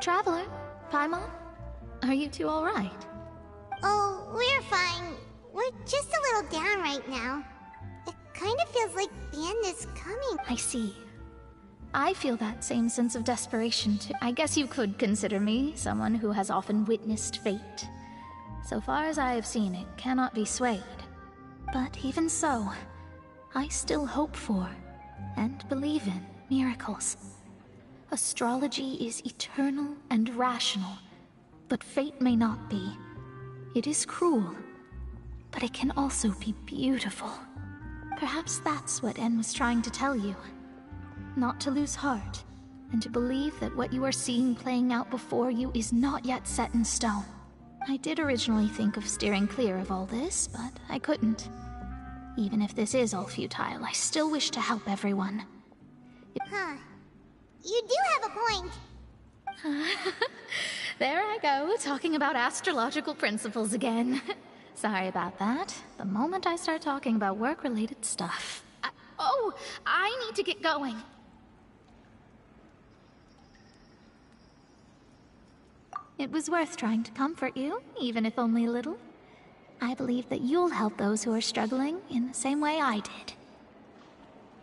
Speaker 6: Traveler, Paimon, are you two all right?
Speaker 4: Oh, we're fine. We're just a little down right now. It kind of feels like the end is coming.
Speaker 6: I see. I feel that same sense of desperation too. I guess you could consider me someone who has often witnessed fate. So far as I have seen, it cannot be swayed. But even so, I still hope for, and believe in, miracles. Astrology is eternal and rational, but fate may not be. It is cruel, but it can also be beautiful. Perhaps that's what En was trying to tell you. Not to lose heart, and to believe that what you are seeing playing out before you is not yet set in stone. I did originally think of steering clear of all this, but I couldn't. Even if this is all futile, I still wish to help everyone.
Speaker 4: Huh. You do have a point.
Speaker 6: There I go, talking about astrological principles again. Sorry about that. The moment I start talking about work-related stuff... I need to get going. It was worth trying to comfort you, even if only a little. I believe that you'll help those who are struggling in the same way I did.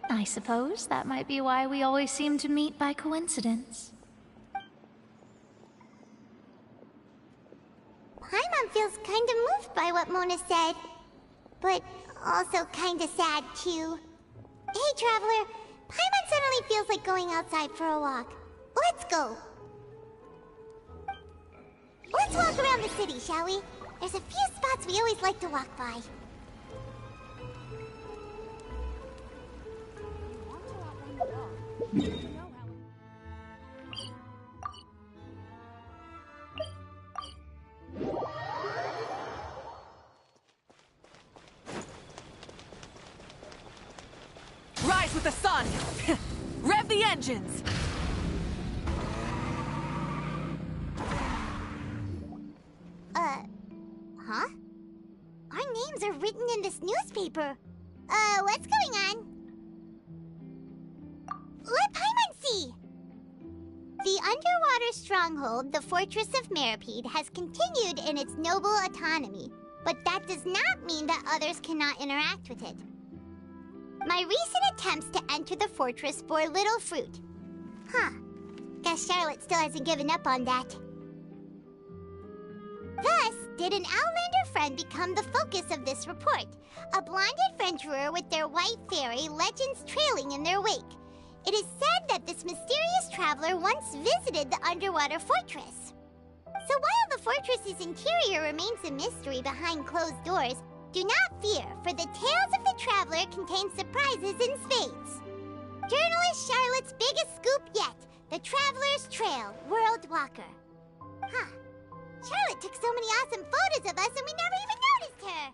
Speaker 6: I suppose that might be why we always seem to meet by coincidence.
Speaker 4: Paimon feels kind of moved by what Mona said, but also kind of sad too. Hey, Traveler, Paimon suddenly feels like going outside for a walk. Let's go. Let's walk around the city, shall we? There's a few spots we always like to walk by.
Speaker 17: Rise with the sun! Rev the engines!
Speaker 4: Huh? Our names are written in this newspaper. What's going on? Let Paimon see! The underwater stronghold, the Fortress of Meripede, has continued in its noble autonomy, but that does not mean that others cannot interact with it. My recent attempts to enter the fortress bore little fruit. Huh. Guess Charlotte still hasn't given up on that. Thus, did an Outlander friend become the focus of this report, a blonde adventurer with their white fairy legends trailing in their wake. It is said that this mysterious traveler once visited the underwater fortress. So while the fortress's interior remains a mystery behind closed doors, do not fear, for the tales of the traveler contain surprises in spades. Journalist Charlotte's biggest scoop yet, the Traveler's Trail, World Walker. Huh. Charlotte took so many awesome photos of us and we never even noticed her!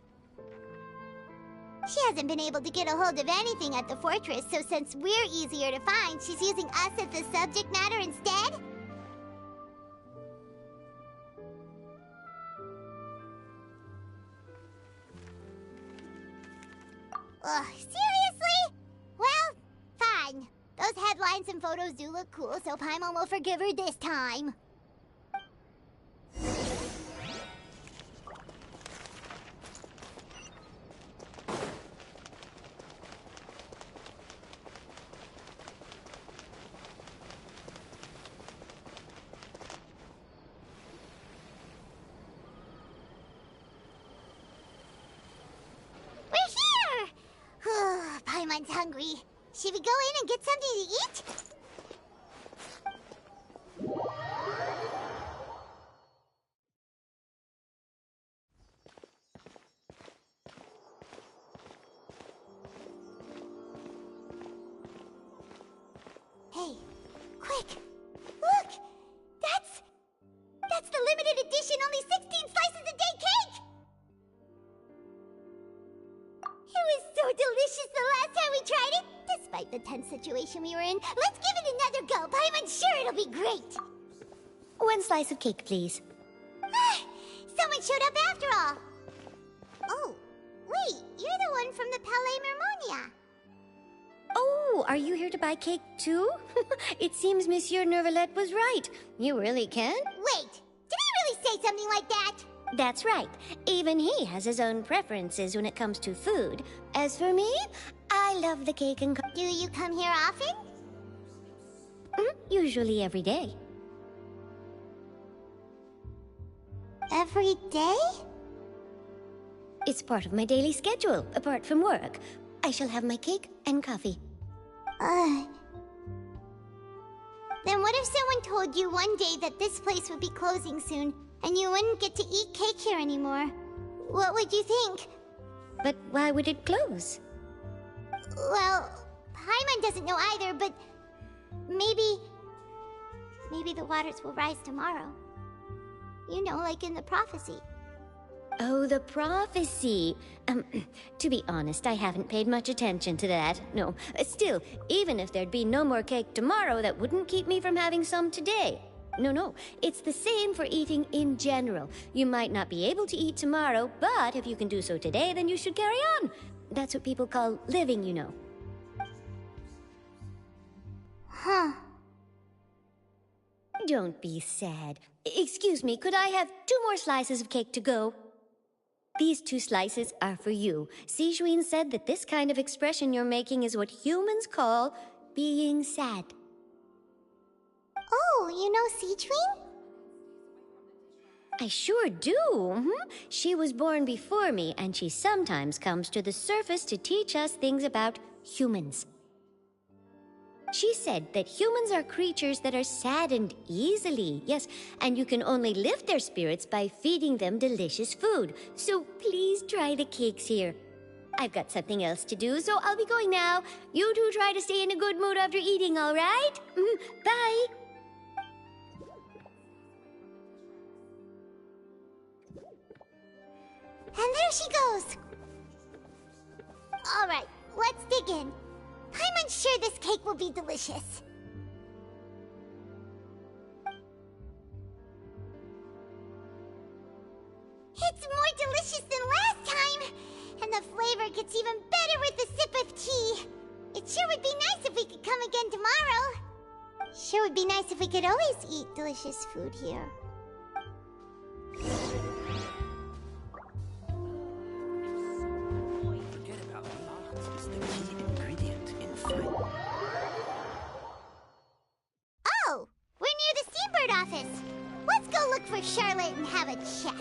Speaker 4: She hasn't been able to get a hold of anything at the fortress, so since we're easier to find, she's using us as the subject matter instead? Ugh, seriously? Well, fine. Those headlines and photos do look cool, so Paimon will forgive her this time. Paimon's hungry. Should we go in and get something to eat? Quick! Look! That's the limited edition only 16 slices a day cake! It was so delicious the last time we tried it! Despite the tense situation we were in, let's give it another go. I'm sure it'll be great!
Speaker 3: 1 slice of cake, please.
Speaker 4: Someone showed up after all! Oh, wait, you're the one from the Palais Mermonia.
Speaker 3: Oh, are you here to buy cake too? It seems Monsieur Nervalet was right. You really can?
Speaker 4: Wait, did he really say something like that?
Speaker 3: That's right. Even he has his own preferences when it comes to food. As for me, I love the cake and...
Speaker 4: Do you come here often?
Speaker 3: Usually every day.
Speaker 4: Every day?
Speaker 3: It's part of my daily schedule, apart from work. I shall have my cake and coffee.
Speaker 4: Then what if someone told you one day that this place would be closing soon, and you wouldn't get to eat cake here anymore? What would you think?
Speaker 3: But why would it close?
Speaker 4: Well, Paimon doesn't know either, but... Maybe the waters will rise tomorrow. You know, like in the prophecy.
Speaker 3: Oh, the prophecy. To be honest, I haven't paid much attention to that. No. Still, even if there'd be no more cake tomorrow, that wouldn't keep me from having some today. No. It's the same for eating in general. You might not be able to eat tomorrow, but if you can do so today, then you should carry on. That's what people call living, you know.
Speaker 4: Huh.
Speaker 3: Don't be sad. Excuse me, could I have 2 more slices of cake to go? These 2 slices are for you. Sijuin said that this kind of expression you're making is what humans call being sad.
Speaker 4: Oh, you know Sijuin?
Speaker 3: I sure do. She was born before me, and she sometimes comes to the surface to teach us things about humans. She said that humans are creatures that are saddened easily, yes, and you can only lift their spirits by feeding them delicious food. So please try the cakes here. I've got something else to do, so I'll be going now. You two try to stay in a good mood after eating, all right? Bye!
Speaker 4: And there she goes! Alright, let's dig in. I'm unsure this cake will be delicious. It's more delicious than last time! And the flavor gets even better with a sip of tea. It sure would be nice if we could come again tomorrow. Sure would be nice if we could always eat delicious food here. Oh! We're near the Steambird office! Let's go look for Charlotte and have a chat.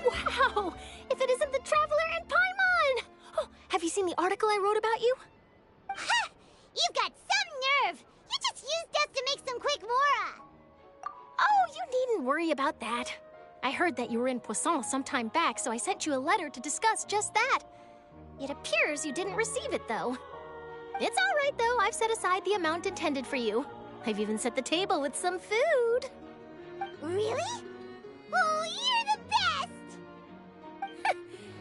Speaker 2: Wow! If it isn't the Traveler and Paimon! Oh, have you seen the article I wrote about you?
Speaker 4: Ha! You've got some nerve! You just used us to make some quick mora!
Speaker 2: Oh, you needn't worry about that. I heard that you were in Poisson some time back, so I sent you a letter to discuss just that. It appears you didn't receive it, though. It's all right, though. I've set aside the amount intended for you. I've even set the table with some food.
Speaker 4: Really? Oh, you're the best!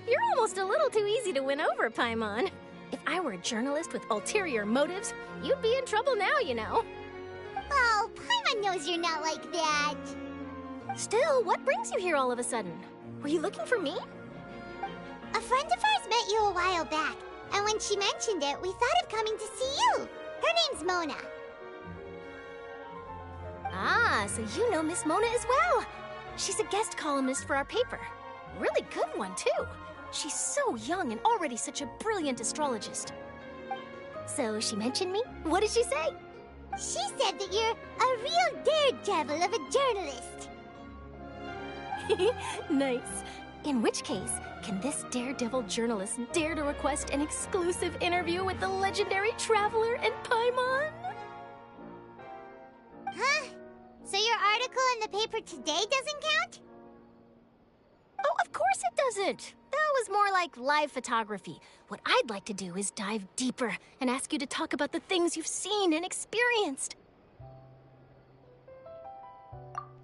Speaker 2: You're almost a little too easy to win over, Paimon. If I were a journalist with ulterior motives, you'd be in trouble now, you know.
Speaker 4: Oh, Paimon knows you're not like that.
Speaker 2: Still, what brings you here all of a sudden? Were you looking for me?
Speaker 4: A friend of ours met you a while back, and when she mentioned it, we thought of coming to see you. Her name's Mona.
Speaker 2: Ah, so you know Miss Mona as well. She's a guest columnist for our paper. Really good one, too. She's so young and already such a brilliant astrologist. So she mentioned me? What did she say?
Speaker 4: She said that you're a real daredevil of a journalist.
Speaker 2: Nice. In which case, can this daredevil journalist dare to request an exclusive interview with the legendary Traveler and Paimon?
Speaker 4: Huh? So your article in the paper today doesn't count?
Speaker 2: Oh, of course it doesn't. That was more like live photography. What I'd like to do is dive deeper and ask you to talk about the things you've seen and experienced.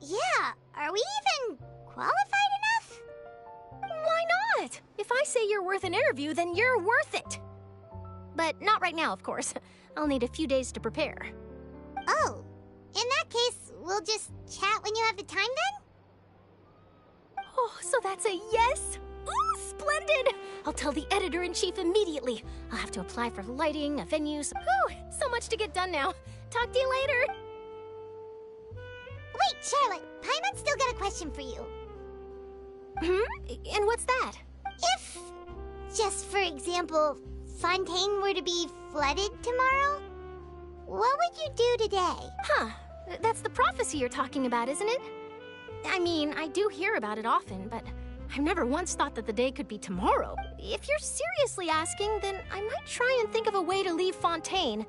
Speaker 4: Yeah, are we even qualified enough?
Speaker 2: Why not? If I say you're worth an interview, then you're worth it. But not right now, of course. I'll need a few days to prepare.
Speaker 4: Oh, in that case, we'll just chat when you have the time then?
Speaker 2: Oh, so that's a yes? Ooh, splendid! I'll tell the editor-in-chief immediately. I'll have to apply for lighting, a venue. Whew, so much to get done now. Talk to you later.
Speaker 4: Wait, Charlotte, Paimon's still got a question for you.
Speaker 2: And what's that?
Speaker 4: If, just for example, Fontaine were to be flooded tomorrow, what would you do today?
Speaker 2: Huh, that's the prophecy you're talking about, isn't it? I mean, I do hear about it often, but I've never once thought that the day could be tomorrow. If you're seriously asking, then I might try and think of a way to leave Fontaine.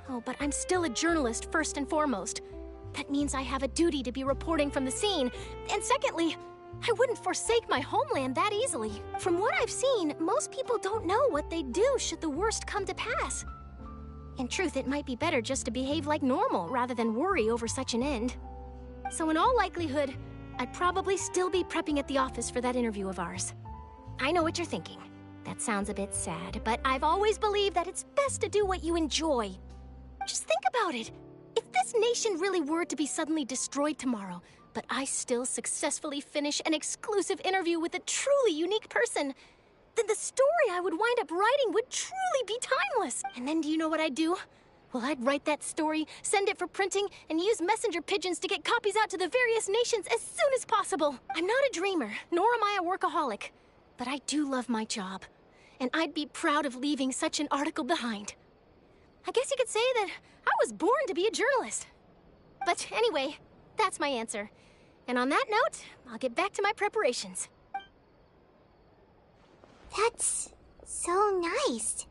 Speaker 2: Oh, but I'm still a journalist first and foremost. That means I have a duty to be reporting from the scene. And secondly, I wouldn't forsake my homeland that easily. From what I've seen, most people don't know what they'd do should the worst come to pass. In truth, it might be better just to behave like normal rather than worry over such an end. So in all likelihood, I'd probably still be prepping at the office for that interview of ours. I know what you're thinking. That sounds a bit sad, but I've always believed that it's best to do what you enjoy. Just think about it. If this nation really were to be suddenly destroyed tomorrow, but I still successfully finish an exclusive interview with a truly unique person, then the story I would wind up writing would truly be timeless. And then do you know what I'd do? Well, I'd write that story, send it for printing, and use messenger pigeons to get copies out to the various nations as soon as possible. I'm not a dreamer, nor am I a workaholic, but I do love my job, and I'd be proud of leaving such an article behind. I guess you could say that I was born to be a journalist. But anyway, that's my answer. And on that note, I'll get back to my preparations.
Speaker 4: That's so nice.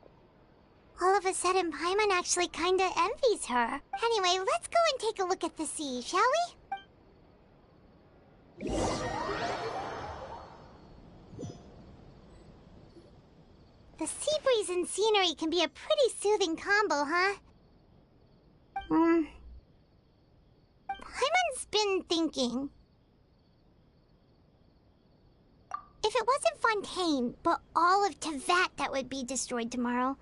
Speaker 4: All of a sudden, Paimon actually kinda envies her. Anyway, let's go and take a look at the sea, shall we? The sea breeze and scenery can be a pretty soothing combo, huh? Paimon's been thinking. If it wasn't Fontaine, but all of Tevat that would be destroyed tomorrow,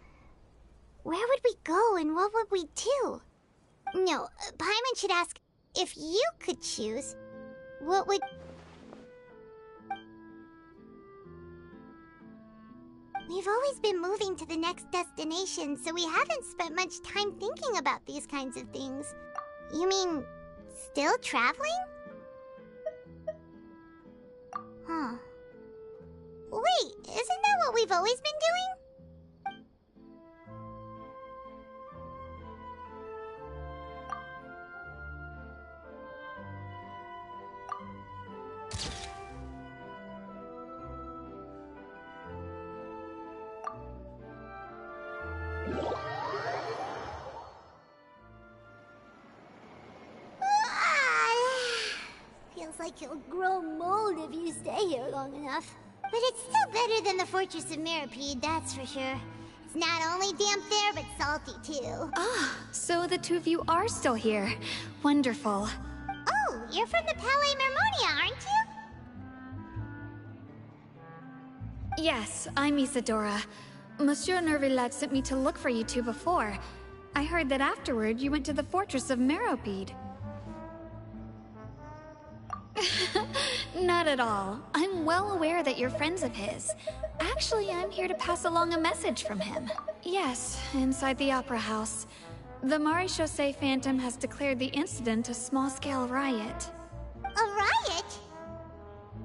Speaker 4: where would we go and what would we do? No, Paimon should ask, if you could choose, what would... We've always been moving to the next destination, so we haven't spent much time thinking about these kinds of things. You mean, still traveling? Huh. Wait, isn't that what we've always been doing? Feels like you'll grow mold if you stay here long enough. But it's still better than the Fortress of Mirapede, that's for sure. It's not only damp there, but salty too.
Speaker 7: Ah, so the two of you are still here. Wonderful.
Speaker 4: Oh, you're from the Palais Mermonia, aren't you?
Speaker 7: Yes, I'm Isadora. Monsieur Nervillet sent me to look for you two before. I heard that afterward you went to the Fortress of Meropide. Not at all. I'm well aware that you're friends of his. Actually, I'm here to pass along a message from him. Yes, inside the Opera House. The Maréchaussée Phantom has declared the incident a small-scale riot.
Speaker 4: A riot?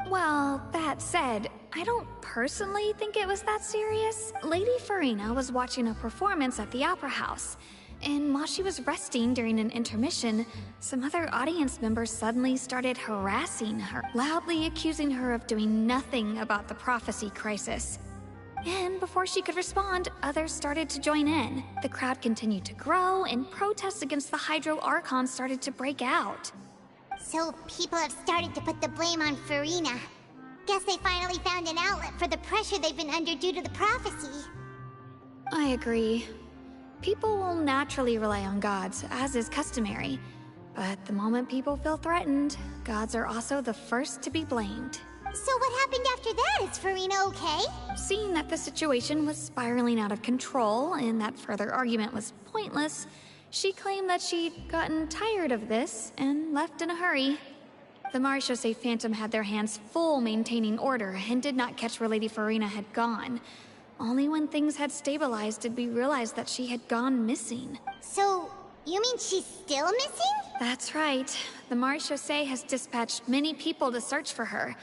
Speaker 7: Well, that said, I don't personally think it was that serious. Lady Farina was watching a performance at the Opera House, and while she was resting during an intermission, some other audience members suddenly started harassing her, loudly accusing her of doing nothing about the prophecy crisis. And before she could respond, others started to join in. The crowd continued to grow, and protests against the Hydro Archon started to break out.
Speaker 4: So people have started to put the blame on Farina. Guess they finally found an outlet for the pressure they've been under due to the prophecy.
Speaker 7: I agree. People will naturally rely on gods, as is customary. But the moment people feel threatened, gods are also the first to be blamed.
Speaker 4: So what happened after that? Is Farina okay?
Speaker 7: Seeing that the situation was spiraling out of control and that further argument was pointless, she claimed that she'd gotten tired of this and left in a hurry. The Maréchaussée Phantom had their hands full maintaining order and did not catch where Lady Farina had gone. Only when things had stabilized did we realize that she had gone missing.
Speaker 4: So, you mean she's still missing?
Speaker 7: That's right. The Maréchaussée has dispatched many people to search for her,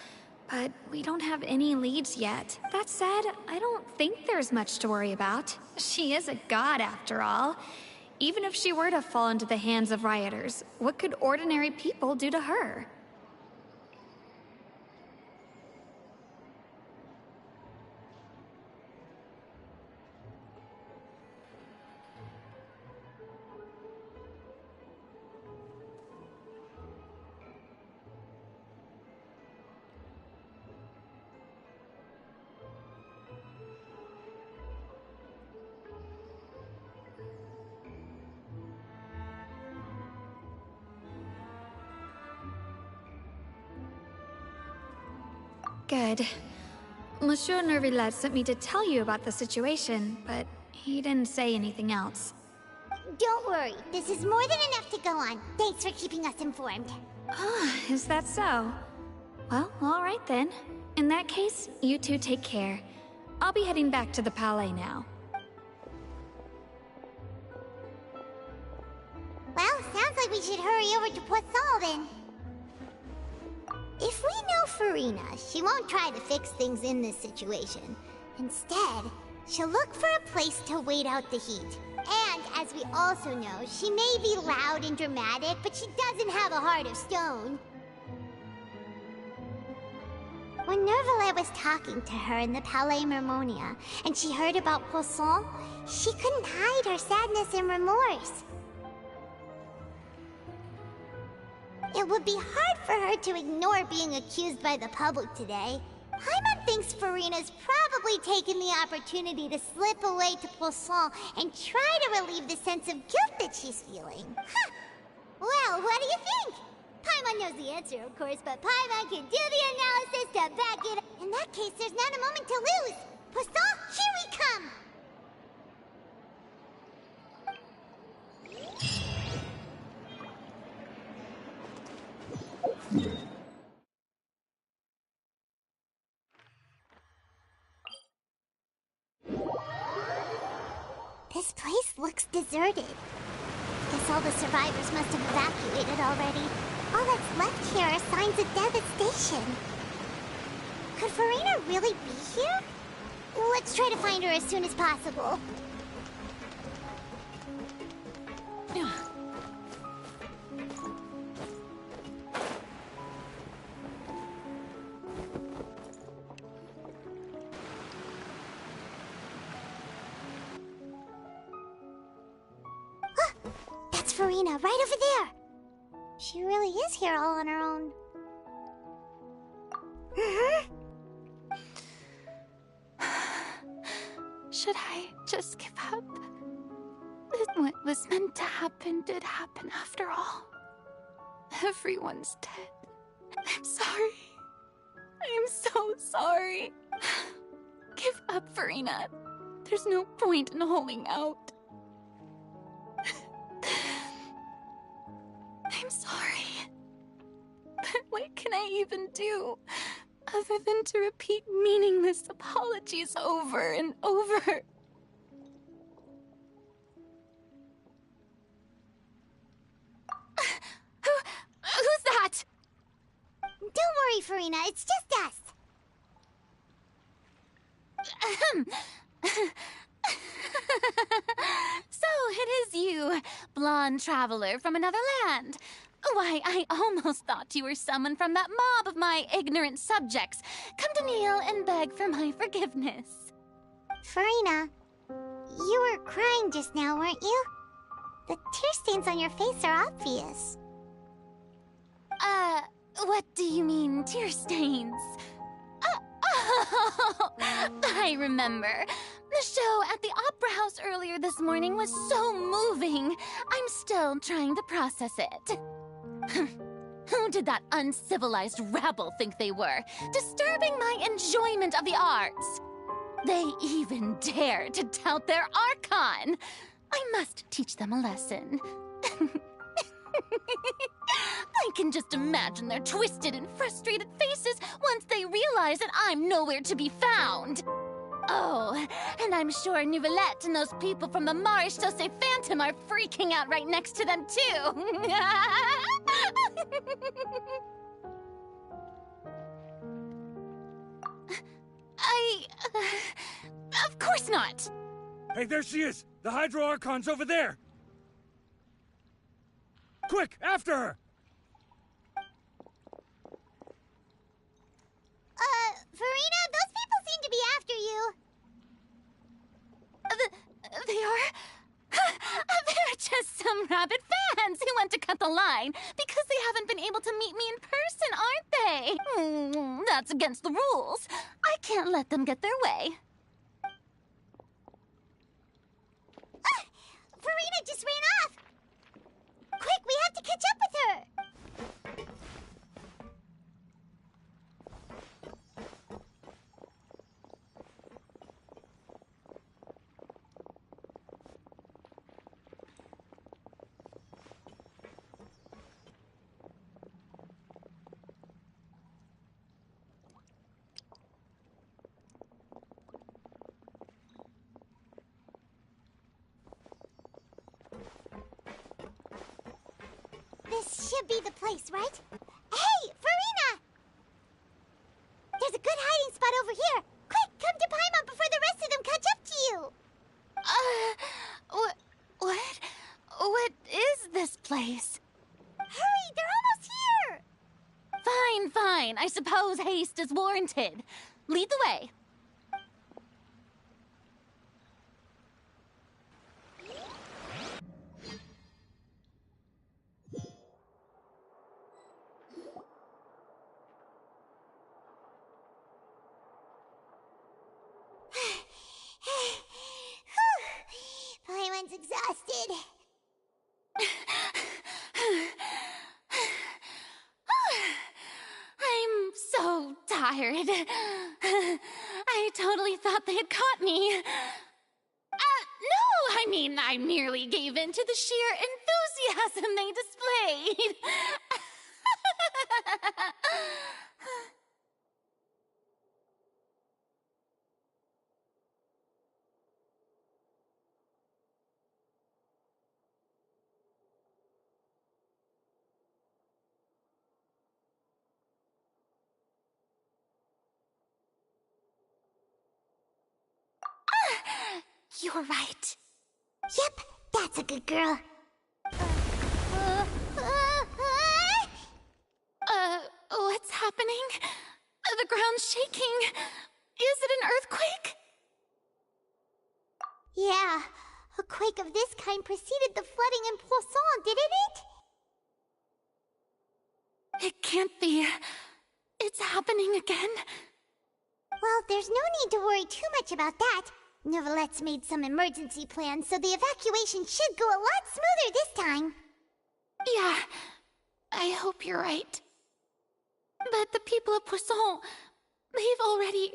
Speaker 7: but we don't have any leads yet. That said, I don't think there's much to worry about. She is a god after all. Even if she were to fall into the hands of rioters, what could ordinary people do to her? Good. Monsieur Nervillet sent me to tell you about the situation, but he didn't say anything else.
Speaker 4: Don't worry, this is more than enough to go on. Thanks for keeping us informed.
Speaker 7: Ah, is that so? Well, all right then. In that case, you two take care. I'll be heading back to the Palais now.
Speaker 4: Well, sounds like we should hurry over to Poisson then. If we know Farina, she won't try to fix things in this situation. Instead, she'll look for a place to wait out the heat. And, as we also know, she may be loud and dramatic, but she doesn't have a heart of stone. When Nervillet was talking to her in the Palais Mermonia, and she heard about Poisson, she couldn't hide her sadness and remorse. It would be hard for her to ignore being accused by the public today. Paimon thinks Farina's probably taken the opportunity to slip away to Poisson and try to relieve the sense of guilt that she's feeling. Huh! Well, what do you think? Paimon knows the answer, of course, but Paimon can do the analysis to back it up. In that case, there's not a moment to lose. Poisson, here we come! This place looks deserted. Guess all the survivors must have evacuated already. All that's left here are signs of devastation. Could Farina really be here? Let's try to find her as soon as possible. That's Farina, right over there. She really is here all on her own.
Speaker 6: Should I just give up? What was meant to happen did happen after all. Everyone's dead. I'm sorry. I'm so sorry. Give up, Farina. There's no point in holding out. I'm sorry. But what can I even do other than to repeat meaningless apologies over and over? Who's that?
Speaker 4: Don't worry, Farina. It's just us.
Speaker 6: So it is you, blonde traveler from another land. Why, I almost thought you were someone from that mob of my ignorant subjects. Come to kneel and beg for my forgiveness.
Speaker 4: Farina, you were crying just now, weren't you? The tear stains on your face are obvious.
Speaker 6: What do you mean, tear stains? Oh, I remember. The show at the Opera House earlier this morning was so moving. I'm still trying to process it. Who did that uncivilized rabble think they were, disturbing my enjoyment of the arts? They even dare to tout their Archon. I must teach them a lesson. I can just imagine their twisted and frustrated faces once they realize that I'm nowhere to be found. Oh, and I'm sure Nouvellette and those people from the Maréchaussée Phantom are freaking out right next to them, too. Of course not.
Speaker 10: Hey, there she is! The Hydro Archon's over there! Quick, after her!
Speaker 4: Farina, those people seem to be after you.
Speaker 6: They are? They're just some rabid fans who want to cut the line because they haven't been able to meet me in person, aren't they? That's against the rules. I can't let them get their way.
Speaker 4: Farina just ran off! Quick, we have to catch up with her! This should be the place, right? Hey, Farina! There's a good hiding spot over here. Quick, come to Paimon before the rest of them catch up to you.
Speaker 6: What? What is this place?
Speaker 4: Hurry, they're almost here!
Speaker 6: Fine, fine. I suppose haste is warranted. Lead the way.
Speaker 4: Paimon's exhausted.
Speaker 6: I'm so tired. I totally thought they had caught me. No, I mean, I merely gave in to the sheer enthusiasm they displayed.
Speaker 4: You're right. Yep, that's a good girl.
Speaker 6: What's happening? The ground's shaking. Is it an earthquake?
Speaker 4: Yeah, a quake of this kind preceded the flooding in Poisson, didn't it?
Speaker 6: It can't be. It's happening again.
Speaker 4: Well, there's no need to worry too much about that. Neverlette's made some emergency plans, so the evacuation should go a lot smoother this time.
Speaker 6: Yeah, I hope you're right. But the people of Poisson, they've already...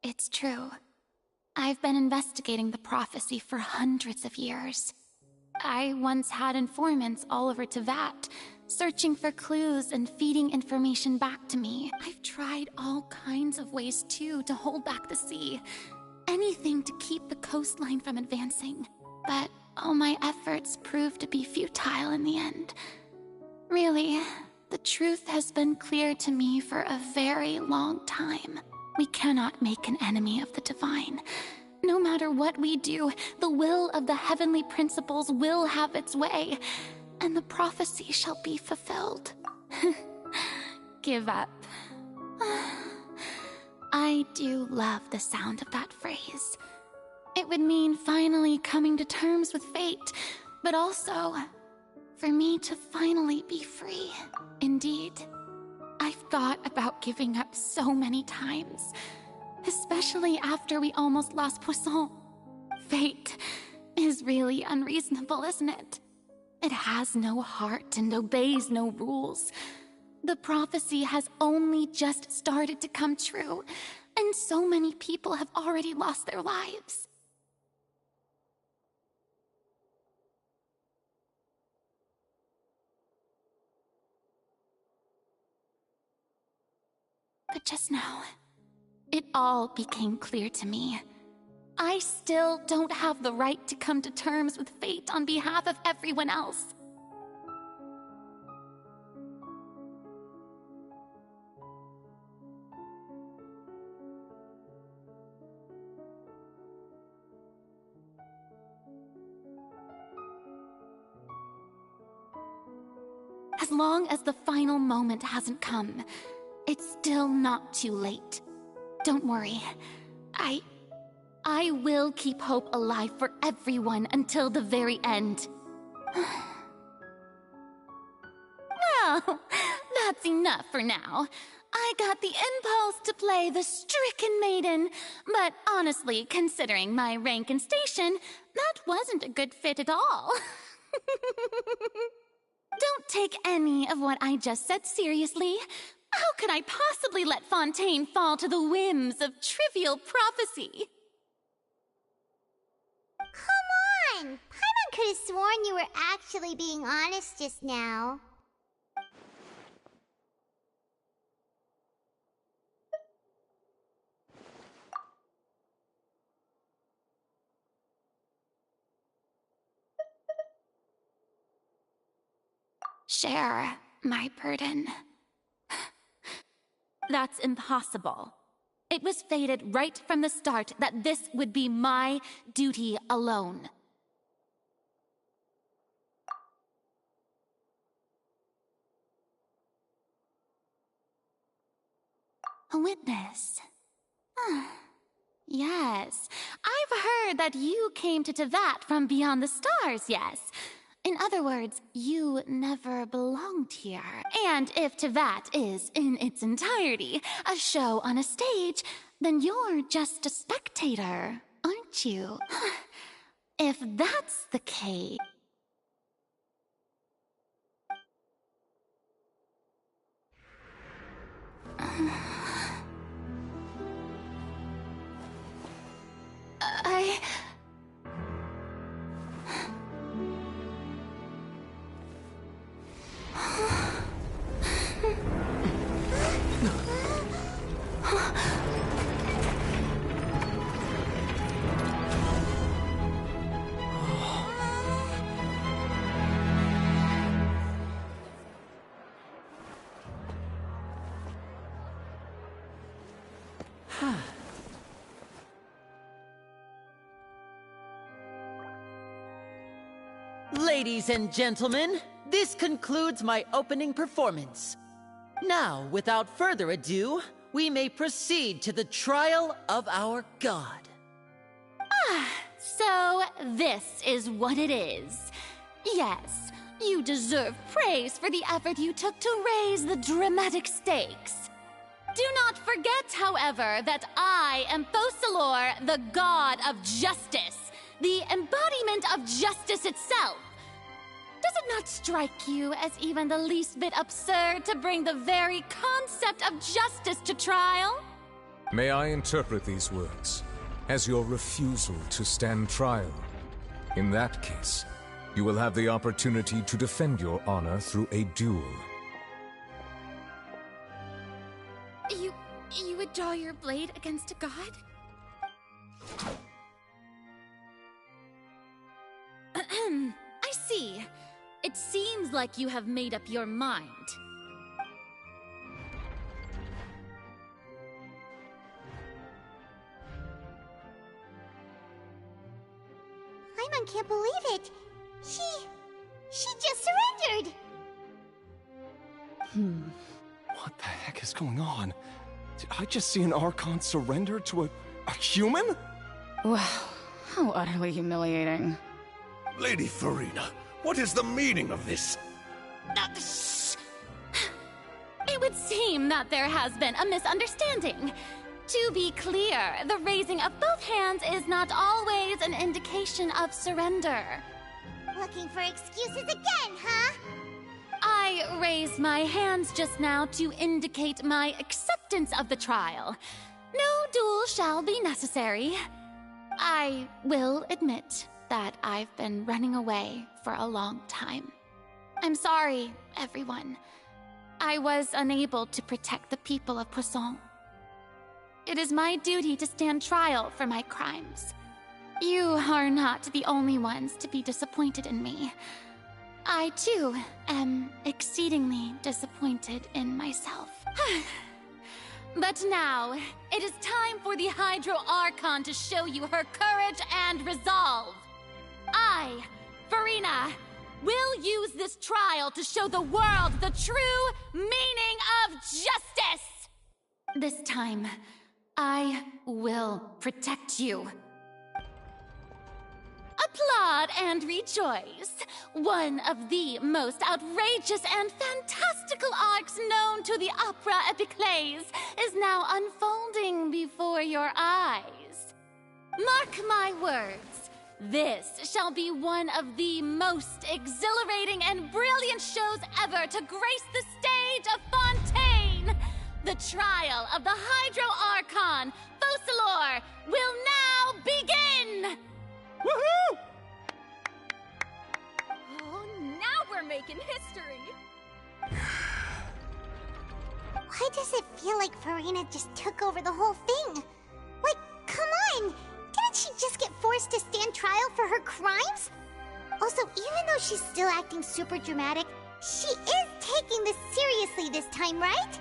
Speaker 6: It's true. I've been investigating the prophecy for hundreds of years. I once had informants all over Tevat, searching for clues and feeding information back to me. I've tried all kinds of ways, too, to hold back the sea. Anything to keep the coastline from advancing. But all my efforts proved to be futile in the end. Really, the truth has been clear to me for a very long time. We cannot make an enemy of the divine. No matter what we do, the will of the heavenly principles will have its way, and the prophecy shall be fulfilled. Give up. I do love the sound of that phrase. It would mean finally coming to terms with fate, but also for me to finally be free. Indeed, I've thought about giving up so many times. Especially after we almost lost Poisson. Fate is really unreasonable, isn't it? It has no heart and obeys no rules. The prophecy has only just started to come true, and so many people have already lost their lives. But just now, it all became clear to me. I still don't have the right to come to terms with fate on behalf of everyone else. As long as the final moment hasn't come, it's still not too late. Don't worry. I will keep hope alive for everyone until the very end. Well, that's enough for now. I got the impulse to play the stricken maiden, but honestly, considering my rank and station, that wasn't a good fit at all. Don't take any of what I just said seriously. How could I possibly let Fontaine fall to the whims of trivial prophecy?
Speaker 4: Come on! Paimon could have sworn you were actually being honest just now.
Speaker 6: Share my burden. That's impossible. It was fated right from the start that this would be my duty alone. A witness. Yes, I've heard that you came to Tevat from beyond the stars, yes. In other words, you never belonged here. And if Tevat is, in its entirety, a show on a stage, then you're just a spectator, aren't you? If that's the case...
Speaker 21: Ladies and gentlemen, this concludes my opening performance. Now, without further ado, we may proceed to the trial of our god.
Speaker 11: So this is what it is. Yes, you deserve praise for the effort you took to raise the dramatic stakes. Do not forget, however, that I am Focalor, the god of justice, the embodiment of justice itself. Does it not strike you as even the least bit absurd to bring the very concept of justice to trial?
Speaker 8: May I interpret these words as your refusal to stand trial? In that case, you will have the opportunity to defend your honor through a duel.
Speaker 11: You would draw your blade against a god? I see. It seems like you have made up your mind.
Speaker 4: Paimon can't believe it. She just surrendered.
Speaker 9: What the heck is going on? Did I just see an Archon surrender to a human?
Speaker 14: Wow, how utterly humiliating.
Speaker 12: Lady Farina, what is the meaning of this?
Speaker 11: Shh! It would seem that there has been a misunderstanding. To be clear, the raising of both hands is not always an indication of surrender.
Speaker 4: Looking for excuses again, huh?
Speaker 11: I raised my hands just now to indicate my acceptance of the trial. No duel shall be necessary. I will admit that I've been running away for a long time. I'm sorry, everyone. I was unable to protect the people of Poisson. It is my duty to stand trial for my crimes. You are not the only ones to be disappointed in me. I, too, am exceedingly disappointed in myself. But now, it is time for the Hydro Archon to show you her courage and resolve. I, Farina, will use this trial to show the world the true meaning of justice! This time, I will protect you. Applaud and rejoice. One of the most outrageous and fantastical arcs known to the opera epiclese is now unfolding before your eyes. Mark my words, this shall be one of the most exhilarating and brilliant shows ever to grace the stage of Fontaine. The trial of the Hydro Archon, Focalor, will now begin!
Speaker 7: Woohoo! Oh, now we're making history!
Speaker 4: Why does it feel like Farina just took over the whole thing? Like, come on! Didn't she just get forced to stand trial for her crimes? Also, even though she's still acting super dramatic, she is taking this seriously this time, right?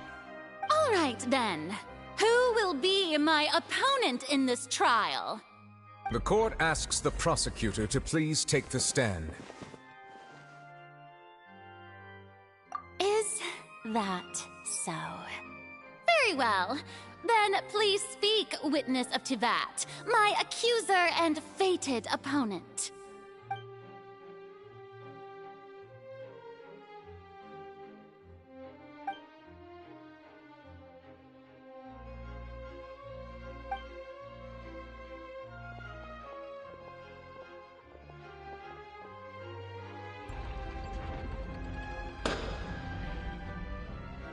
Speaker 11: All right, then. Who will be my opponent in this trial?
Speaker 8: The court asks the prosecutor to please take the stand.
Speaker 11: Is that so? Very well. Then please speak, witness of Tivat, my accuser and fated opponent.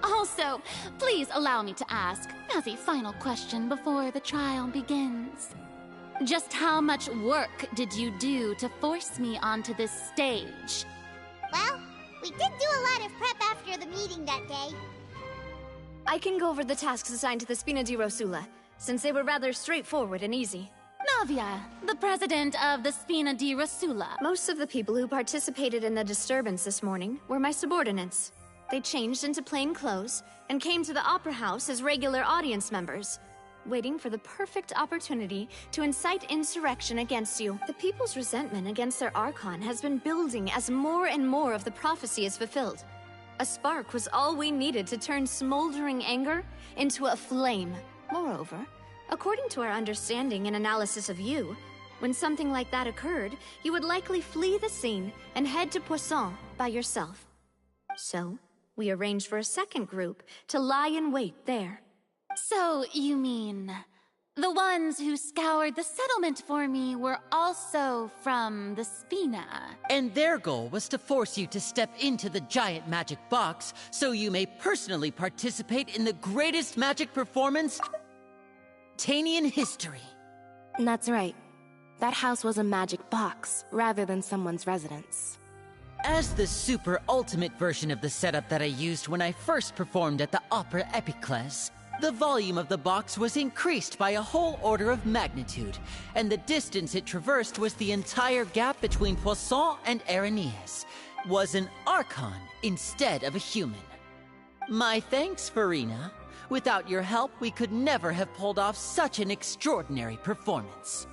Speaker 11: Also, please allow me to ask, as a final question before the trial begins. Just how much work did you do to force me onto this stage?
Speaker 4: Well, we did do a lot of prep after the meeting that day.
Speaker 7: I can go over the tasks assigned to the Spina di Rosula, since they were rather straightforward and easy.
Speaker 11: Navia, the president of the Spina di Rosula.
Speaker 7: Most of the people who participated in the disturbance this morning were my subordinates. They changed into plain clothes and came to the Opera House as regular audience members.
Speaker 5: waiting for the perfect opportunity to incite insurrection against you. The people's resentment against their Archon has been building as more and more of the prophecy is fulfilled. A spark was all we needed to turn smoldering anger into a flame. Moreover, according to our understanding and analysis of you, when something like that occurred, you would likely flee the scene and head to Poisson by yourself. So, we arranged for a second group to lie in wait there.
Speaker 11: So, you mean... the ones who scoured the settlement for me were also from the Spina?
Speaker 21: And their goal was to force you to step into the giant magic box so you may personally participate in the greatest magic performance in Tanian history.
Speaker 15: That's right. That house was a magic box, rather than someone's residence.
Speaker 21: As the super ultimate version of the setup that I used when I first performed at the Opera Epiclese, the volume of the box was increased by a whole order of magnitude, and the distance it traversed was the entire gap between Poisson and Araneas, was an Archon instead of a human. My thanks, Farina. Without your help, we could never have pulled off such an extraordinary performance.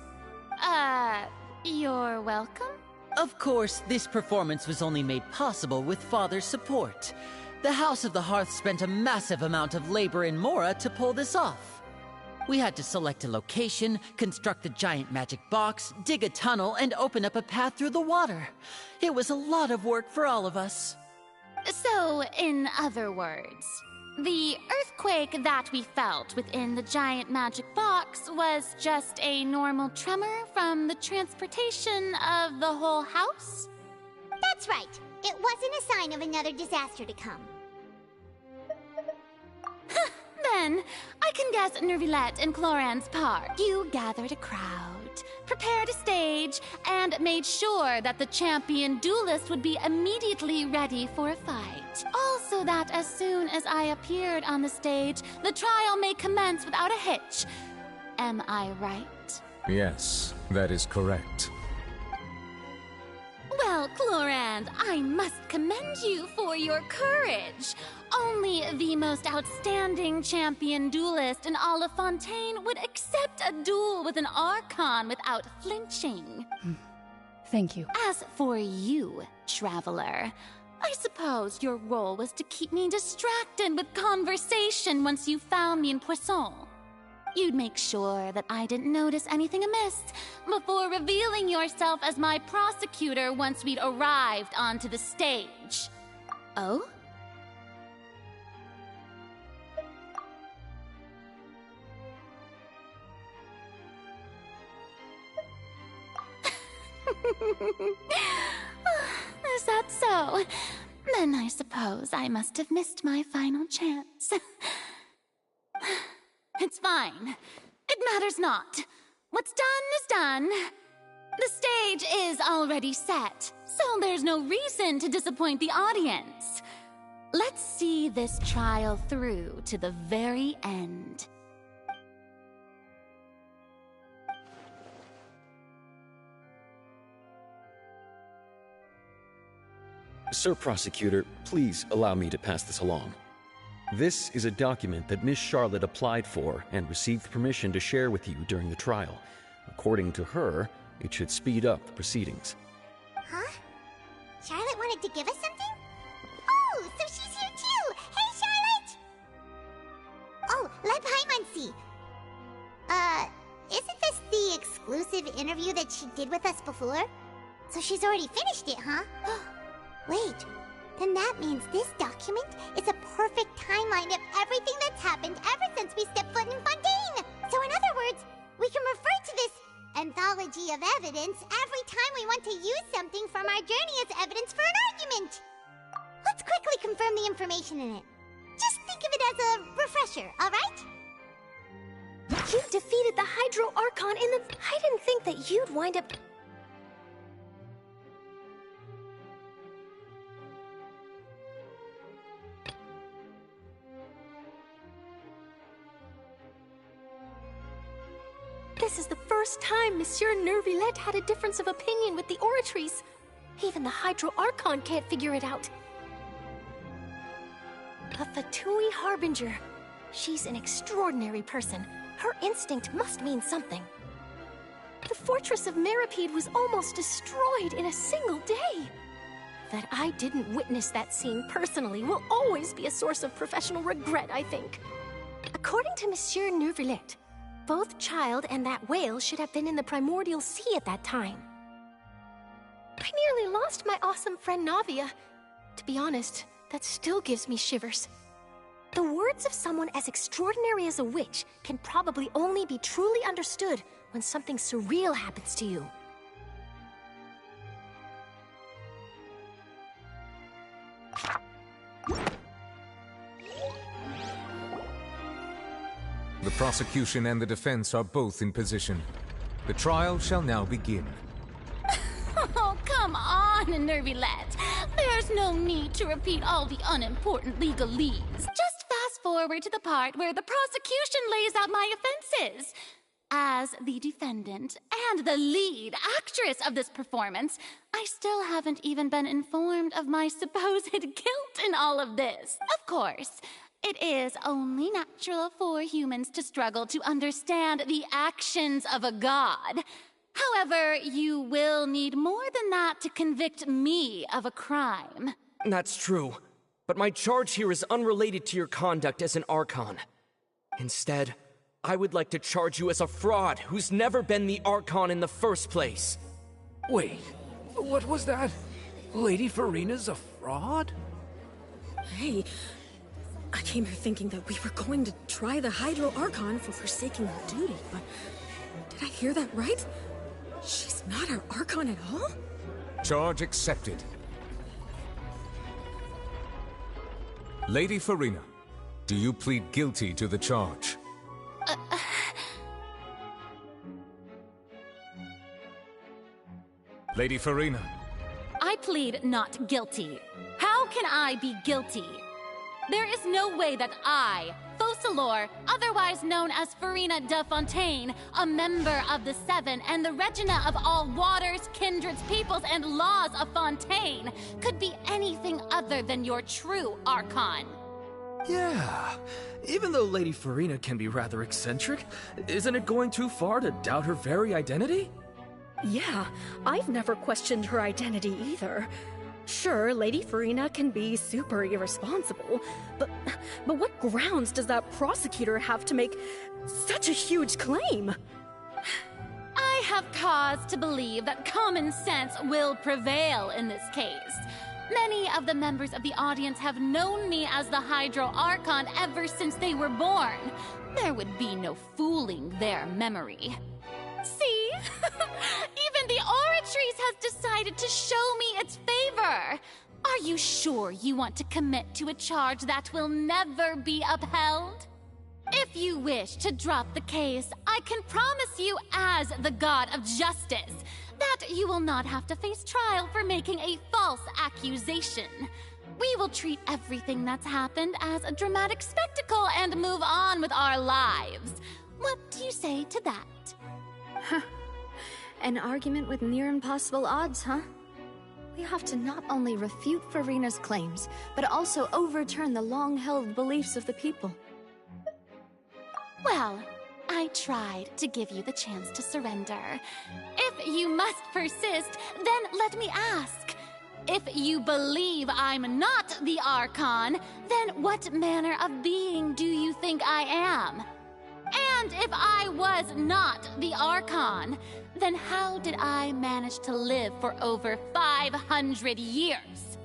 Speaker 11: You're welcome?
Speaker 21: Of course, this performance was only made possible with Father's support. The House of the Hearth spent a massive amount of labor in Mora to pull this off. We had to select a location, construct the giant magic box, dig a tunnel, and open up a path through the water. It was a lot of work for all of us.
Speaker 11: So, in other words, the earthquake that we felt within the giant magic box was just a normal tremor from the transportation of the whole house?
Speaker 4: That's right. It wasn't a sign of another disaster to come.
Speaker 11: Then, I can guess Nervillette and Cloran's part. You gathered a crowd, prepared a stage, and made sure that the champion duelist would be immediately ready for a fight. Also that as soon as I appeared on the stage, the trial may commence without a hitch. Am I right?
Speaker 8: Yes, that is correct.
Speaker 11: Well, Clorand, I must commend you for your courage. Only the most outstanding champion duelist in all of Fontaine would accept a duel with an Archon without flinching.
Speaker 24: Thank you.
Speaker 11: As for you, Traveler, I suppose your role was to keep me distracted with conversation once you found me in Poisson. You'd make sure that I didn't notice anything amiss before revealing yourself as my prosecutor once we'd arrived onto the stage. Oh? Is that so? Then I suppose I must have missed my final chance. It's fine. It matters not. What's done is done. The stage is already set, so there's no reason to disappoint the audience. Let's see this trial through to the very end.
Speaker 16: Sir Prosecutor, please allow me to pass this along. This is a document that Miss Charlotte applied for and received permission to share with you during the trial. According to her, it should speed up the proceedings.
Speaker 4: Huh? Charlotte wanted to give us something? Oh, so she's here too! Hey, Charlotte! Oh, Leb Hymancy. Isn't this the exclusive interview that she did with us before? So she's already finished it, huh? Wait, then that means this document is a perfect timeline of everything that's happened ever since we stepped foot in Fontaine! So in other words, we can refer to this anthology of evidence every time we want to use something from our journey as evidence for an argument! Let's quickly confirm the information in it. Just think of it as a refresher, alright?
Speaker 2: You defeated the Hydro Archon in the... I didn't think that you'd wind up... This is the first time Monsieur Nervillette had a difference of opinion with the oratories. Even the Hydro Archon can't figure it out. A Fatui Harbinger. She's an extraordinary person. Her instinct must mean something. The fortress of Mirapede was almost destroyed in a single day. That I didn't witness that scene personally will always be a source of professional regret, I think. According to Monsieur Neuvillette, both Child and that whale should have been in the primordial sea at that time. I nearly lost my awesome friend Navia. To be honest, that still gives me shivers. The words of someone as extraordinary as a witch can probably only be truly understood when something surreal happens to you.
Speaker 8: The prosecution and the defense are both in position. The trial shall now begin.
Speaker 11: Oh, come on, Neuvillette. There's no need to repeat all the unimportant legalese. Just fast forward to the part where the prosecution lays out my offenses. As the defendant and the lead actress of this performance, I still haven't even been informed of my supposed guilt in all of this. Of course, it is only natural for humans to struggle to understand the actions of a god. However, you will need more than that to convict me of a crime.
Speaker 13: That's true, but my charge here is unrelated to your conduct as an Archon. Instead, I would like to charge you as a fraud who's never been the Archon in the first place.
Speaker 10: Wait, what was that? Lady Farina's a fraud?
Speaker 18: Hey, I came here thinking that we were going to try the Hydro Archon for forsaking her duty, but did I hear that right? She's not our Archon at all?
Speaker 8: Charge accepted. Lady Farina, do you plead guilty to the charge? Lady Farina.
Speaker 11: I plead not guilty. How can I be guilty? There is no way that I, Focalor, otherwise known as Farina de Fontaine, a member of the Seven and the Regina of all waters, kindreds, peoples, and laws of Fontaine, could be anything other than your true Archon.
Speaker 19: Yeah, even though Lady Farina can be rather eccentric, isn't it going too far to doubt her very identity?
Speaker 18: Yeah, I've never questioned her identity either. Sure, Lady Farina can be super irresponsible, but what grounds does that prosecutor have to make such a huge claim?
Speaker 11: I have cause to believe that common sense will prevail in this case. Many of the members of the audience have known me as the Hydro Archon ever since they were born. There would be no fooling their memory. See? Even the Oratrice has decided to show me its favor. Are you sure you want to commit to a charge that will never be upheld? If you wish to drop the case, I can promise you as the God of Justice that you will not have to face trial for making a false accusation. We will treat everything that's happened as a dramatic spectacle and move on with our lives. What do you say to that?
Speaker 5: Huh. An argument with near impossible odds, huh? We have to not only refute Farina's claims, but also overturn the long-held beliefs of the people.
Speaker 11: Well, I tried to give you the chance to surrender. If you must persist, then let me ask. If you believe I'm not the Archon, then what manner of being do you think I am? And if I was not the Archon, then how did I manage to live for over 500 years?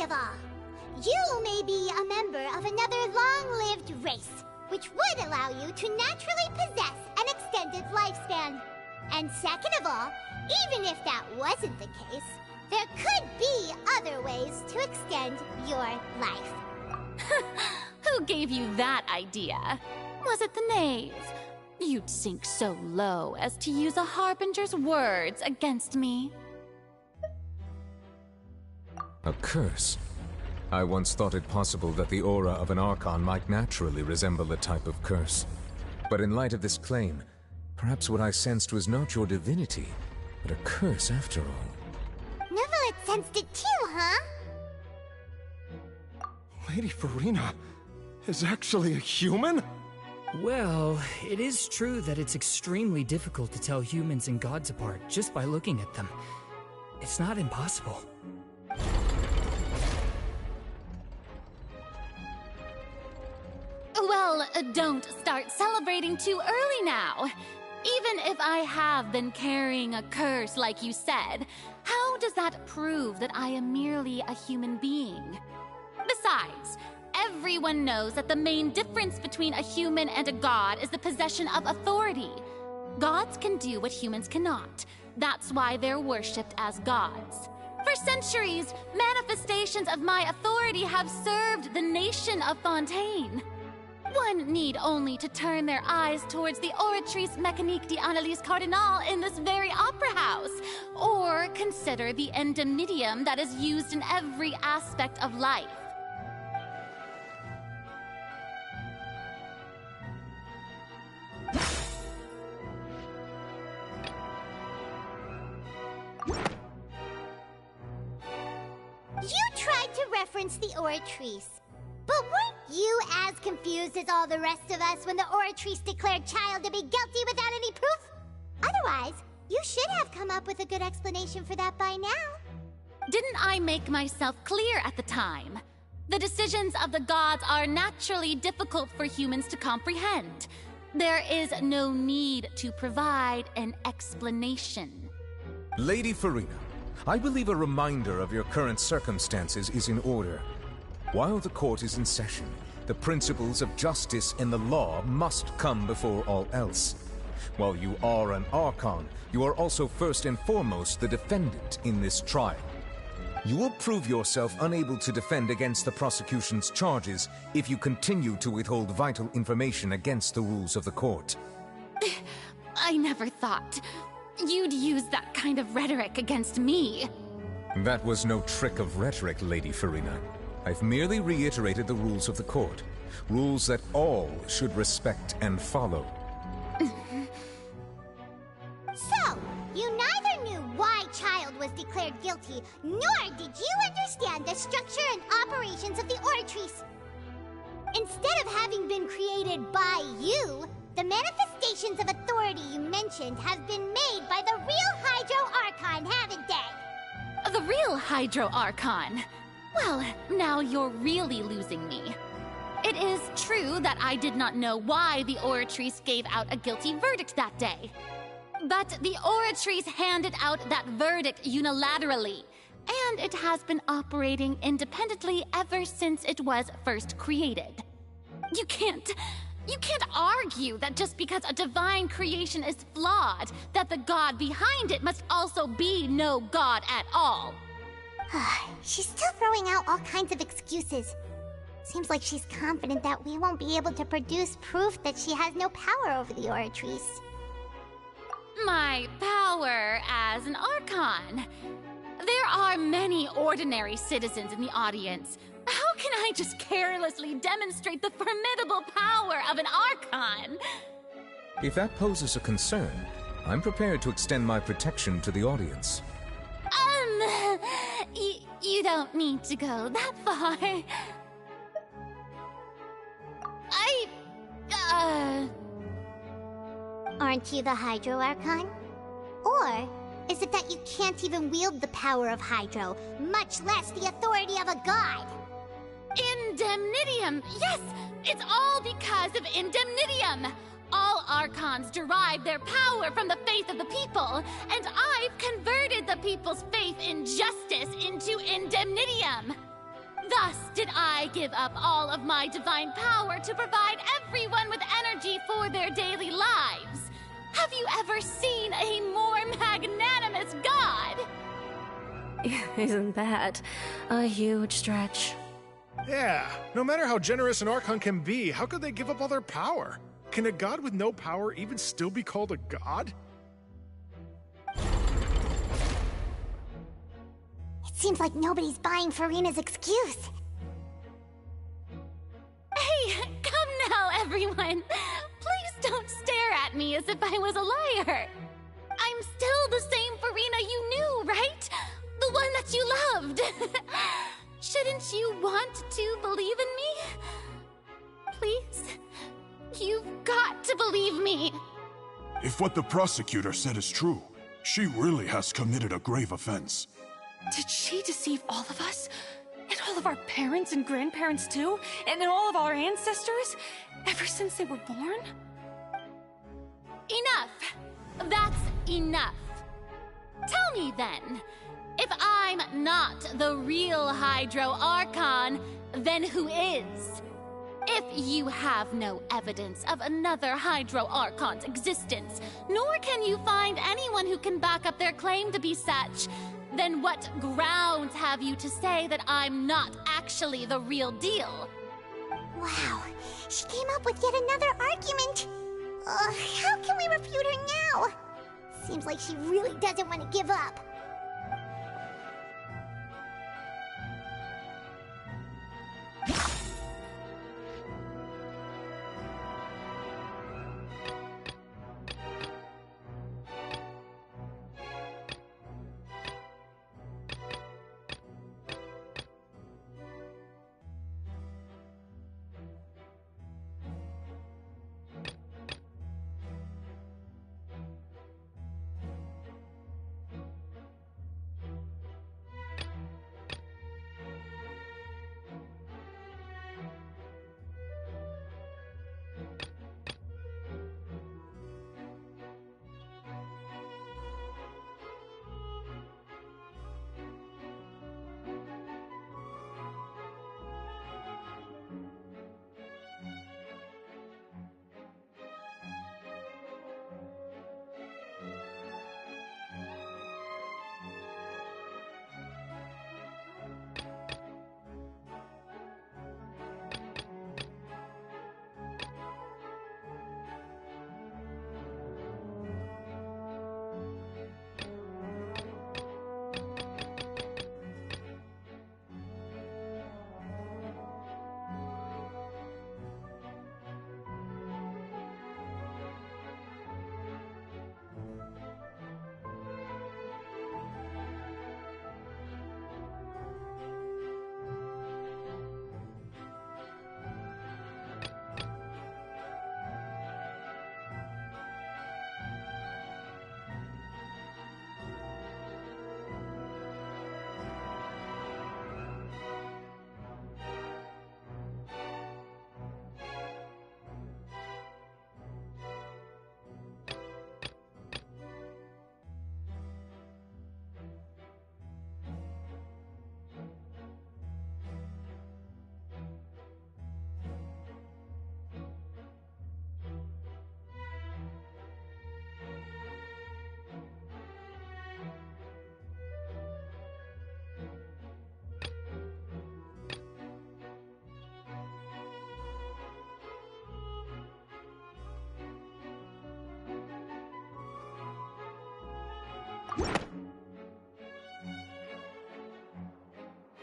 Speaker 4: of all, you may be a member of another long-lived race, which would allow you to naturally possess an extended lifespan. And second of all, even if that wasn't the case, there could be other ways to extend your life.
Speaker 11: Who gave you that idea? Was it the knave? You'd sink so low as to use a harbinger's words against me.
Speaker 8: A curse? I once thought it possible that the aura of an Archon might naturally resemble a type of curse. But in light of this claim, perhaps what I sensed was not your divinity, but a curse after all.
Speaker 4: Neuvillette sensed it too, huh?
Speaker 9: Lady Farina is actually a human?
Speaker 10: Well, it is true that it's extremely difficult to tell humans and gods apart just by looking at them. It's not impossible.
Speaker 11: Well, don't start celebrating too early now. Even if I have been carrying a curse like you said, how does that prove that I am merely a human being? Besides, everyone knows that the main difference between a human and a god is the possession of authority. Gods can do what humans cannot. That's why they're worshipped as gods. For centuries, manifestations of my authority have served the nation of Fontaine. One need only to turn their eyes towards the Oratrice Mécanique d'Analyse Cardinal in this very opera house, or consider the indemnitium that is used in every aspect of life.
Speaker 4: You tried to reference the Oratrice. But weren't you as confused as all the rest of us when the Oratrice declared Child to be guilty without any proof? Otherwise, you should have come up with a good explanation for that by now.
Speaker 11: Didn't I make myself clear at the time? The decisions of the gods are naturally difficult for humans to comprehend. There is no need to provide an explanation.
Speaker 8: Lady Farina, I believe a reminder of your current circumstances is in order. While the court is in session, the principles of justice and the law must come before all else. While you are an Archon, you are also first and foremost the defendant in this trial. You will prove yourself unable to defend against the prosecution's charges if you continue to withhold vital information against the rules of the court.
Speaker 11: I never thought you'd use that kind of rhetoric against me.
Speaker 8: That was no trick of rhetoric, Lady Farina. I've merely reiterated the rules of the court. Rules that all should respect and follow.
Speaker 4: So, you neither knew why Child was declared guilty, nor did you understand the structure and operations of the Oratrice. Instead of having been created by you, the manifestations of authority you mentioned have been made by the real Hydro Archon, haven't they?
Speaker 11: The real Hydro Archon? Well, now you're really losing me. It is true that I did not know why the Oratrice gave out a guilty verdict that day. But the Oratrice handed out that verdict unilaterally, and it has been operating independently ever since it was first created. You can't argue that just because a divine creation is flawed, that the god behind it must also be no god at all.
Speaker 4: She's still throwing out all kinds of excuses. Seems like she's confident that we won't be able to produce proof that she has no power over the Oratrice.
Speaker 11: My power as an Archon. There are many ordinary citizens in the audience. How can I just carelessly demonstrate the formidable power of an Archon?
Speaker 8: If that poses a concern, I'm prepared to extend my protection to the audience.
Speaker 11: You don't need to go that far.
Speaker 4: Aren't you the Hydro Archon? Or is it that you can't even wield the power of Hydro, much less the authority of a god?
Speaker 11: Indemnitium! Yes! It's all because of Indemnitium! All Archons derive their power from the faith of the people, and I've converted the people's faith in justice into Indemnitium! Thus did I give up all of my divine power to provide everyone with energy for their daily lives. Have you ever seen a more magnanimous god?
Speaker 18: Isn't that a huge stretch?
Speaker 1: Yeah, no matter how generous an Archon can be, how could they give up all their power? Can a god with no power even still be called a god?
Speaker 4: It seems like nobody's buying Furina's excuse.
Speaker 11: Hey, come now, everyone. Please don't stare at me as if I was a liar. I'm still the same Furina you knew, right? The one that you loved. Shouldn't you want to believe in me? Please? You've got to believe me.
Speaker 9: If what the prosecutor said is true, she really has committed a grave offense.
Speaker 17: Did she deceive all of us? And all of our parents and grandparents too? And all of our ancestors? Ever since they were born?
Speaker 11: Enough! That's enough. Tell me then, if I'm not the real Hydro Archon, then who is? If you have no evidence of another Hydro Archon's existence, nor can you find anyone who can back up their claim to be such, then what grounds have you to say that I'm not actually the real deal?
Speaker 4: Wow, she came up with yet another argument. How can we refute her now? Seems like she really doesn't want to give up.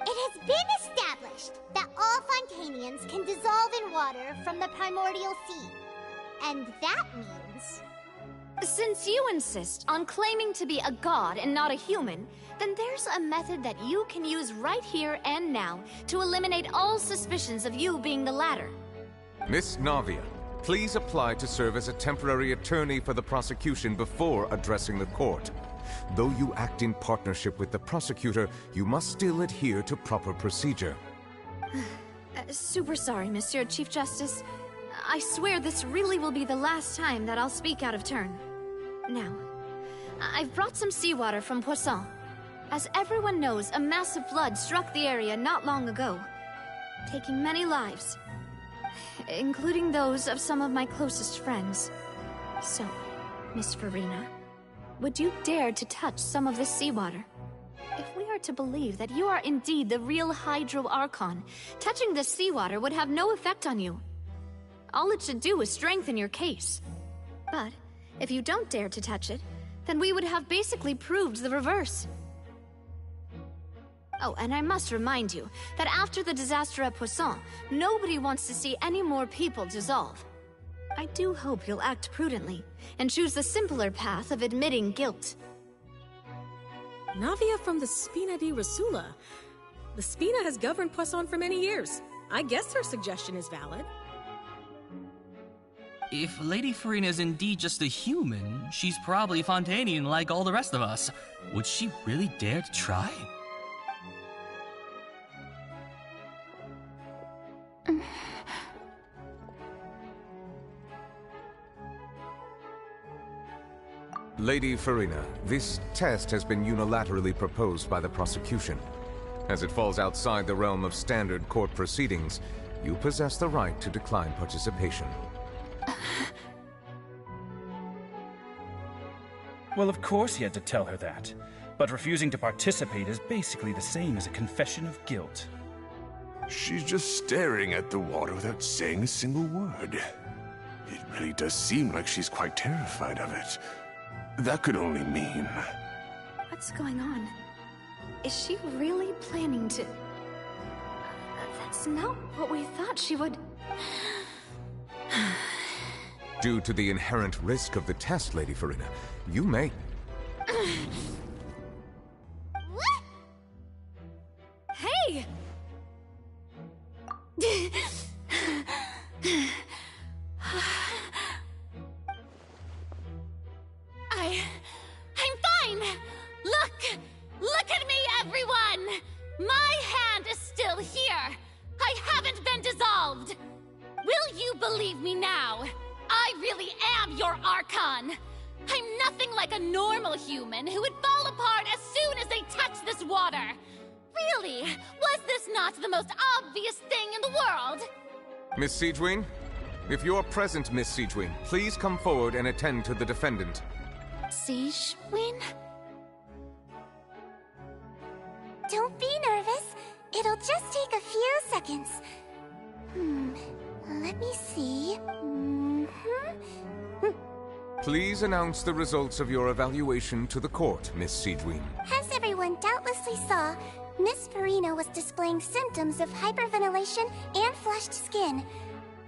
Speaker 4: It has been established that all Fontanians can dissolve in water from the primordial sea. And that means...
Speaker 5: Since you insist on claiming to be a god and not a human, then there's a method that you can use right here and now to eliminate all suspicions of you being the latter.
Speaker 8: Miss Navia, please apply to serve as a temporary attorney for the prosecution before addressing the court. Though you act in partnership with the prosecutor, you must still adhere to proper procedure.
Speaker 5: Super sorry, Monsieur Chief Justice. I swear this really will be the last time that I'll speak out of turn. Now, I've brought some seawater from Poisson. As everyone knows, a massive flood struck the area not long ago,
Speaker 7: taking many lives, including those of some of my closest friends. So, Miss Farina, would you dare to touch some of this seawater? If we are to believe that you are indeed the real Hydro Archon, touching this seawater would have no effect on you. All it should do is strengthen your case. But if you don't dare to touch it, then we would have basically proved the reverse. Oh, and I must remind you that after the disaster at Poisson, nobody wants to see any more people dissolve. I do hope you'll act prudently and choose the simpler path of admitting guilt.
Speaker 18: Navia from the Spina di Rasula. The Spina has governed Poisson for many years. I guess her suggestion is valid.
Speaker 3: If Lady Farina is indeed just a human, she's probably Fontanian like all the rest of us. Would she really dare to try?
Speaker 8: Lady Farina, this test has been unilaterally proposed by the prosecution. As it falls outside the realm of standard court proceedings, you possess the right to decline participation.
Speaker 20: Well, of course he had to tell her that. But refusing to participate is basically the same as a confession of guilt.
Speaker 12: She's just staring at the water without saying a single word. It really does seem like she's quite terrified of it. That could only mean...
Speaker 7: What's going on? Is she really planning to... That's not what we thought she would...
Speaker 8: Due to the inherent risk of the test, Lady Farina, you may...
Speaker 4: What?
Speaker 7: Hey!
Speaker 11: I'm fine! Look at me, everyone! My hand is still here! I haven't been dissolved! Will you believe me now? I really am your Archon! I'm nothing like a normal human who would fall apart as soon as they touch this water! Really? Was this not the most obvious thing in the world?
Speaker 8: Miss Siegewien? If you are present, Miss Siegewien, please come forward and attend to the defendant.
Speaker 11: Siegewien?
Speaker 4: Don't be nervous. It'll just take a few seconds. Let me see.
Speaker 8: Please announce the results of your evaluation to the court, Miss Siegewien.
Speaker 4: As everyone doubtlessly saw, Miss Farina was displaying symptoms of hyperventilation and flushed skin.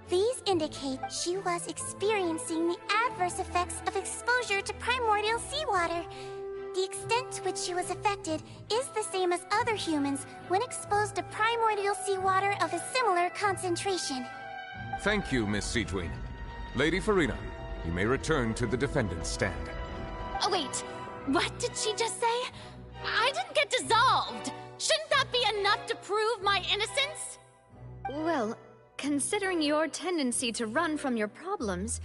Speaker 4: These indicate she was experiencing the adverse effects of exposure to primordial seawater. The extent to which she was affected is the same as other humans when exposed to primordial seawater of a similar concentration.
Speaker 8: Thank you, Miss Siegewien. Lady Farina, you may return to the defendant's stand.
Speaker 11: Oh, wait. What did she just say? I didn't get dissolved. Shouldn't that be enough to prove my innocence?
Speaker 7: Well, considering your tendency to run from your problems,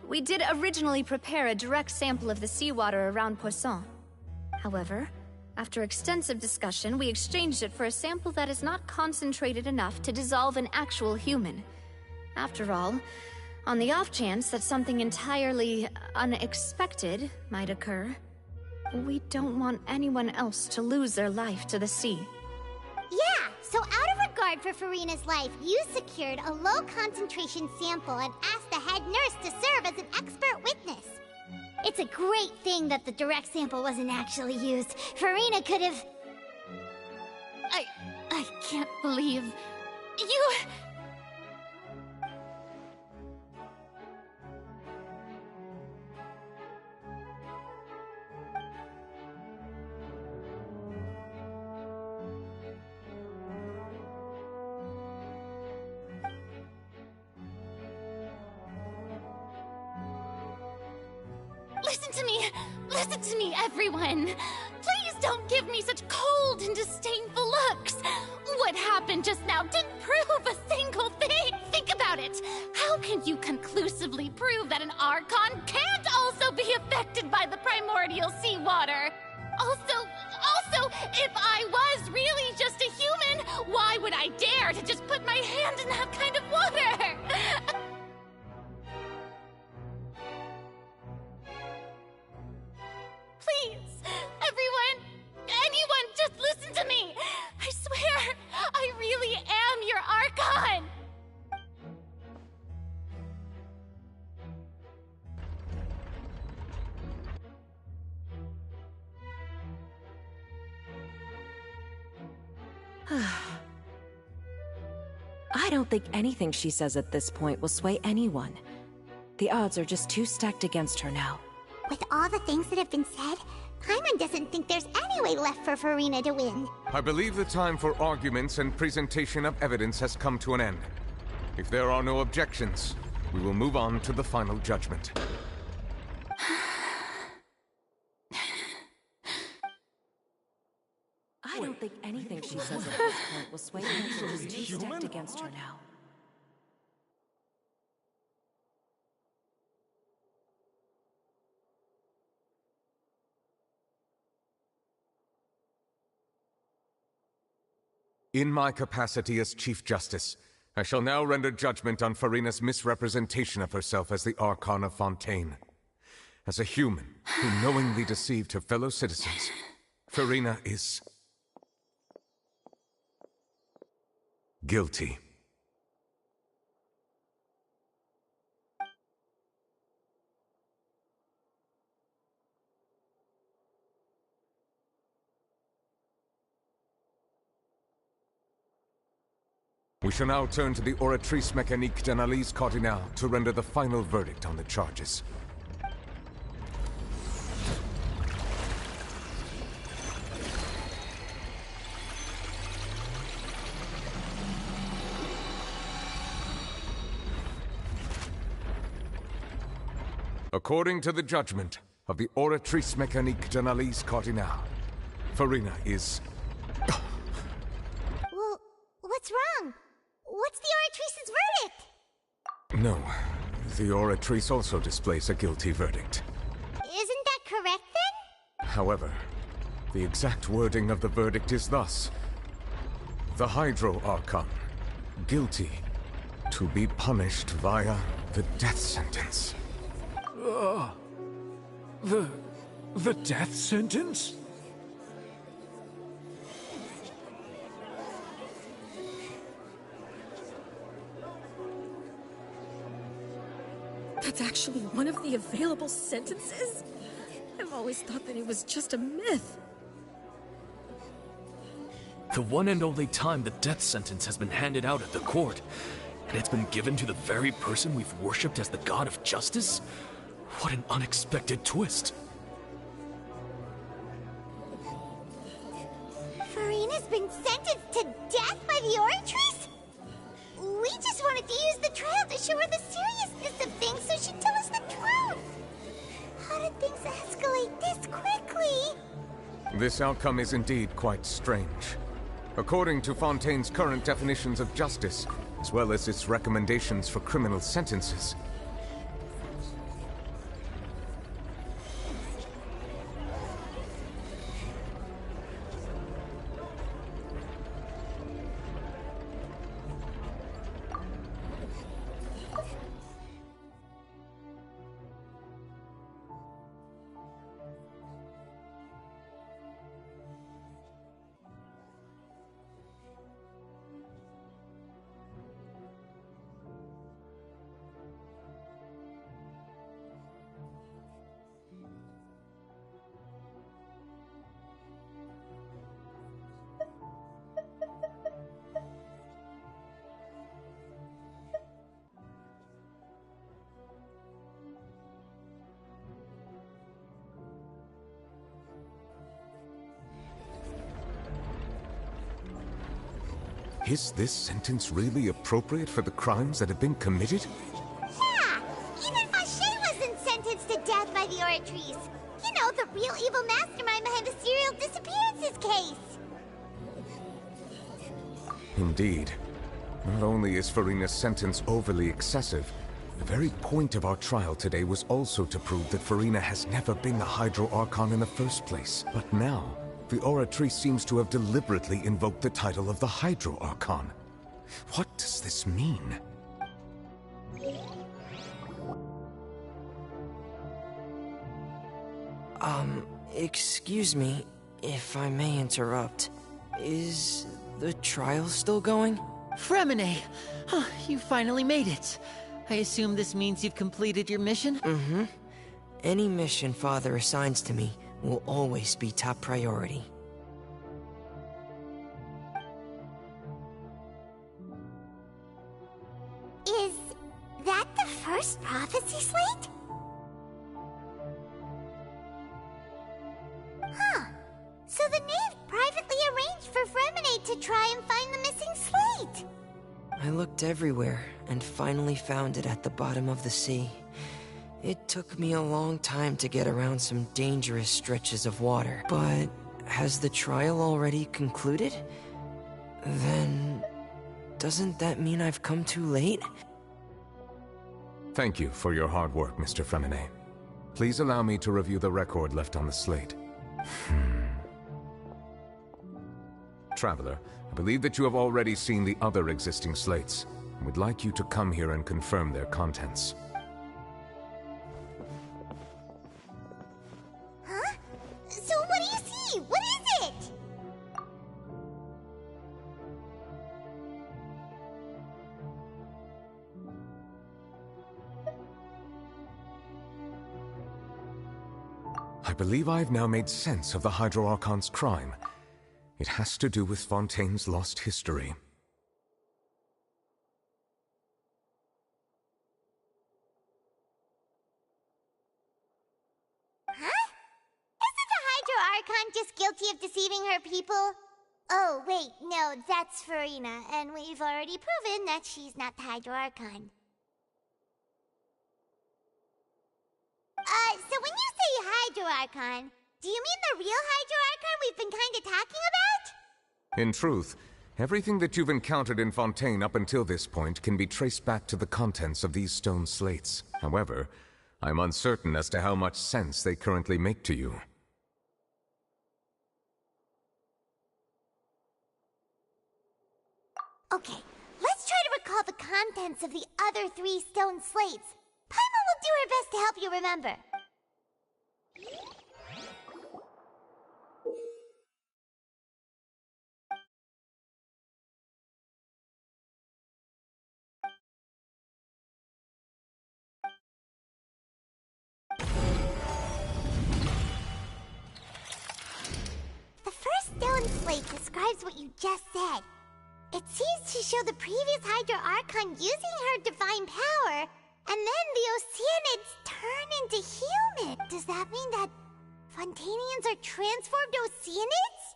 Speaker 7: we did originally prepare a direct sample of the seawater around Poisson. However, after extensive discussion, we exchanged it for a sample that is not concentrated enough to dissolve an actual human. After all, on the off chance that something entirely unexpected might occur, we don't want anyone else to lose their life to the sea.
Speaker 4: Yeah, so out of regard for Farina's life, you secured a low-concentration sample and asked the head nurse to serve as an expert witness. It's a great thing that the direct sample wasn't actually used. Farina could have...
Speaker 11: I can't believe... You... Listen to me, everyone! Please don't give me such cold and disdainful looks! What happened just now didn't prove a single thing! Think about it! How can you conclusively prove that an Archon can't also be affected by the primordial seawater? Also, if I was really just a human, why would I dare to just put my hand in that kind of water! Please, anyone, just listen to me! I swear, I really am your Archon!
Speaker 6: I don't think anything she says at this point will sway anyone. The odds are just too stacked against her now.
Speaker 4: With all the things that have been said, Paimon doesn't think there's any way left for Furina to win.
Speaker 8: I believe the time for arguments and presentation of evidence has come to an end. If there are no objections, we will move on to the final judgment.
Speaker 6: I don't think anything she says at this point will sway anyone. She's too stacked against her now.
Speaker 8: In my capacity as Chief Justice, I shall now render judgment on Furina's misrepresentation of herself as the Archon of Fontaine. As a human who knowingly deceived her fellow citizens, Furina is guilty. We shall now turn to the Oratrice Mécanique d'Analyse Cardinale to render the final verdict on the charges. According to the judgment of the Oratrice Mécanique d'Analyse Cardinale, Furina is...
Speaker 4: Well, what's wrong? What's the Oratrice's verdict?
Speaker 8: No, the Oratrice also displays a guilty verdict.
Speaker 4: Isn't that correct then?
Speaker 8: However, the exact wording of the verdict is thus: the Hydro Archon, guilty, to be punished via the death sentence.
Speaker 9: The death sentence?
Speaker 18: That's actually one of the available sentences? I've always thought that it was just a myth.
Speaker 19: The one and only time the death sentence has been handed out at the court, and it's been given to the very person we've worshipped as the god of justice? What an unexpected twist.
Speaker 4: Furina's been sentenced to death by the Oratrice? We just wanted to use the trial to show her the seriousness of things so she'd tell us the truth. How did things escalate this quickly?
Speaker 8: This outcome is indeed quite strange. According to Fontaine's current definitions of justice, as well as its recommendations for criminal sentences, is this sentence really appropriate for the crimes that have been committed?
Speaker 4: Yeah! Even Fache wasn't sentenced to death by the Oratrice. You know, the real evil mastermind behind the serial disappearances case.
Speaker 8: Indeed. Not only is Furina's sentence overly excessive, the very point of our trial today was also to prove that Furina has never been the Hydro Archon in the first place. But now, the Oratrice seems to have deliberately invoked the title of the Hydro Archon. What does this mean?
Speaker 14: Excuse me, if I may interrupt. Is the trial still going?
Speaker 21: Fremine! You finally made it. I assume this means you've completed your mission?
Speaker 14: Mm-hmm. Any mission Father assigns to me will always be top priority.
Speaker 4: Is that the first prophecy slate? Huh. So the knave privately arranged for Fremine to try and find the missing slate.
Speaker 14: I looked everywhere and finally found it at the bottom of the sea. It took me a long time to get around some dangerous stretches of water. But has the trial already concluded? Then doesn't that mean I've come too late?
Speaker 8: Thank you for your hard work, Mr. Fremine. Please allow me to review the record left on the slate. Traveler, I believe that you have already seen the other existing slates. I would like you to come here and confirm their contents.
Speaker 4: Huh? So what do you see? What is it?
Speaker 8: I believe I've now made sense of the Hydro Archon's crime. It has to do with Fontaine's lost history.
Speaker 4: Huh? Isn't the Hydro Archon just guilty of deceiving her people? Oh, wait, no, that's Farina, and we've already proven that she's not the Hydro Archon. So when you say Hydro Archon, do you mean the real Hydro Archon we've been kinda talking about?
Speaker 8: In truth, everything that you've encountered in Fontaine up until this point can be traced back to the contents of these stone slates. However, I'm uncertain as to how much sense they currently make to you.
Speaker 4: Okay, let's try to recall the contents of the other 3 stone slates. Paimon will do her best to help you remember. The first stone slate describes what you just said. It seems to show the previous Hydro Archon using her divine power, and then the Oceanids turn into human. Does that mean that Fontainians are transformed Oceanids?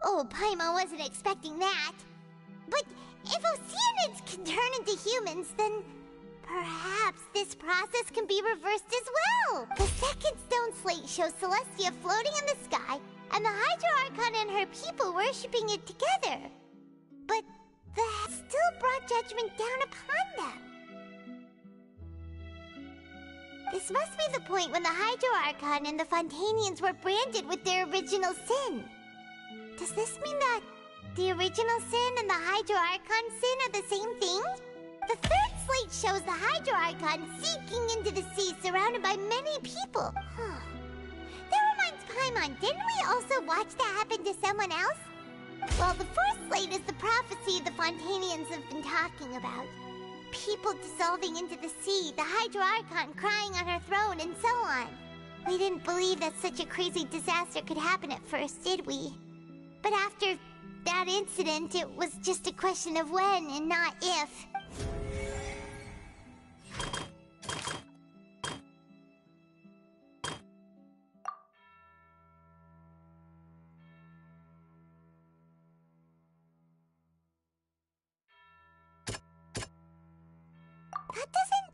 Speaker 4: Oh, Paimon wasn't expecting that. But if Oceanids can turn into humans, then perhaps this process can be reversed as well. The second stone slate shows Celestia floating in the sky, and the Hydro Archon and her people worshipping it together. But that still brought judgment down upon them. This must be the point when the Hydro Archon and the Fontainians were branded with their original sin. Does this mean that the original sin and the Hydro Archon sin are the same thing? The third slate shows the Hydro Archon sinking into the sea surrounded by many people. That reminds Paimon, didn't we also watch that happen to someone else? Well, the fourth slate is the prophecy the Fontainians have been talking about. People dissolving into the sea, the Hydro Archon crying on her throne, and so on. We didn't believe that such a crazy disaster could happen at first, did we? But after that incident, it was just a question of when and not if. That doesn't...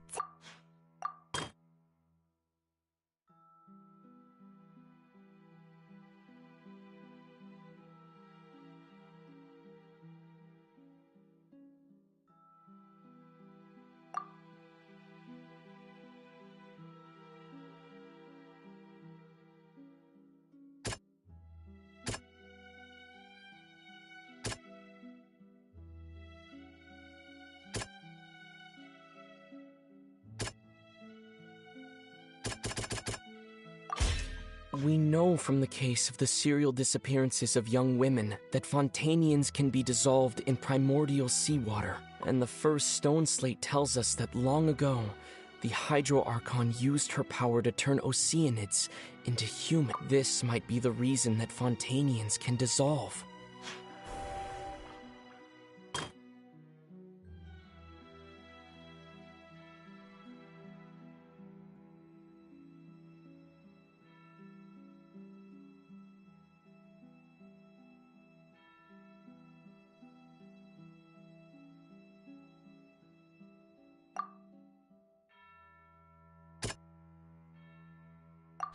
Speaker 14: We know from the case of the serial disappearances of young women that Fontanians can be dissolved in primordial seawater. And the first stone slate tells us that long ago, the Hydro Archon used her power to turn Oceanids into human. This might be the reason that Fontanians can dissolve.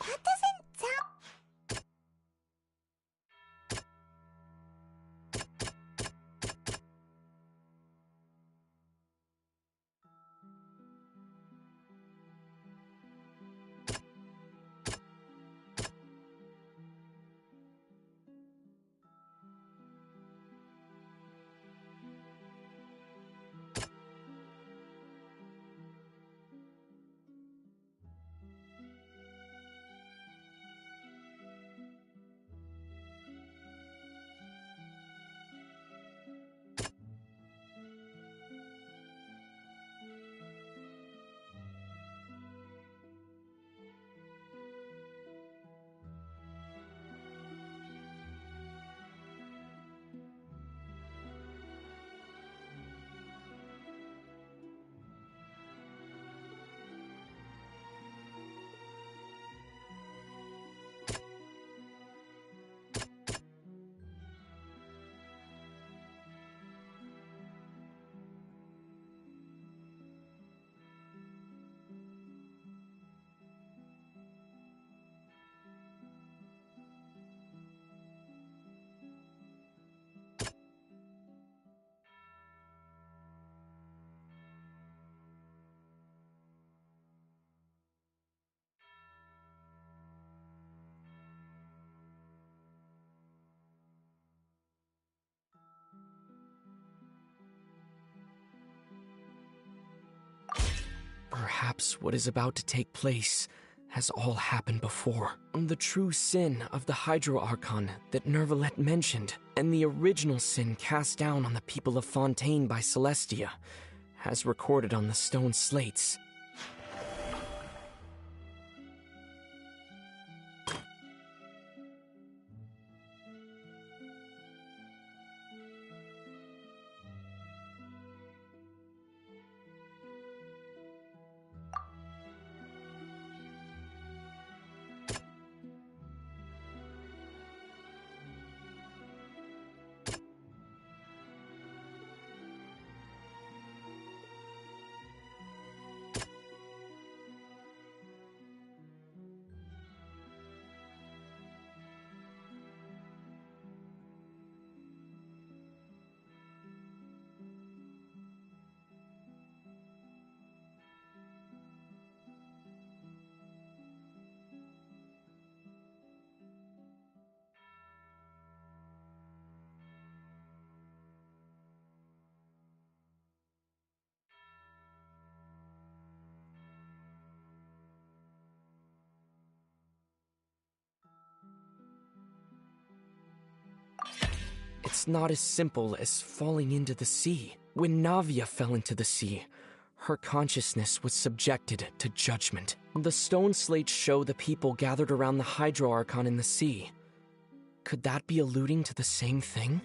Speaker 4: That doesn't sound...
Speaker 14: Perhaps what is about to take place has all happened before. The true sin of the Hydro Archon that Nervalet mentioned, and the original sin cast down on the people of Fontaine by Celestia, as recorded on the stone slates. It's not as simple as falling into the sea. When Navia fell into the sea, her consciousness was subjected to judgment. The stone slates show the people gathered around the Hydro Archon in the sea. Could that be alluding to the same thing?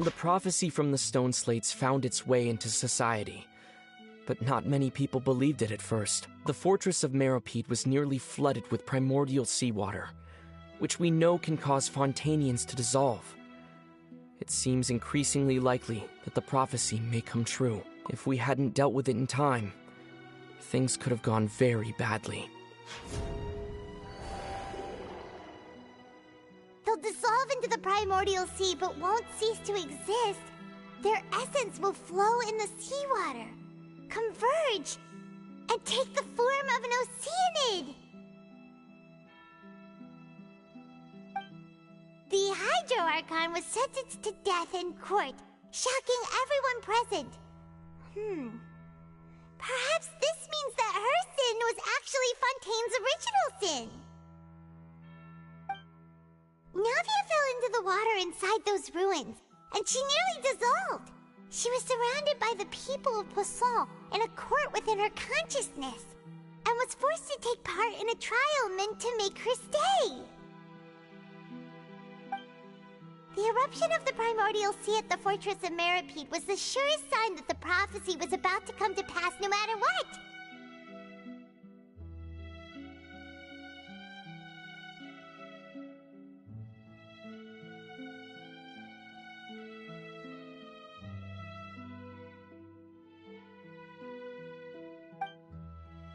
Speaker 13: The prophecy from the stone slates found its way into society, but not many people believed it at first. The fortress of Meropide was nearly flooded with primordial seawater, which we know can cause Fontanians to dissolve. It seems increasingly likely that the prophecy may come true. If we hadn't dealt with it in time, things could have gone very badly.
Speaker 4: They'll dissolve into the primordial sea but won't cease to exist. Their essence will flow in the seawater, converge, and take the form of an Oceanid. The Hydro Archon was sentenced to death in court, shocking everyone present. Perhaps this means that her sin was actually Fontaine's original sin. Navia fell into the water inside those ruins, and she nearly dissolved. She was surrounded by the people of Poisson in a court within her consciousness, and was forced to take part in a trial meant to make her stay. The eruption of the primordial sea at the fortress of Meropide was the surest sign that the prophecy was about to come to pass no matter what.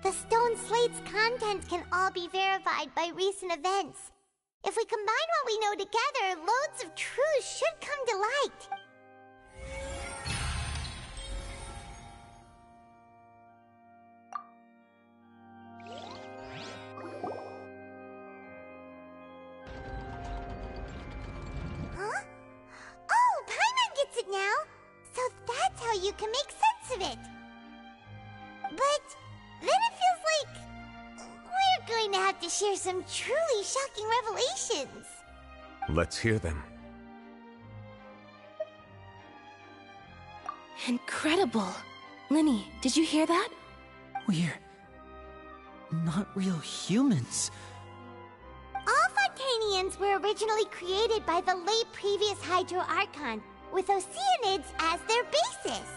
Speaker 4: The stone slate's contents can all be verified by recent events. If we combine what we know together, loads of truths should come to light. Huh? Oh, Paimon gets it now! So that's how you can make sense of it. But then it feels like we're going to have to share some truly shocking revelations.
Speaker 8: Let's hear them.
Speaker 15: Incredible. Linny, did you hear that?
Speaker 21: We're not real humans.
Speaker 4: All Fontanians were originally created by the late previous Hydro Archon, with Oceanids as their basis.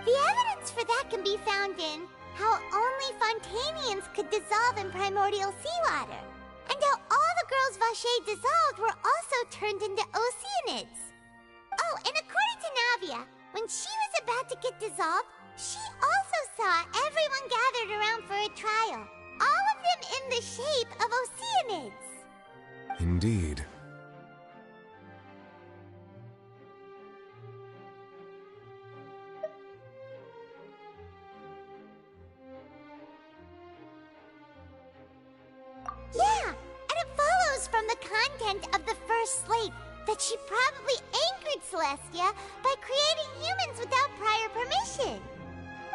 Speaker 4: The evidence for that can be found in how only Fontanians could dissolve in primordial seawater, and how all the girls Vacher dissolved were also turned into Oceanids. Oh, and according to Navia, when she was about to get dissolved, she also saw everyone gathered around for a trial, all of them in the shape of Oceanids.
Speaker 8: Indeed.
Speaker 4: Yeah, and it follows from the content of the first slate that she probably angered Celestia by creating humans without prior permission.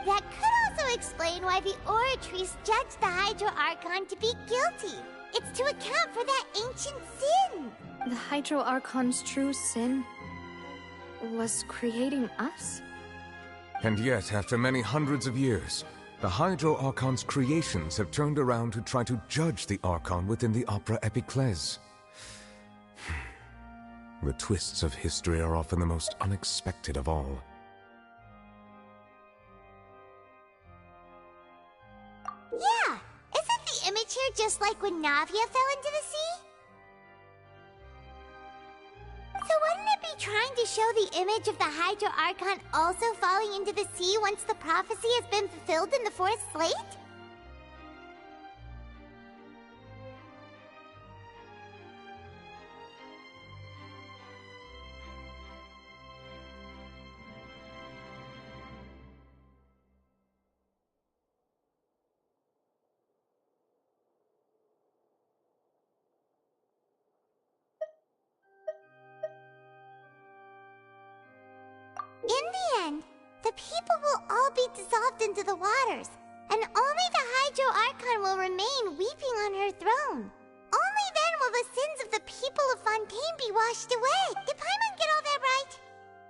Speaker 4: That could also explain why the Oratrice judged the Hydro Archon to be guilty. It's to account for that ancient sin.
Speaker 7: The Hydro Archon's true sin was creating us?
Speaker 8: And yet, after many hundreds of years, the Hydro Archon's creations have turned around to try to judge the Archon within the Opera Epiclese. The twists of history are often the most unexpected of all.
Speaker 4: Yeah, isn't the image here just like when Navia fell into the sea? So wouldn't it be trying to show the image of the Hydro Archon also falling into the sea once the prophecy has been fulfilled in the fourth slate? In the end, the people will all be dissolved into the waters, and only the Hydro Archon will remain weeping on her throne. Only then will the sins of the people of Fontaine be washed away. Did Paimon get all that right?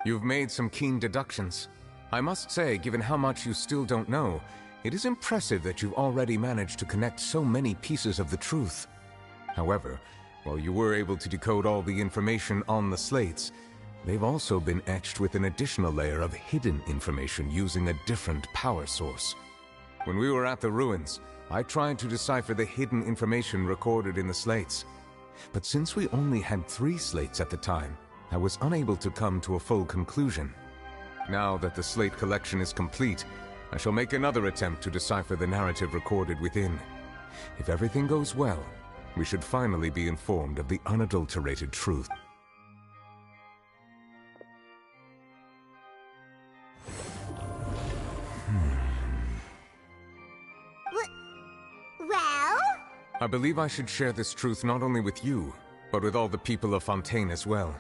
Speaker 8: You've made some keen deductions. I must say, given how much you still don't know, it is impressive that you've already managed to connect so many pieces of the truth. However, while you were able to decode all the information on the slates, they've also been etched with an additional layer of hidden information using a different power source. When we were at the ruins, I tried to decipher the hidden information recorded in the slates. But since we only had 3 slates at the time, I was unable to come to a full conclusion. Now that the slate collection is complete, I shall make another attempt to decipher the narrative recorded within. If everything goes well, we should finally be informed of the unadulterated truth.
Speaker 4: Well?
Speaker 8: I believe I should share this truth not only with you, but with all the people of Fontaine as well.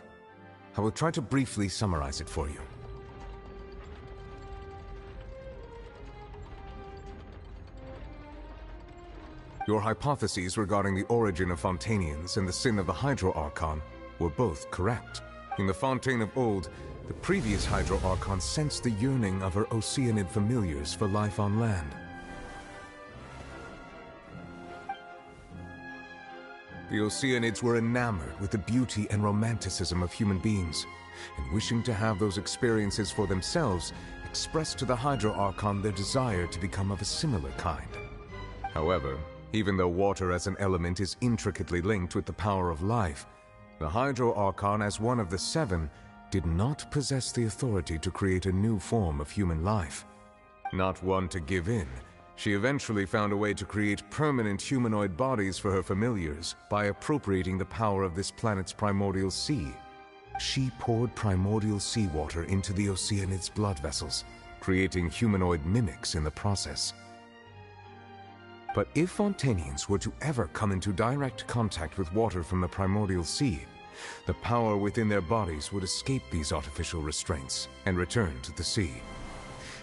Speaker 8: I will try to briefly summarize it for you. Your hypotheses regarding the origin of Fontainians and the sin of the Hydro Archon were both correct. In the Fontaine of old, the previous Hydro Archon sensed the yearning of her Oceanid familiars for life on land. The Oceanids were enamored with the beauty and romanticism of human beings, and wishing to have those experiences for themselves, expressed to the Hydro Archon their desire to become of a similar kind. However, even though water as an element is intricately linked with the power of life, the Hydro Archon, as one of the 7, did not possess the authority to create a new form of human life. Not one to give in, she eventually found a way to create permanent humanoid bodies for her familiars by appropriating the power of this planet's primordial sea. She poured primordial seawater into the Oceanids' blood vessels, creating humanoid mimics in the process. But if Fontainians were to ever come into direct contact with water from the primordial sea, the power within their bodies would escape these artificial restraints and return to the sea.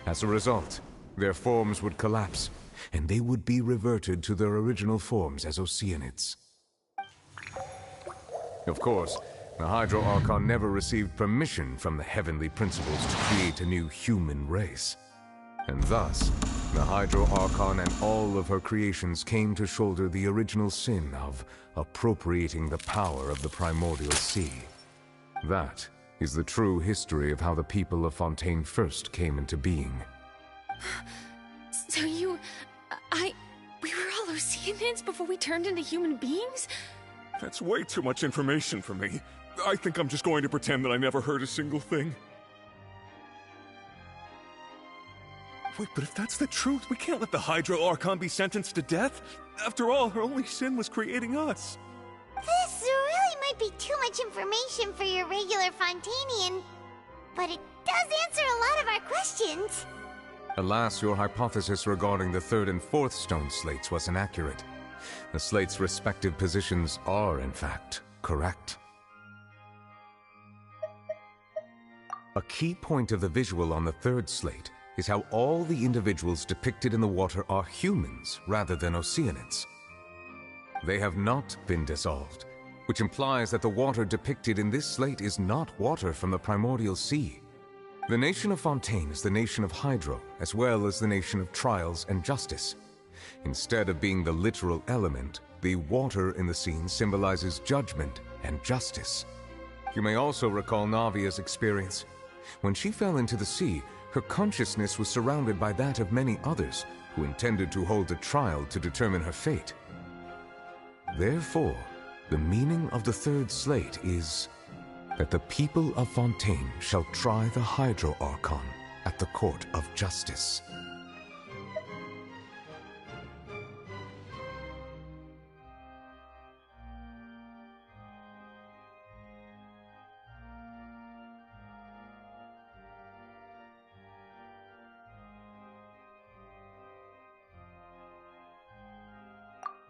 Speaker 8: As a result, their forms would collapse, and they would be reverted to their original forms as Oceanids. Of course, the Hydro Archon never received permission from the heavenly principles to create a new human race. And thus, the Hydro Archon and all of her creations came to shoulder the original sin of appropriating the power of the primordial sea. That is the true history of how the people of Fontaine first came into being.
Speaker 7: So we were all Oceanids before we turned into human beings?
Speaker 16: That's way too much information for me. I think I'm just going to pretend that I never heard a single thing. Wait, but if that's the truth, we can't let the Hydro Archon be sentenced to death. After all, her only sin was creating us.
Speaker 4: This really might be too much information for your regular Fontainian, but it does answer a lot of our questions.
Speaker 8: Alas, your hypothesis regarding the 3rd and 4th stone slates was inaccurate. The slates' respective positions are, in fact, correct. A key point of the visual on the 3rd slate is how all the individuals depicted in the water are humans rather than Oceanids. They have not been dissolved, which implies that the water depicted in this slate is not water from the primordial sea. The nation of Fontaine is the nation of Hydro, as well as the nation of Trials and Justice. Instead of being the literal element, the water in the scene symbolizes judgment and justice. You may also recall Navia's experience. When she fell into the sea, her consciousness was surrounded by that of many others who intended to hold a trial to determine her fate. Therefore, the meaning of the 3rd slate is that the people of Fontaine shall try the Hydro Archon at the court of justice.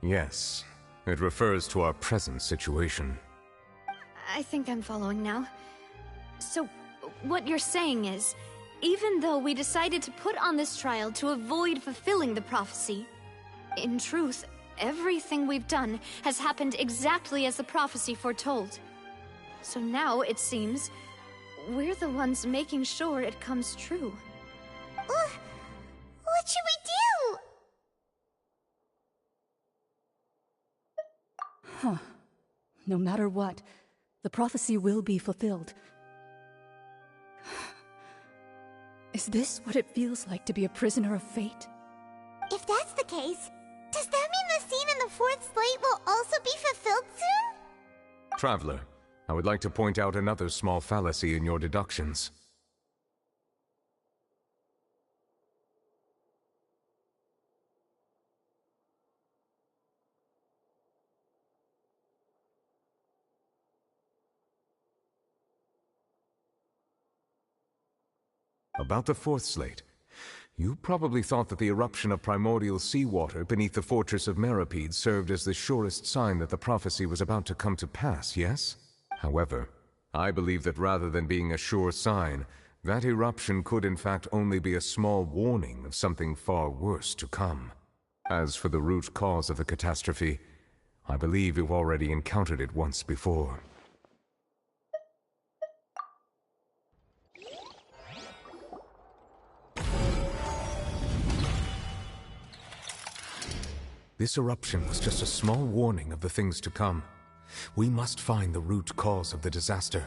Speaker 8: Yes, it refers to our present situation.
Speaker 5: I think I'm following now. So, what you're saying is, even though we decided to put on this trial to avoid fulfilling the prophecy, in truth, everything we've done has happened exactly as the prophecy foretold. So now, it seems, we're the ones making sure it comes true.
Speaker 4: What should we do?
Speaker 22: Huh. No matter what, the prophecy will be fulfilled.
Speaker 2: Is this what it feels like to be a prisoner of fate?
Speaker 4: If that's the case, does that mean the scene in the fourth slate will also be fulfilled soon?
Speaker 8: Traveler, I would like to point out another small fallacy in your deductions. About the fourth slate. You probably thought that the eruption of primordial seawater beneath the fortress of Meripede served as the surest sign that the prophecy was about to come to pass, yes? However, I believe that rather than being a sure sign, that eruption could in fact only be a small warning of something far worse to come. As for the root cause of the catastrophe, I believe you've already encountered it once before. This eruption was just a small warning of the things to come. We must find the root cause of the disaster.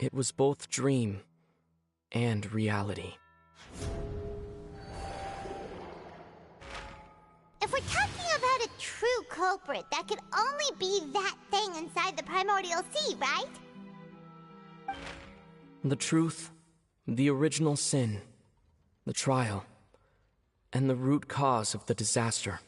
Speaker 13: It was both dream and reality.
Speaker 4: If we're talking about a true culprit, that could only be that thing inside the primordial sea, right?
Speaker 13: The truth, the original sin, the trial, and the root cause of the disaster.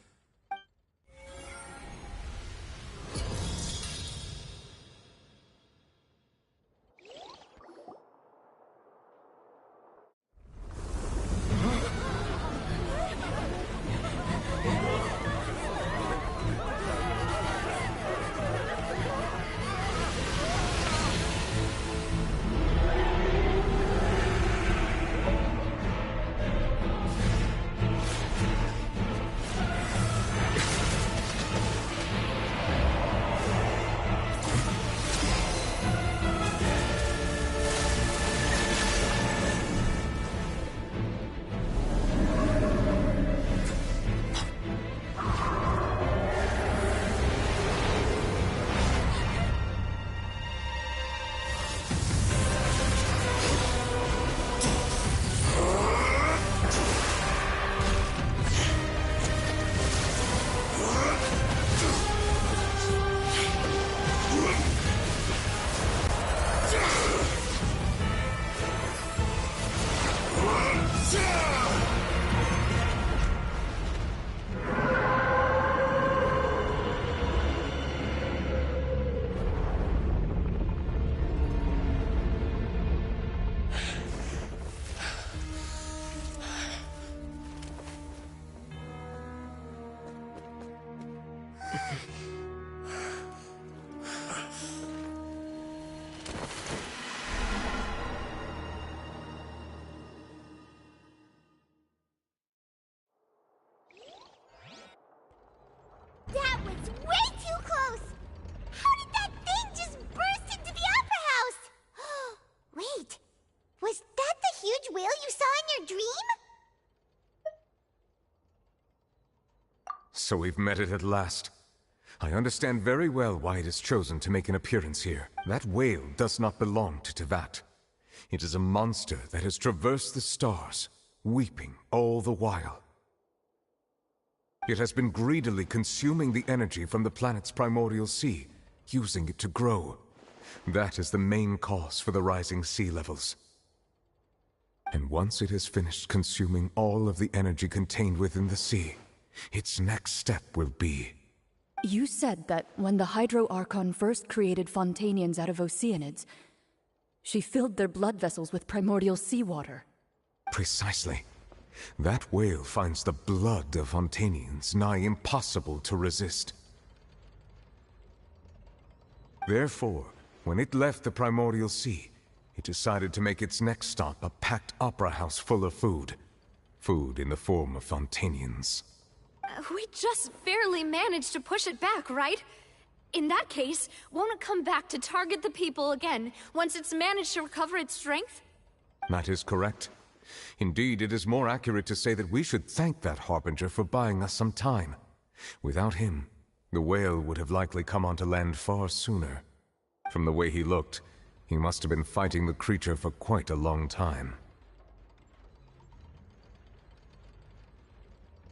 Speaker 4: Was that the huge whale you saw in your dream?
Speaker 8: So we've met it at last. I understand very well why it has chosen to make an appearance here. That whale does not belong to Tevat. It is a monster that has traversed the stars, weeping all the while. It has been greedily consuming the energy from the planet's primordial sea, using it to grow. That is the main cause for the rising sea levels. And once it has finished consuming all of the energy contained within the sea, its next step will be...
Speaker 2: You said that when the Hydro Archon first created Fontanians out of Oceanids, she filled their blood vessels with primordial seawater.
Speaker 8: Precisely. That whale finds the blood of Fontanians nigh impossible to resist. Therefore, when it left the primordial sea, it decided to make its next stop a packed opera house full of food. Food in the form of Fontanians.
Speaker 7: We just barely managed to push it back, right? In that case, won't it come back to target the people again, once it's managed to recover its strength?
Speaker 8: That is correct. Indeed, it is more accurate to say that we should thank that Harbinger for buying us some time. Without him, the whale would have likely come onto land far sooner. From the way he looked, he must have been fighting the creature for quite a long time.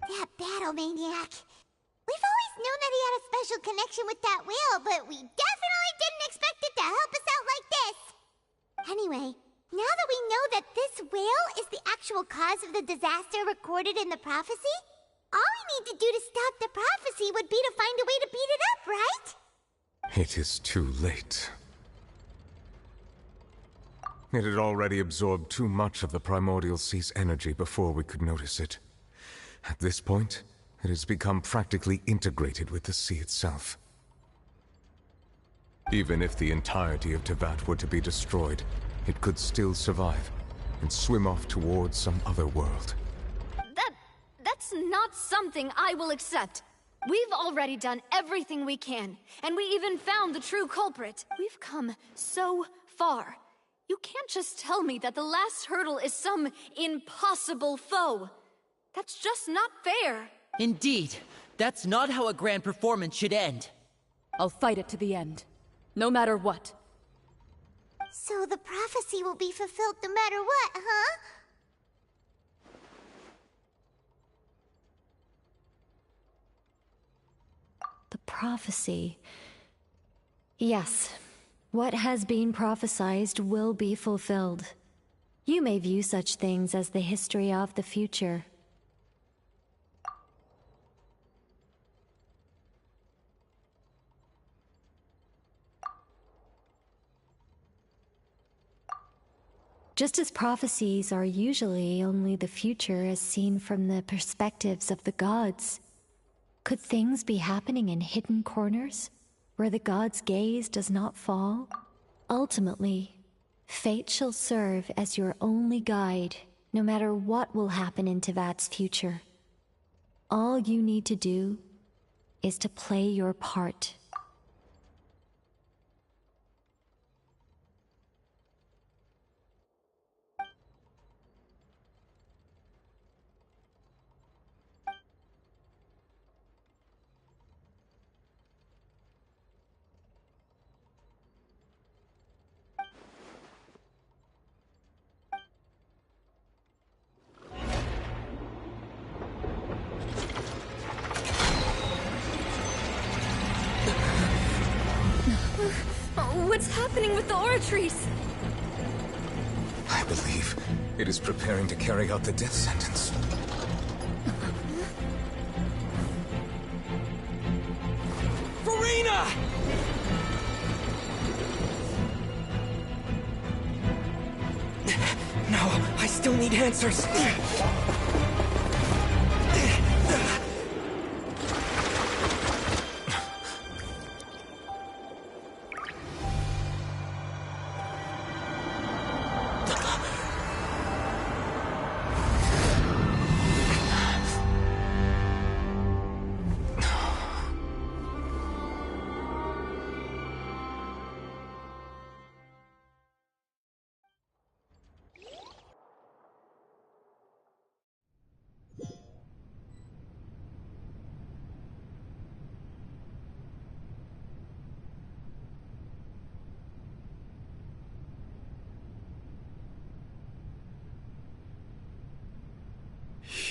Speaker 4: That battle maniac. We've always known that he had a special connection with that whale, but we definitely didn't expect it to help us out like this. Anyway, now that we know that this whale is the actual cause of the disaster recorded in the prophecy, all we need to do to stop the prophecy would be to find a way to beat it up, right?
Speaker 8: It is too late. It had already absorbed too much of the primordial sea's energy before we could notice it. At this point, it has become practically integrated with the sea itself. Even if the entirety of Tevat were to be destroyed, it could still survive and swim off towards some other world.
Speaker 7: That's not something I will accept. We've already done everything we can, and we even found the true culprit. We've come so far. You can't just tell me that the last hurdle is some impossible foe. That's just not fair.
Speaker 21: Indeed. That's not how a grand performance should end.
Speaker 2: I'll fight it to the end. No matter what.
Speaker 4: So the prophecy will be fulfilled no matter what, huh?
Speaker 5: The prophecy. Yes. What has been prophesied will be fulfilled. You may view such things as the history of the future. Just as prophecies are usually only the future as seen from the perspectives of the gods, could things be happening in hidden corners, where the gods' gaze does not fall? Ultimately, fate shall serve as your only guide, no matter what will happen in Tevat's future. All you need to do is to play your part.
Speaker 7: What's happening with the oratories?
Speaker 8: I believe it is preparing to carry out the death sentence.
Speaker 19: Farina!
Speaker 14: No, I still need answers.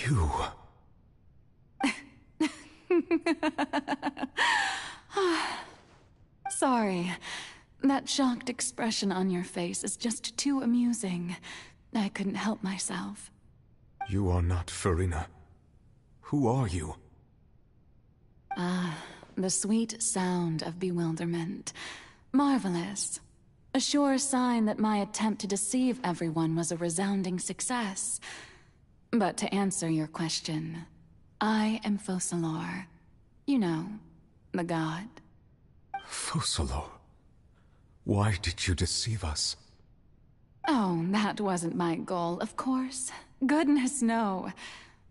Speaker 8: You...
Speaker 11: Sorry. That shocked expression on your face is just too amusing. I couldn't help myself.
Speaker 8: You are not Farina. Who are you?
Speaker 11: The sweet sound of bewilderment. Marvelous. A sure sign that my attempt to deceive everyone was a resounding success. But to answer your question, I am Focalor. You know, the god.
Speaker 8: Focalor? Why did you deceive us?
Speaker 11: Oh, that wasn't my goal, of course. Goodness, no.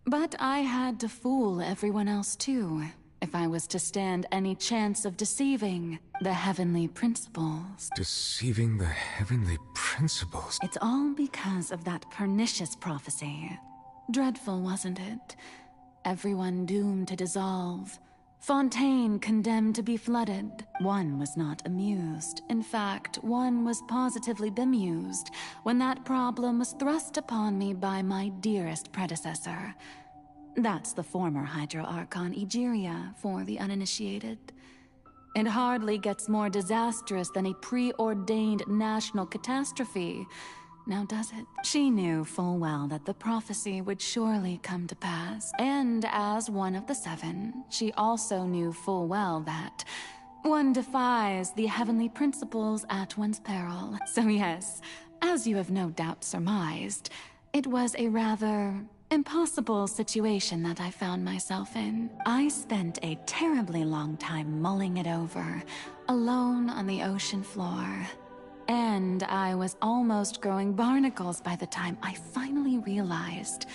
Speaker 11: But I had to fool everyone else too, if I was to stand any chance of deceiving the heavenly principles.
Speaker 8: Deceiving the heavenly principles?
Speaker 11: It's all because of that pernicious prophecy. Dreadful, wasn't it? Everyone doomed to dissolve. Fontaine condemned to be flooded. One was not amused. In fact, one was positively bemused when that problem was thrust upon me by my dearest predecessor. That's the former Hydro Archon Egeria, for the uninitiated. It hardly gets more disastrous than a preordained national catastrophe. Now does it? She knew full well that the prophecy would surely come to pass. And as one of the seven, she also knew full well that one defies the heavenly principles at one's peril. So yes, as you have no doubt surmised, it was a rather impossible situation that I found myself in. I spent a terribly long time mulling it over, alone on the ocean floor. And I was almost growing barnacles by the time I finally realized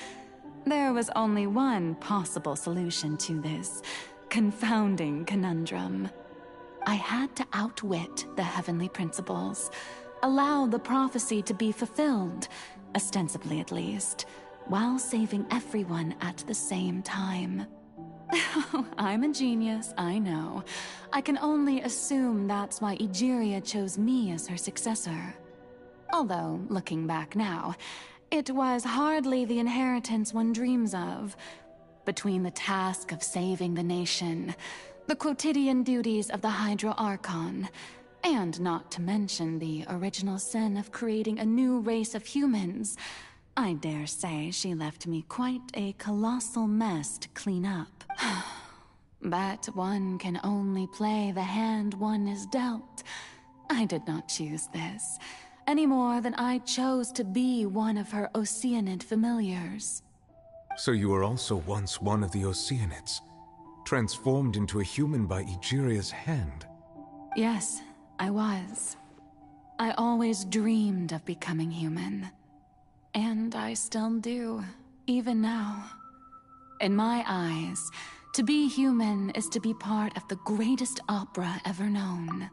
Speaker 11: there was only one possible solution to this confounding conundrum. I had to outwit the heavenly principles, allow the prophecy to be fulfilled, ostensibly at least, while saving everyone at the same time. I'm a genius, I know. I can only assume that's why Egeria chose me as her successor. Although, looking back now, it was hardly the inheritance one dreams of. Between the task of saving the nation, the quotidian duties of the Hydro Archon, and not to mention the original sin of creating a new race of humans, I dare say she left me quite a colossal mess to clean up. But one can only play the hand one is dealt. I did not choose this, any more than I chose to be one of her Oceanid familiars.
Speaker 8: So you were also once one of the Oceanids, transformed into a human by Egeria's hand?
Speaker 11: Yes, I was. I always dreamed of becoming human. And I still do, even now. In my eyes, to be human is to be part of the greatest opera ever known.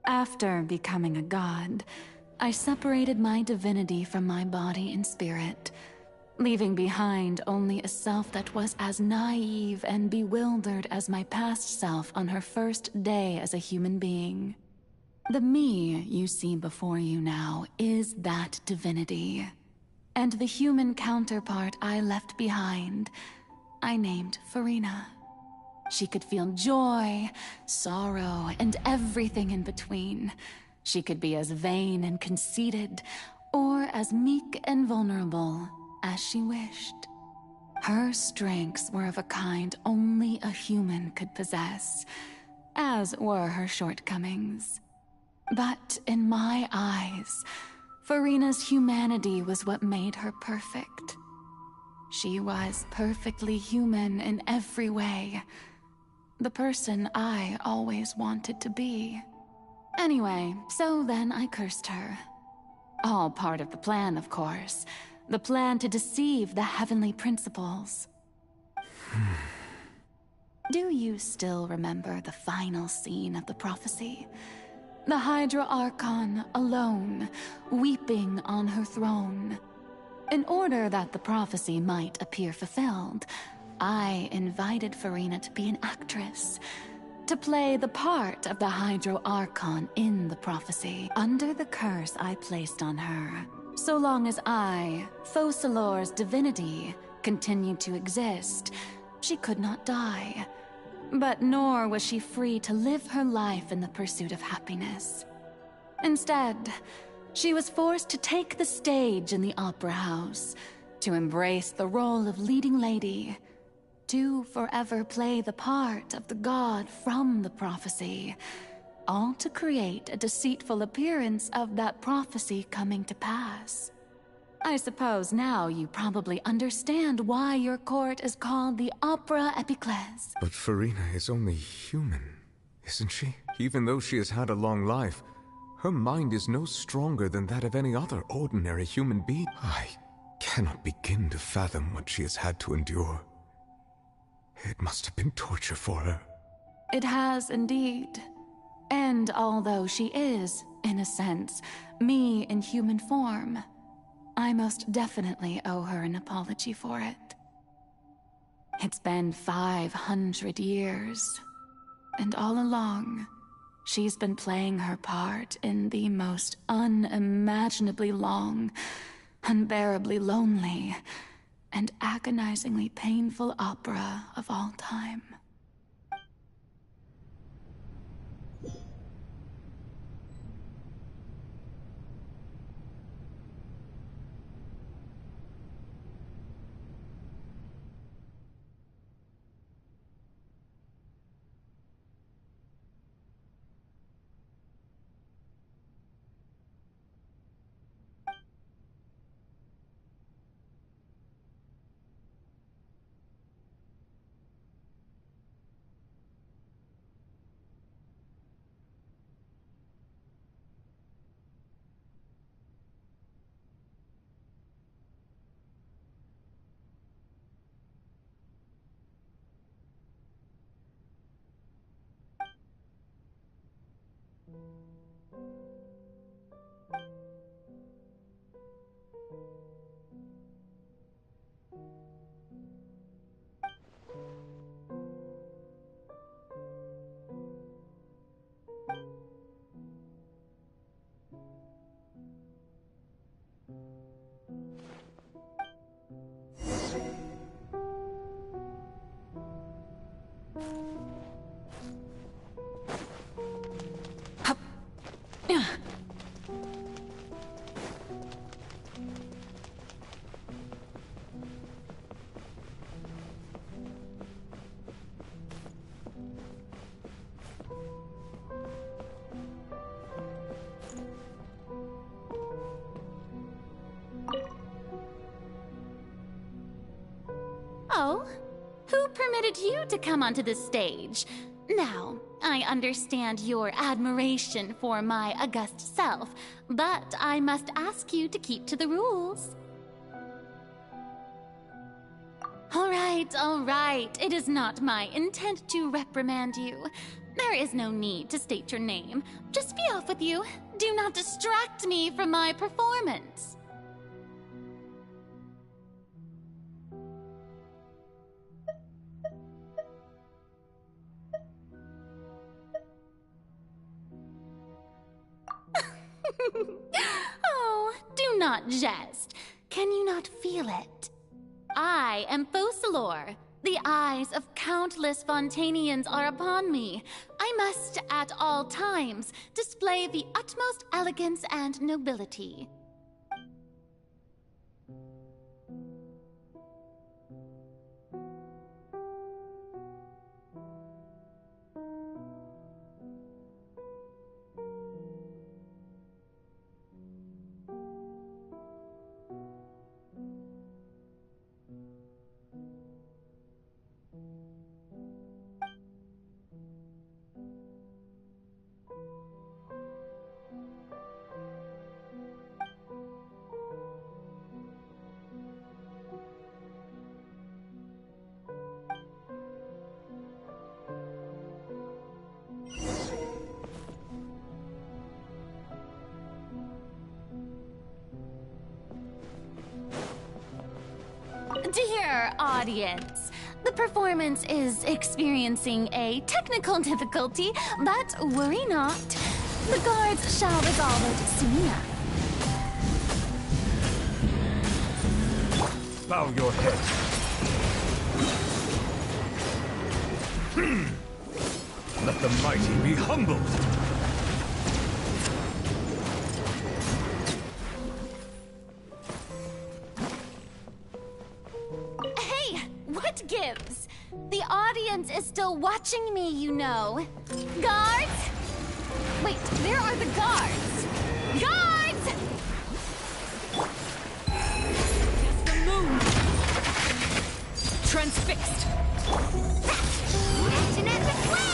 Speaker 11: After becoming a god, I separated my divinity from my body and spirit, leaving behind only a self that was as naive and bewildered as my past self on her first day as a human being. The me you see before you now is that divinity, and the human counterpart I left behind, I named Farina. She could feel joy, sorrow, and everything in between. She could be as vain and conceited, or as meek and vulnerable as she wished. Her strengths were of a kind only a human could possess, as were her shortcomings. But in my eyes, Furina's humanity was what made her perfect. She was perfectly human in every way. The person I always wanted to be. Anyway, so then I cursed her. All part of the plan, of course. The plan to deceive the heavenly principles. Do you still remember the final scene of the prophecy? The Hydra Archon, alone, weeping on her throne. In order that the prophecy might appear fulfilled, I invited Furina to be an actress, to play the part of the Hydro Archon in the prophecy, under the curse I placed on her. So long as I, Focalor's divinity, continued to exist, she could not die. But nor was she free to live her life in the pursuit of happiness. Instead, she was forced to take the stage in the opera house, to embrace the role of leading lady, to forever play the part of the god from the prophecy, all to create a deceitful appearance of that prophecy coming to pass. I suppose now you probably understand why your court is called the Opera Epiclese.
Speaker 8: But Furina is only human, isn't she? Even though she has had a long life, her mind is no stronger than that of any other ordinary human being. I cannot begin to fathom what she has had to endure. It must have been torture for her.
Speaker 11: It has indeed. And although she is, in a sense, me in human form, I most definitely owe her an apology for it. It's been 500 years, and all along, she's been playing her part in the most unimaginably long, unbearably lonely, and agonizingly painful opera of all time. Oh, who permitted you to come onto the stage? Now, I understand your admiration for my august self, but I must ask you to keep to the rules. All right. It is not my intent to reprimand you. There is no need to state your name. Just be off with you. Do not distract me from my performance. Oh, do not jest. Can you not feel it? I am Focalor. The eyes of countless Fontanians are upon me. I must, at all times, display the utmost elegance and nobility. Dear audience, the performance is experiencing a technical difficulty, but worry not. The guards shall resolve it soon enough.
Speaker 16: Bow your head. Let the mighty be humbled.
Speaker 11: Hey, what gives? The audience is still watching me, you know. Guards? Wait, where are the guards? Guards!
Speaker 17: Guess the moon. Transfixed.
Speaker 4: Action as a flame!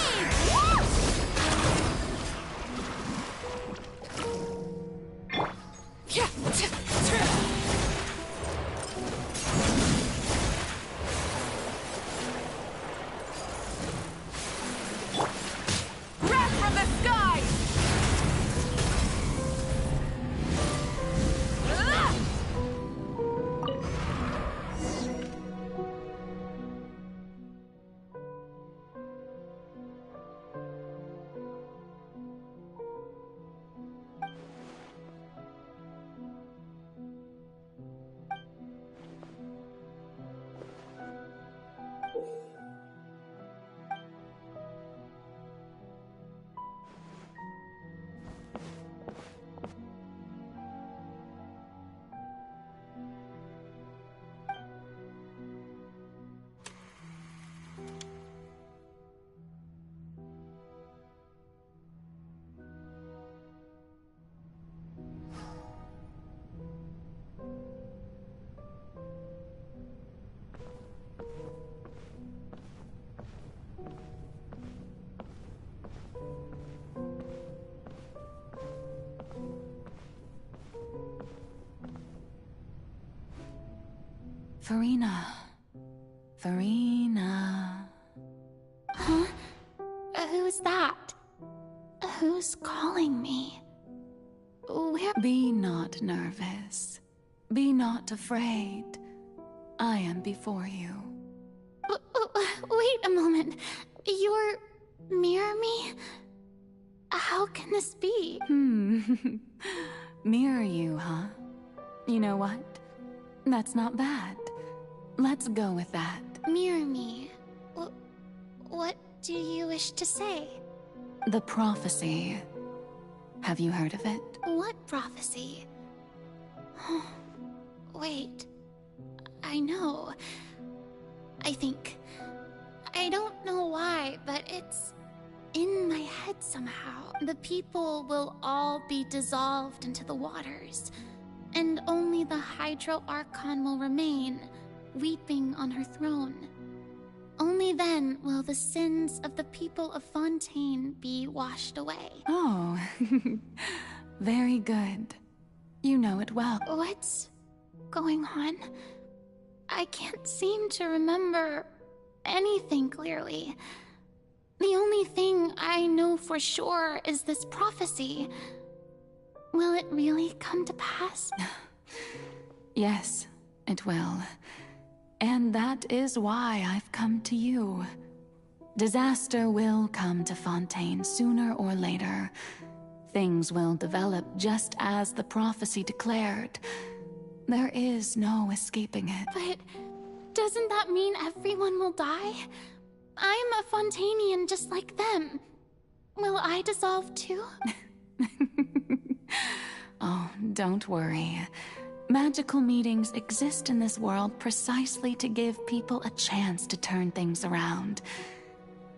Speaker 17: Wrath from the sky!
Speaker 11: Farina.
Speaker 15: Huh? Who's that? Who's calling me? Where?
Speaker 2: Be not nervous. Be not afraid. I am before you.
Speaker 15: Wait a moment. You're mirror me? How can this be?
Speaker 2: Mirror you, huh? You know what? That's not bad. Let's go with that.
Speaker 15: Mirror me. What do you wish to say?
Speaker 2: The prophecy. Have you heard of it?
Speaker 15: What prophecy? Wait. I know. I think. I don't know why, but it's in my head somehow. The people will all be dissolved into the waters, and only the Hydro Archon will remain, weeping on her throne. Only then will the sins of the people of Fontaine be washed away.
Speaker 2: Oh, very good. You know it well.
Speaker 15: What's going on? I can't seem to remember anything clearly. The only thing I know for sure is this prophecy. Will it really come to pass?
Speaker 2: Yes, it will. And that is why I've come to you. Disaster will come to Fontaine sooner or later. Things will develop just as the prophecy declared. There is no escaping it.
Speaker 15: But doesn't that mean everyone will die? I'm a Fontainian just like them. Will I dissolve too?
Speaker 2: Oh, don't worry. Magical meetings exist in this world precisely to give people a chance to turn things around.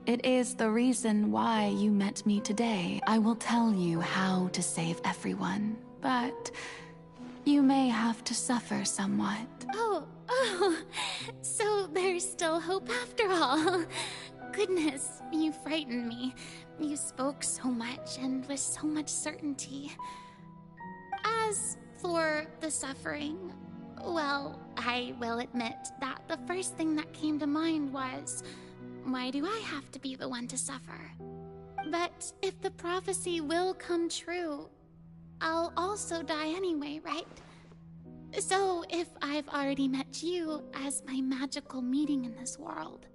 Speaker 2: It is the reason why you met me today. I will tell you how to save everyone, but you may have to suffer somewhat.
Speaker 15: Oh, so there's still hope after all. Goodness, you frightened me. You spoke so much and with so much certainty. As for the suffering, well, I will admit that the first thing that came to mind was, why do I have to be the one to suffer? But if the prophecy will come true, I'll also die anyway, right? So, if I've already met you as my magical meeting in this world.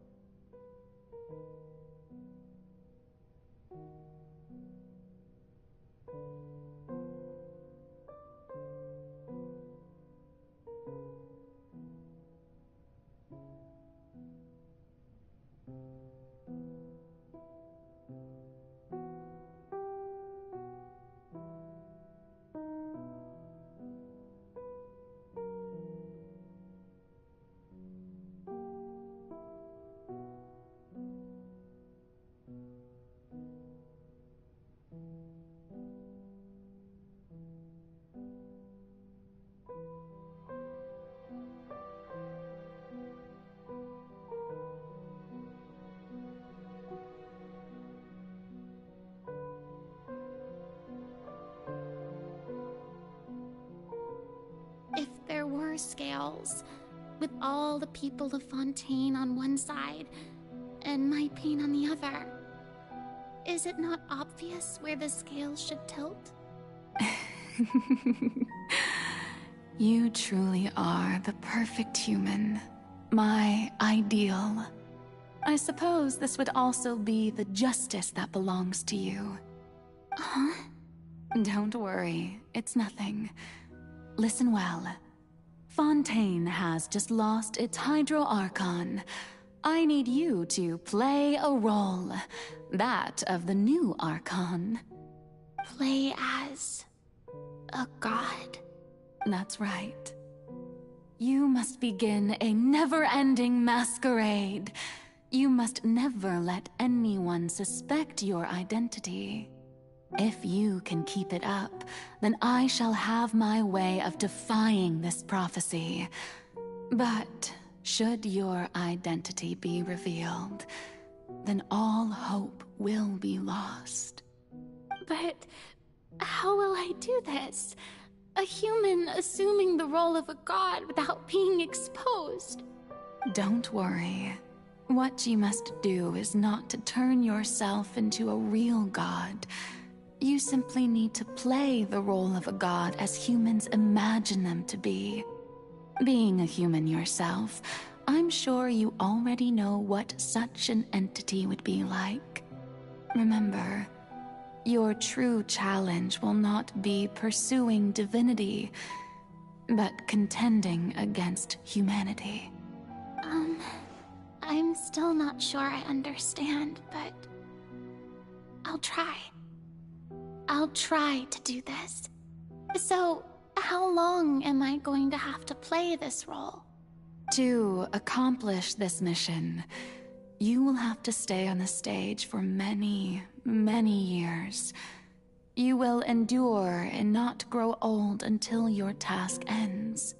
Speaker 15: If there were scales, with all the people of Fontaine on one side, and my pain on the other, is it not obvious where the scales should tilt?
Speaker 2: You truly are the perfect human. My ideal. I suppose this would also be the justice that belongs to you.
Speaker 15: Huh?
Speaker 2: Don't worry, it's nothing. Listen well. Fontaine has just lost its Hydro Archon. I need you to play a role. That of the new Archon.
Speaker 15: Play as a god?
Speaker 2: That's right. You must begin a never-ending masquerade. You must never let anyone suspect your identity. If you can keep it up, then I shall have my way of defying this prophecy. But should your identity be revealed, then all hope will be lost.
Speaker 15: But how will I do this? A human assuming the role of a god without being exposed.
Speaker 2: Don't worry. What you must do is not to turn yourself into a real god. You simply need to play the role of a god as humans imagine them to be. Being a human yourself, I'm sure you already know what such an entity would be like. Remember, your true challenge will not be pursuing divinity, but contending against humanity.
Speaker 15: I'm still not sure I understand, but I'll try. I'll try to do this. So, how long am I going to have to play this role?
Speaker 2: To accomplish this mission, you will have to stay on the stage for many, many years. You will endure and not grow old until your task ends.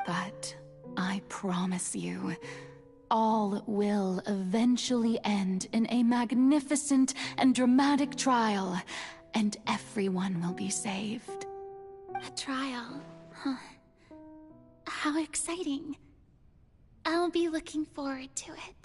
Speaker 2: But I promise you, all will eventually end in a magnificent and dramatic trial, and everyone will be saved.
Speaker 15: A trial, huh? How exciting. I'll be looking forward to it.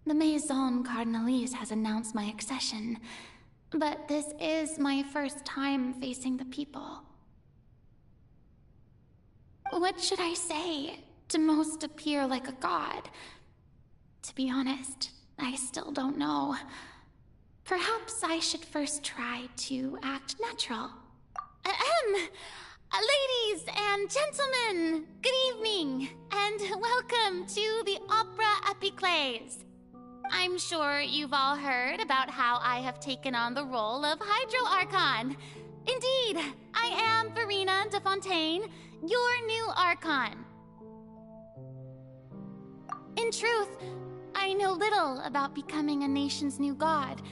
Speaker 15: The Maison Cardinalise has announced my accession, but this is my first time facing the people. What should I say to most appear like a god? To be honest, I still don't know. Perhaps I should first try to act natural. Ladies and gentlemen, good evening, and welcome to the Opera Epiclese. I'm sure you've all heard about how I have taken on the role of Hydro Archon. Indeed, I am Verena de Fontaine, your new Archon. In truth, I know little about becoming a nation's new god,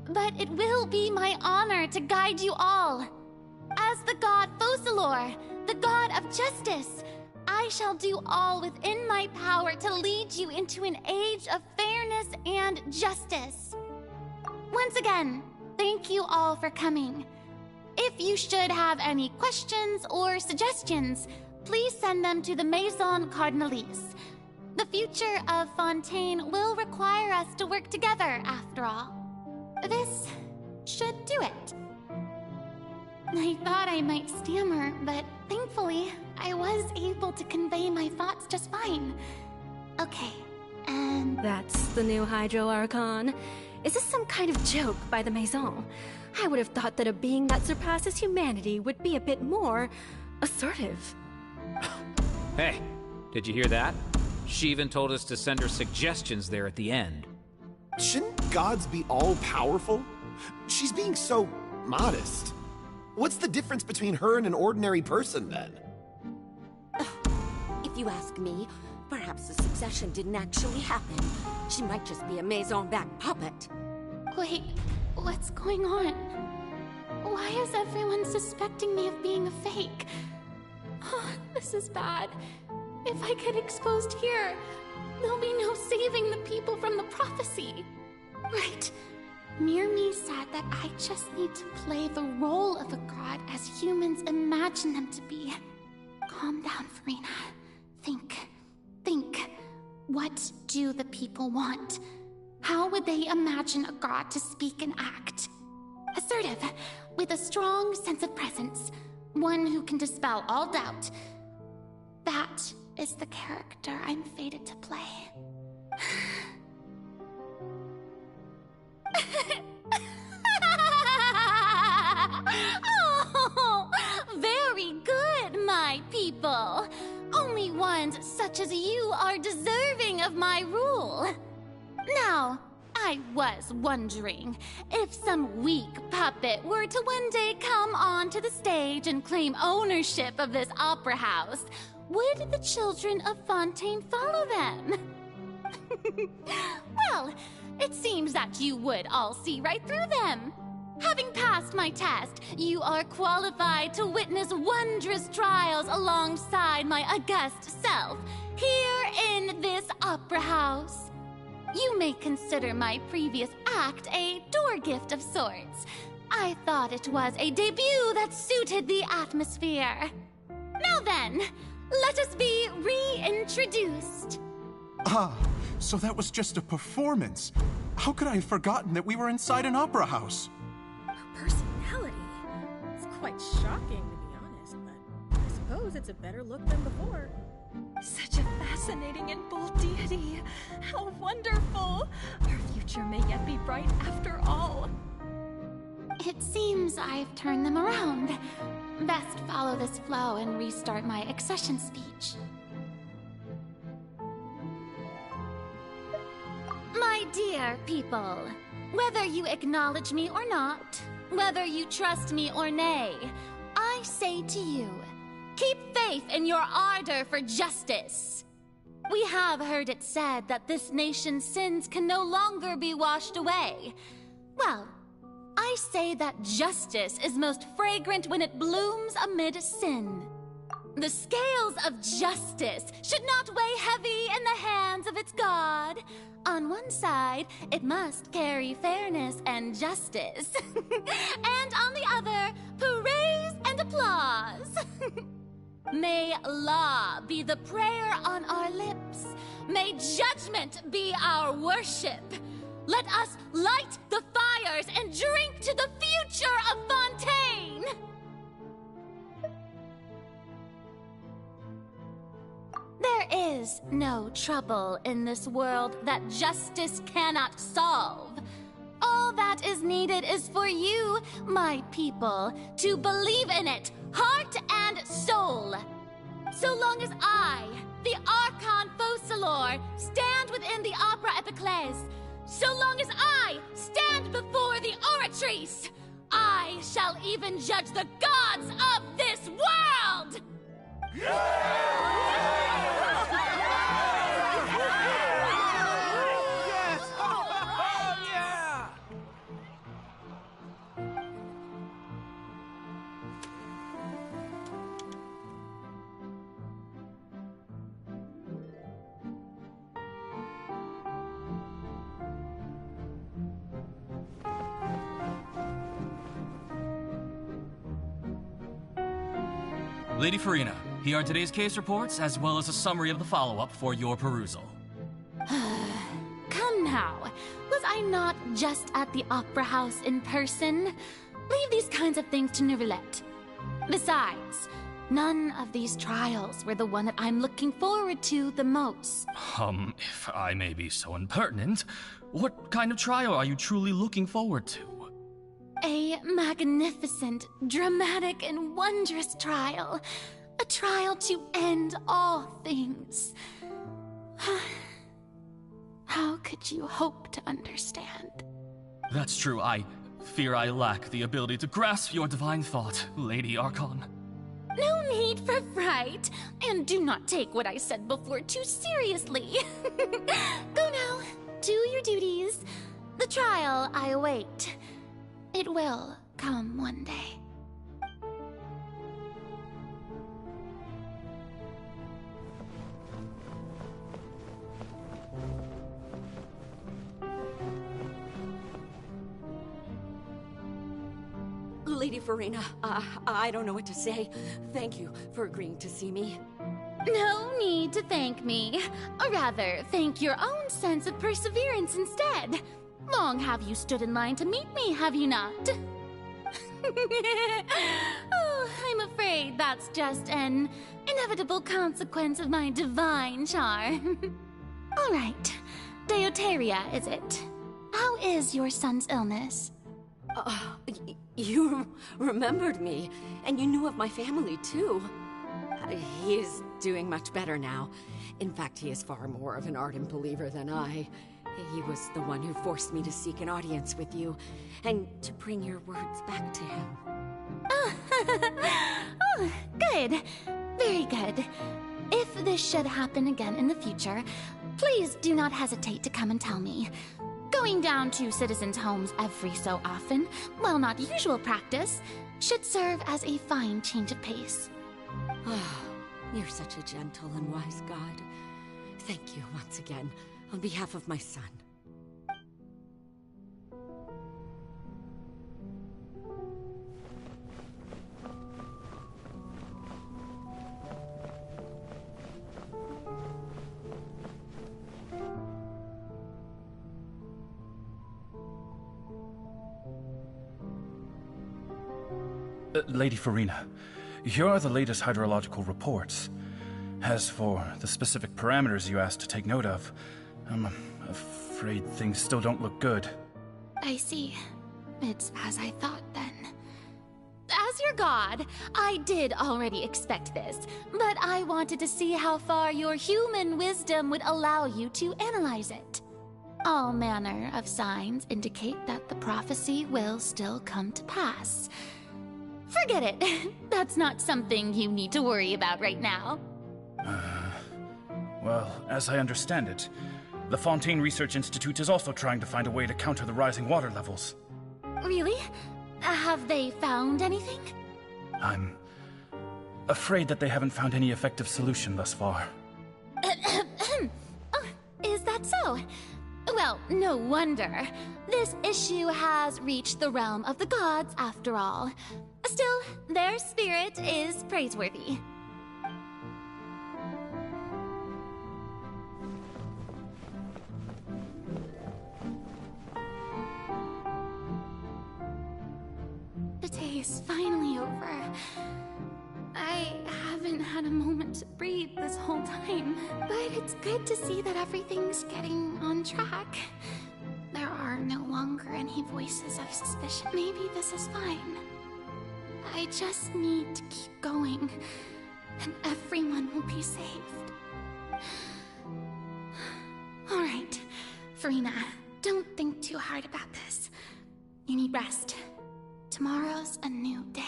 Speaker 15: but it will be my honor to guide you all. As the god Focalor, the god of justice, I shall do all within my power to lead you into an age of fairness and justice. Once again, thank you all for coming. If you should have any questions or suggestions, please send them to the Maison Cardinalise. The future of Fontaine will require us to work together, after all. This should do it. I thought I might stammer, but thankfully, I was able to convey my thoughts just fine. Okay, and...
Speaker 18: That's the new Hydro Archon. Is this some kind of joke by the Maison? I would have thought that a being that surpasses humanity would be a bit more assertive.
Speaker 10: Hey, did you hear that? She even told us to send her suggestions there at the end.
Speaker 22: Shouldn't gods be all-powerful? She's being so modest. What's the difference between her and an ordinary person, then?
Speaker 23: If you ask me, perhaps the succession didn't actually happen. She might just be a Maison-back puppet.
Speaker 15: Wait, what's going on? Why is everyone suspecting me of being a fake? Oh, this is bad. If I get exposed here, there'll be no saving the people from the prophecy. Right. Mirmi said that I just need to play the role of a god as humans imagine them to be. Calm down, Furina. Think. What do the people want? How would they imagine a god to speak and act? Assertive, with a strong sense of presence. One who can dispel all doubt. That is the character I'm fated to play. Oh, very good, my people. Only ones such as you are deserving of my rule. Now, I was wondering, if some weak puppet were to one day come onto the stage and claim ownership of this opera house, would the children of Fontaine follow them? Well, it seems that you would all see right through them. Having passed my test, you are qualified to witness wondrous trials alongside my august self, here in this opera house. You may consider my previous act a door gift of sorts. I thought it was a debut that suited the atmosphere. Now then, let us be reintroduced.
Speaker 24: Ah, so that was just a performance. How could I have forgotten that we were inside an opera house?
Speaker 18: Personality? It's quite shocking, to be honest, but I suppose it's a better look than before. Such a fascinating and bold deity. How wonderful! Our future may yet be bright after all.
Speaker 15: It seems I've turned them around. Best follow this flow and restart my accession speech. My dear people, whether you acknowledge me or not, whether you trust me or nay, I say to you, keep faith in your ardor for justice. We have heard it said that this nation's sins can no longer be washed away. Well, I say that justice is most fragrant when it blooms amid sin. The scales of justice should not weigh heavy in the hands of its God. On one side, it must carry fairness and justice. And on the other, praise and applause. May law be the prayer on our lips. May judgment be our worship. Let us light the fires and drink to the future of Fontaine! There is no trouble in this world that justice cannot solve. All that is needed is for you, my people, to believe in it, heart and soul. So long as I, the Archon Focalor, stand within the Opera Epiclese, so long as I stand before the Oratrice, I shall even judge the gods of this world!
Speaker 1: Lady Farina, here are today's case reports, as well as a summary of the follow-up for your perusal.
Speaker 11: Come now. Was I not just at the Opera House in person? Leave these kinds of things to Neuvillette. Besides, none of these trials were the one that I'm looking forward to the most.
Speaker 1: If I may be so impertinent, what kind of trial are you truly looking forward to?
Speaker 11: A magnificent, dramatic, and wondrous trial. A trial to end all things. How could you hope to understand?
Speaker 1: That's true. I fear I lack the ability to grasp your divine thought, Lady Archon.
Speaker 11: No need for fright, and do not take what I said before too seriously. Go now, do your duties. The trial I await. It will come one day.
Speaker 23: Lady Farina, I don't know what to say. Thank you for agreeing to see me.
Speaker 11: No need to thank me. Or rather, thank your own sense of perseverance instead. Long have you stood in line to meet me, have you not? Oh, I'm afraid that's just an inevitable consequence of my divine charm. All right. Deoteria, is it? How is your son's illness?
Speaker 23: You remembered me, and you knew of my family, too. He is doing much better now. In fact, he is far more of an ardent believer than I. He was the one who forced me to seek an audience with you, and to bring your words back to him.
Speaker 11: Oh, good. Very good. If this should happen again in the future, please do not hesitate to come and tell me. Going down to citizens' homes every so often, while not usual practice, should serve as a fine change of pace.
Speaker 23: You're such a gentle and wise god. Thank you once again, on behalf of my son.
Speaker 3: Lady Farina, here are the latest hydrological reports. As for the specific parameters you asked to take note of, I'm afraid things still don't look good.
Speaker 11: I see. It's as I thought, then. As your god, I did already expect this, but I wanted to see how far your human wisdom would allow you to analyze it. All manner of signs indicate that the prophecy will still come to pass. Forget it. That's not something you need to worry about right now.
Speaker 3: Well, as I understand it, the Fontaine Research Institute is also trying to find a way to counter the rising water levels.
Speaker 11: Really? Have they found anything?
Speaker 3: I'm afraid that they haven't found any effective solution thus far.
Speaker 11: Oh, is that so? Well, no wonder. This issue has reached the realm of the gods, after all. Still, their spirit is praiseworthy. The day is finally over. I haven't had a moment to breathe this whole time, but it's good to see that everything's getting on track. There are no longer any voices of suspicion. Maybe this is fine. I just need to keep going, and everyone will be saved. All right, Farina, don't think too hard about this. You need rest. Tomorrow's a new day.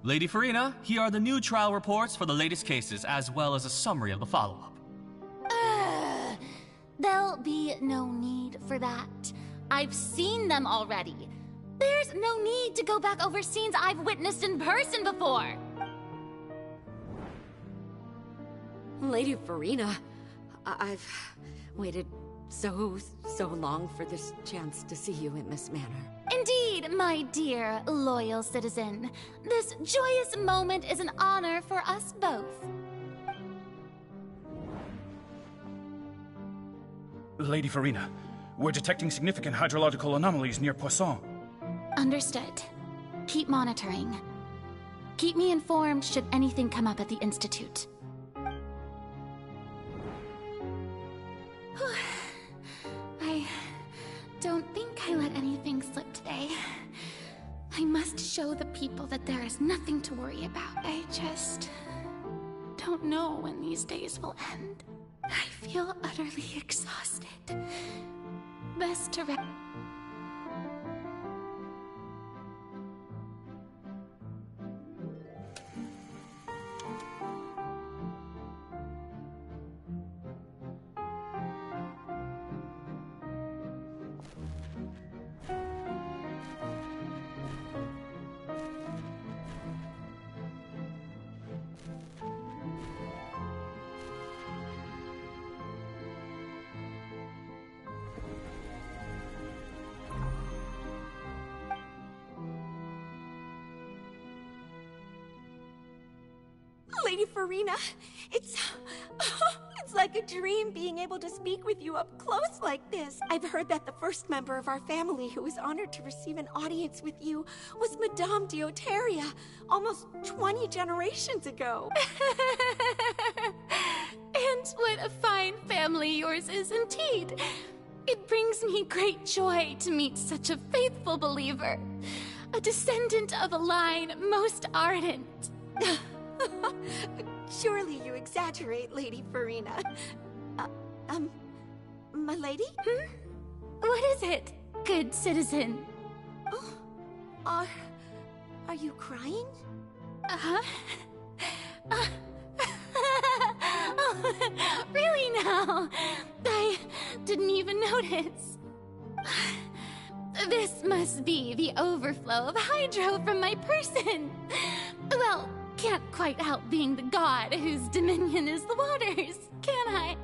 Speaker 1: Lady Farina, here are the new trial reports for the latest cases, as well as a summary of the follow-up.
Speaker 11: There'll be no need for that. I've seen them already. There's no need to go back over scenes I've witnessed in person before.
Speaker 23: Lady Farina, waited so long for this chance to see you in this manner.
Speaker 11: Indeed, my dear, loyal citizen. This joyous moment is an honor for us both.
Speaker 3: Lady Farina, we're detecting significant hydrological anomalies near Poisson.
Speaker 2: Understood. Keep monitoring. Keep me informed should anything come up at the Institute. I don't think I let anything slip today. I must show the people that there is nothing to worry about. I just don't know when these days will end. I feel utterly exhausted. Best to rest.
Speaker 6: Lady Farina, it's like a dream being able to speak with you up close like this. I've heard that the first member of our family who was honored to receive an audience with you was Madame Dioteria, almost 20 generations ago.
Speaker 2: And what a fine family yours is indeed. It brings me great joy to meet such a faithful believer, a descendant of a line most ardent.
Speaker 6: Surely you exaggerate, Lady Farina. My lady?
Speaker 2: What is it, good citizen?
Speaker 6: Oh, are you crying?
Speaker 2: Uh-huh. Oh, really now? I didn't even notice. This must be the overflow of hydro from my person. Well, can't quite help being the god whose dominion is the waters, can I?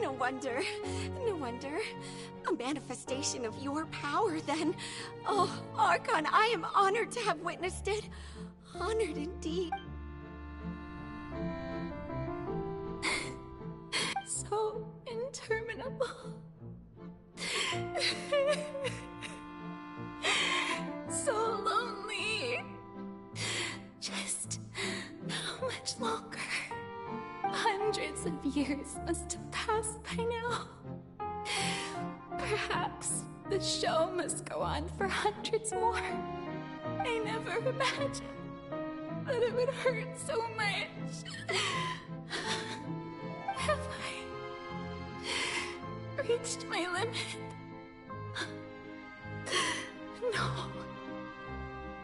Speaker 6: No wonder. No wonder. A manifestation of your power, then. Oh, Archon, I am honored to have witnessed it. Honored indeed.
Speaker 2: So interminable. So lonely. Just how much longer? Hundreds of years must have passed by now. Perhaps the show must go on for hundreds more. I never imagined that it would hurt so much. Have I reached my limit? No.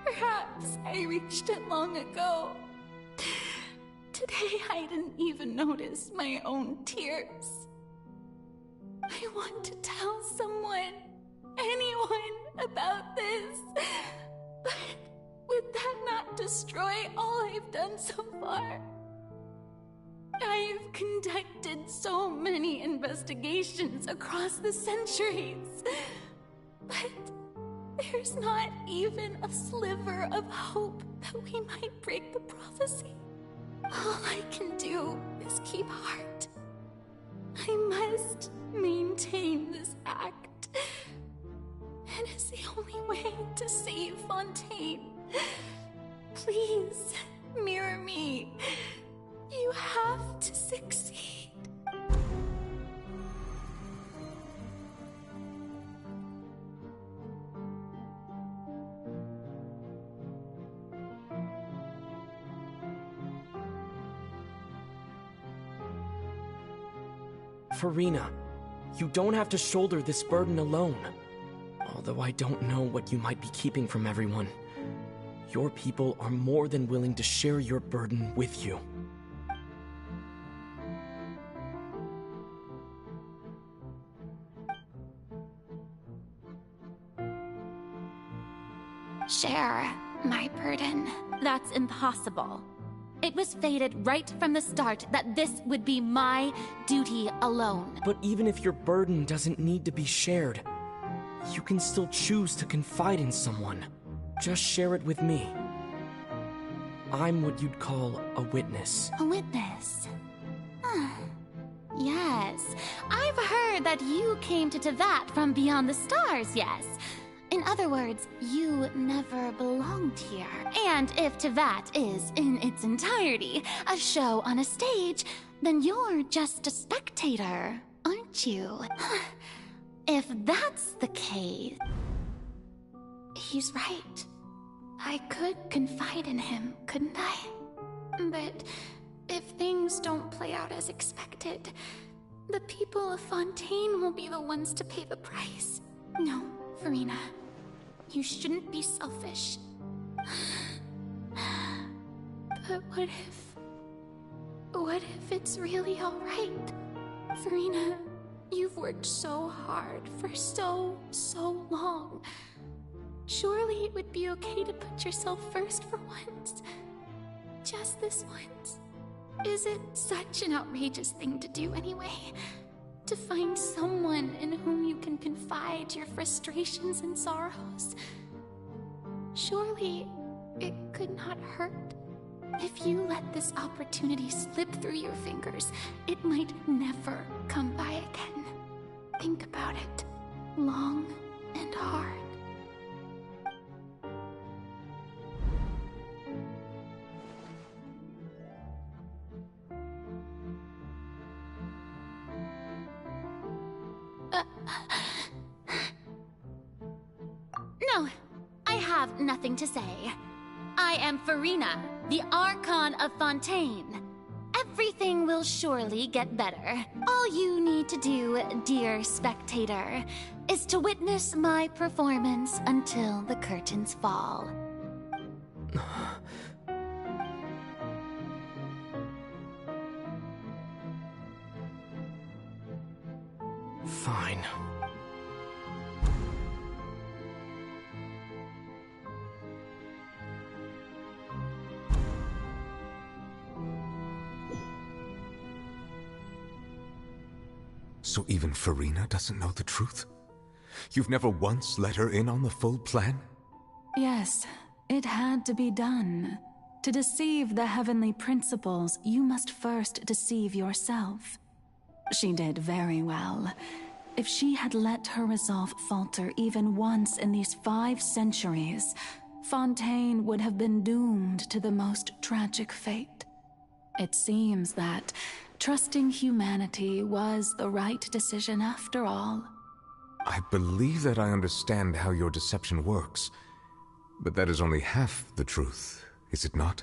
Speaker 2: Perhaps I reached it long ago. Today I didn't even notice my own tears. I want to tell someone, anyone, about this. But would that not destroy all I've done so far? I've conducted so many investigations across the centuries, but there's not even a sliver of hope that we might break the prophecy. All I can do is keep heart. I must maintain this act. It is the only way to save Fontaine. Please, mirror me. You have to succeed.
Speaker 13: Farina, you don't have to shoulder this burden alone. Although I don't know what you might be keeping from everyone, your people are more than willing to share your burden with you.
Speaker 2: Share my burden.
Speaker 11: That's impossible. It was fated right from the start that this would be my duty alone.
Speaker 13: But even if your burden doesn't need to be shared, you can still choose to confide in someone. Just share it with me. I'm what you'd call a witness.
Speaker 11: A witness? Yes, I've heard that you came to Tevat from beyond the stars, yes. In other words, you never belonged here. And if Tevat is, in its entirety, a show on a stage, then you're just a spectator, aren't you? If that's the case... He's right. I could confide in him, couldn't I? But if things don't play out as expected, the people of Fontaine will be the ones to pay the price. No, Farina. You shouldn't be selfish. But what if it's really alright? Farina, you've worked so hard for so long. Surely it would be okay to put yourself first for once. Just this once. Is it such an outrageous thing to do anyway? To find someone in whom you can confide your frustrations and sorrows? Surely it could not hurt. If you let this opportunity slip through your fingers, it might never come by again. Think about it long and hard. No, I have nothing to say. I am Farina, the Archon of Fontaine. Everything will surely get better. All you need to do, dear spectator, is to witness my performance until the curtains fall.
Speaker 13: Fine.
Speaker 8: So even Farina doesn't know the truth? You've never once let her in on the full plan?
Speaker 2: Yes, it had to be done. To deceive the heavenly principles, you must first deceive yourself. She did very well. If she had let her resolve falter even once in these 5 centuries, Fontaine would have been doomed to the most tragic fate. It seems that trusting humanity was the right decision after all.
Speaker 8: I believe that I understand how your deception works, but that is only half the truth, is it not?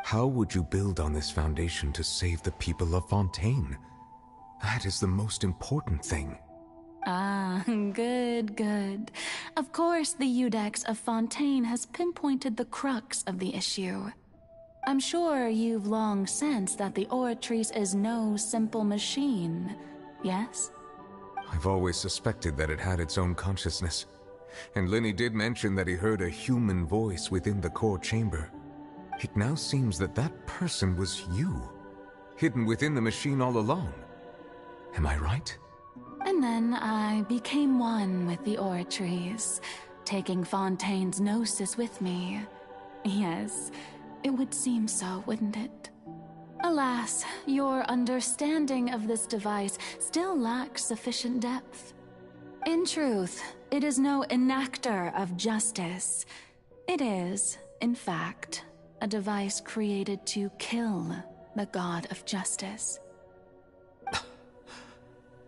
Speaker 8: How would you build on this foundation to save the people of Fontaine? That is the most important thing.
Speaker 2: Ah, good. Of course, the Iudex of Fontaine has pinpointed the crux of the issue. I'm sure you've long sensed that the Oratrice is no simple machine, yes?
Speaker 8: I've always suspected that it had its own consciousness. And Lenny did mention that he heard a human voice within the core chamber. It now seems that that person was you, hidden within the machine all along. Am I right?
Speaker 2: And then I became one with the Oratrice, taking Fontaine's gnosis with me. Yes, it would seem so, wouldn't it? Alas, your understanding of this device still lacks sufficient depth. In truth, it is no enactor of justice. It is, in fact, a device created to kill the god of justice.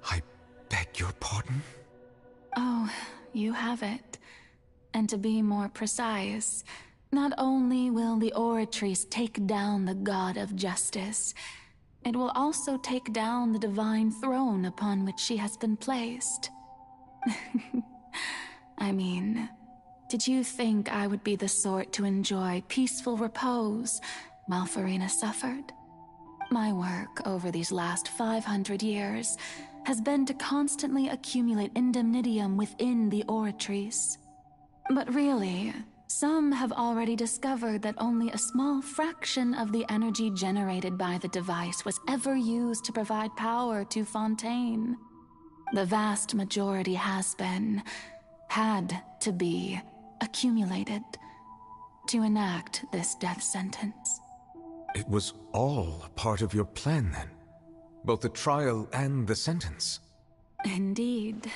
Speaker 8: I beg your pardon?
Speaker 2: Oh, you have it. And to be more precise, not only will the Oratrice take down the god of justice, it will also take down the divine throne upon which she has been placed. I mean, did you think I would be the sort to enjoy peaceful repose while Farina suffered? My work over these last 500 years has been to constantly accumulate indemnitium within the Oratrice. But really, Some have already discovered that only a small fraction of the energy generated by the device was ever used to provide power to Fontaine. The vast majority had to be, accumulated to enact this death sentence.
Speaker 8: It was all a part of your plan, then? Both the trial and the sentence?
Speaker 2: Indeed.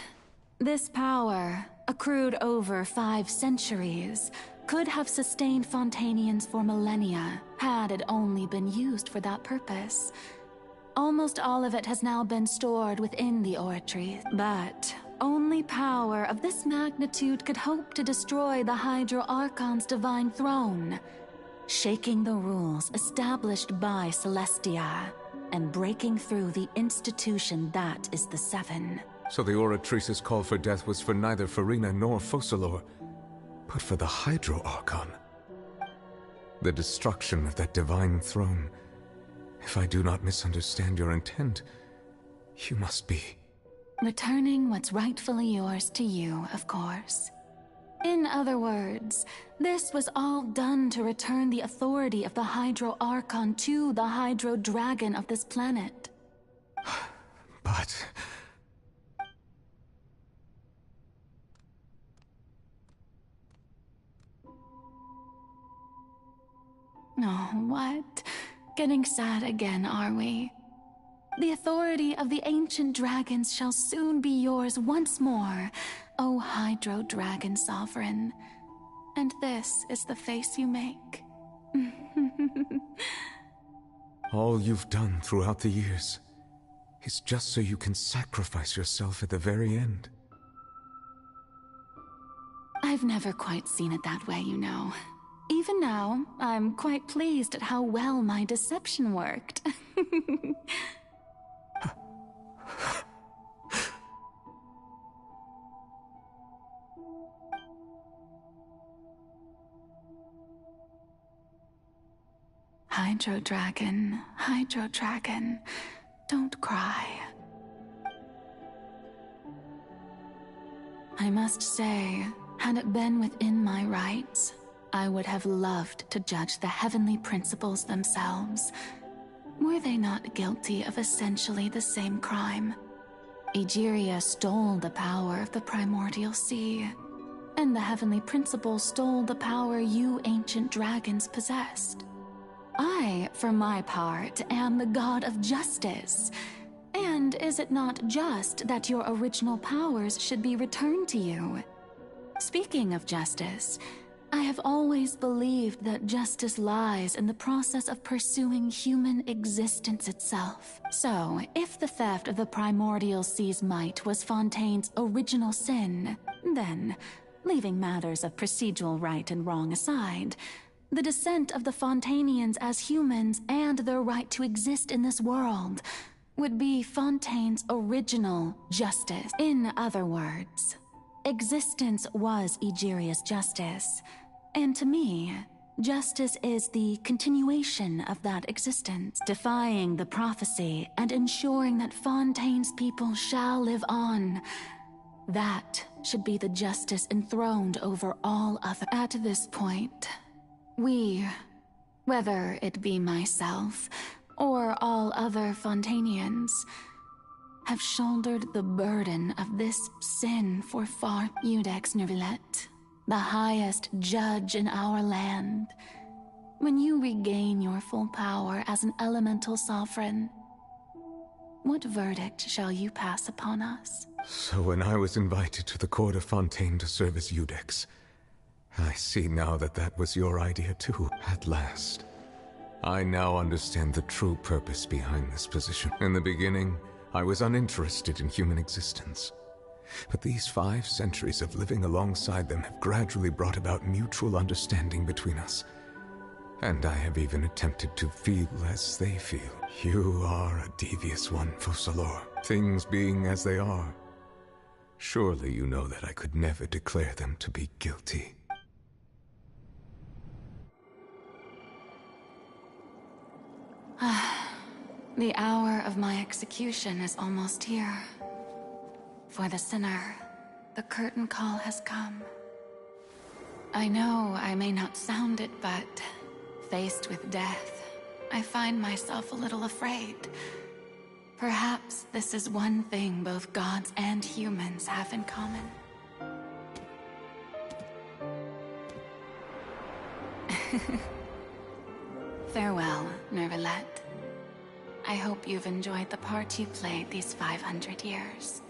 Speaker 2: This power, accrued over 5 centuries, could have sustained Fontainians for millennia, had it only been used for that purpose. Almost all of it has now been stored within the oratory, but only power of this magnitude could hope to destroy the Hydro Archon's divine throne, shaking the rules established by Celestia, and breaking through the institution that is the Seven.
Speaker 8: So the Oratrice's call for death was for neither Farina nor Focalor, but for the Hydro Archon. The destruction of that divine throne. If I do not misunderstand your intent, you must be...
Speaker 2: returning what's rightfully yours to you, of course. In other words, this was all done to return the authority of the Hydro Archon to the Hydro Dragon of this planet.
Speaker 8: But...
Speaker 2: Oh, what? Getting sad again, are we? The authority of the ancient dragons shall soon be yours once more, O Hydro Dragon Sovereign. And this is the face you make.
Speaker 8: All you've done throughout the years is just so you can sacrifice yourself at the very end.
Speaker 2: I've never quite seen it that way, you know. Even now, I'm quite pleased at how well my deception worked. Hydro Dragon, don't cry. I must say, had it been within my rights, I would have loved to judge the heavenly principles themselves. Were they not guilty of essentially the same crime? Egeria stole the power of the primordial sea, and the heavenly principles stole the power you ancient dragons possessed. I, for my part, am the god of justice. And is it not just that your original powers should be returned to you? Speaking of justice, I have always believed that justice lies in the process of pursuing human existence itself. So, if the theft of the primordial sea's might was Fontaine's original sin, then, leaving matters of procedural right and wrong aside, the descent of the Fontainians as humans and their right to exist in this world would be Fontaine's original justice. In other words, existence was Egeria's justice. And to me, justice is the continuation of that existence, defying the prophecy and ensuring that Fontaine's people shall live on. That should be the justice enthroned over all other. At this point, we, whether it be myself or all other Fontainians, have shouldered the burden of this sin for far. Iudex Nervillet, the highest judge in our land. When you regain your full power as an elemental sovereign, what verdict shall you pass upon us?
Speaker 8: So when I was invited to the court of Fontaine to serve as Iudex, I see now that that was your idea too, at last. I now understand the true purpose behind this position. In the beginning, I was uninterested in human existence. But these 5 centuries of living alongside them have gradually brought about mutual understanding between us. And I have even attempted to feel as they feel. You are a devious one, Focalor. Things being as they are, surely you know that I could never declare them to be guilty.
Speaker 2: The hour of my execution is almost here. For the sinner, the curtain call has come. I know I may not sound it, but faced with death, I find myself a little afraid. Perhaps this is one thing both gods and humans have in common. Farewell, Nervalette. I hope you've enjoyed the part you played these 500 years.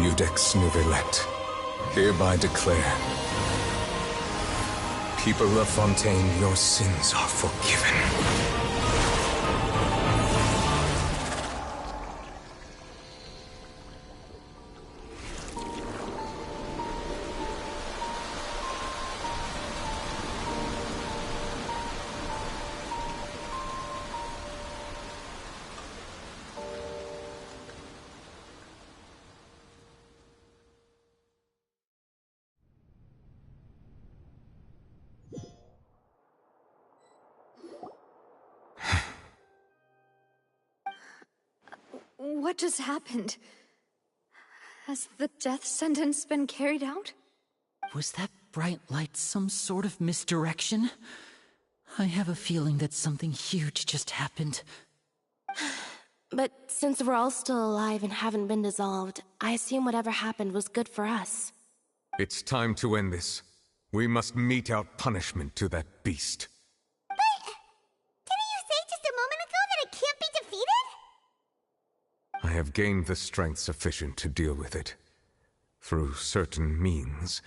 Speaker 8: Iudex Nervalette, hereby declare, people of Fontaine, your sins are forgiven.
Speaker 5: What just happened? Has the death sentence been carried out?
Speaker 9: Was that bright light some sort of misdirection? I have a feeling that something huge just happened.
Speaker 12: But since we're all still alive and haven't been dissolved, I assume whatever happened was good for us.
Speaker 8: It's time to end this. We must mete out punishment to that beast.
Speaker 4: Didn't you say just a moment ago that it can't be defeated?
Speaker 8: I have gained the strength sufficient to deal with it. Through certain means,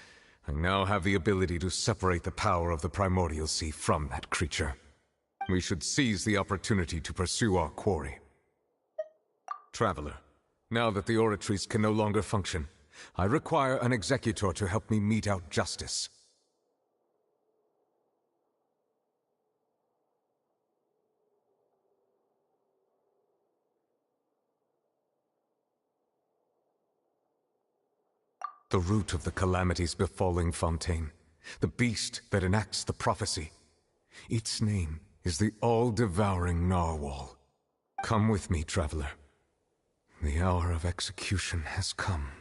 Speaker 8: I now have the ability to separate the power of the Primordial Sea from that creature. We should seize the opportunity to pursue our quarry. Traveler, now that the oratories can no longer function, I require an executor to help me mete out justice. The root of the calamities befalling Fontaine, the beast that enacts the prophecy. Its name is the all-devouring Narwhal. Come with me, traveler. The hour of execution has come.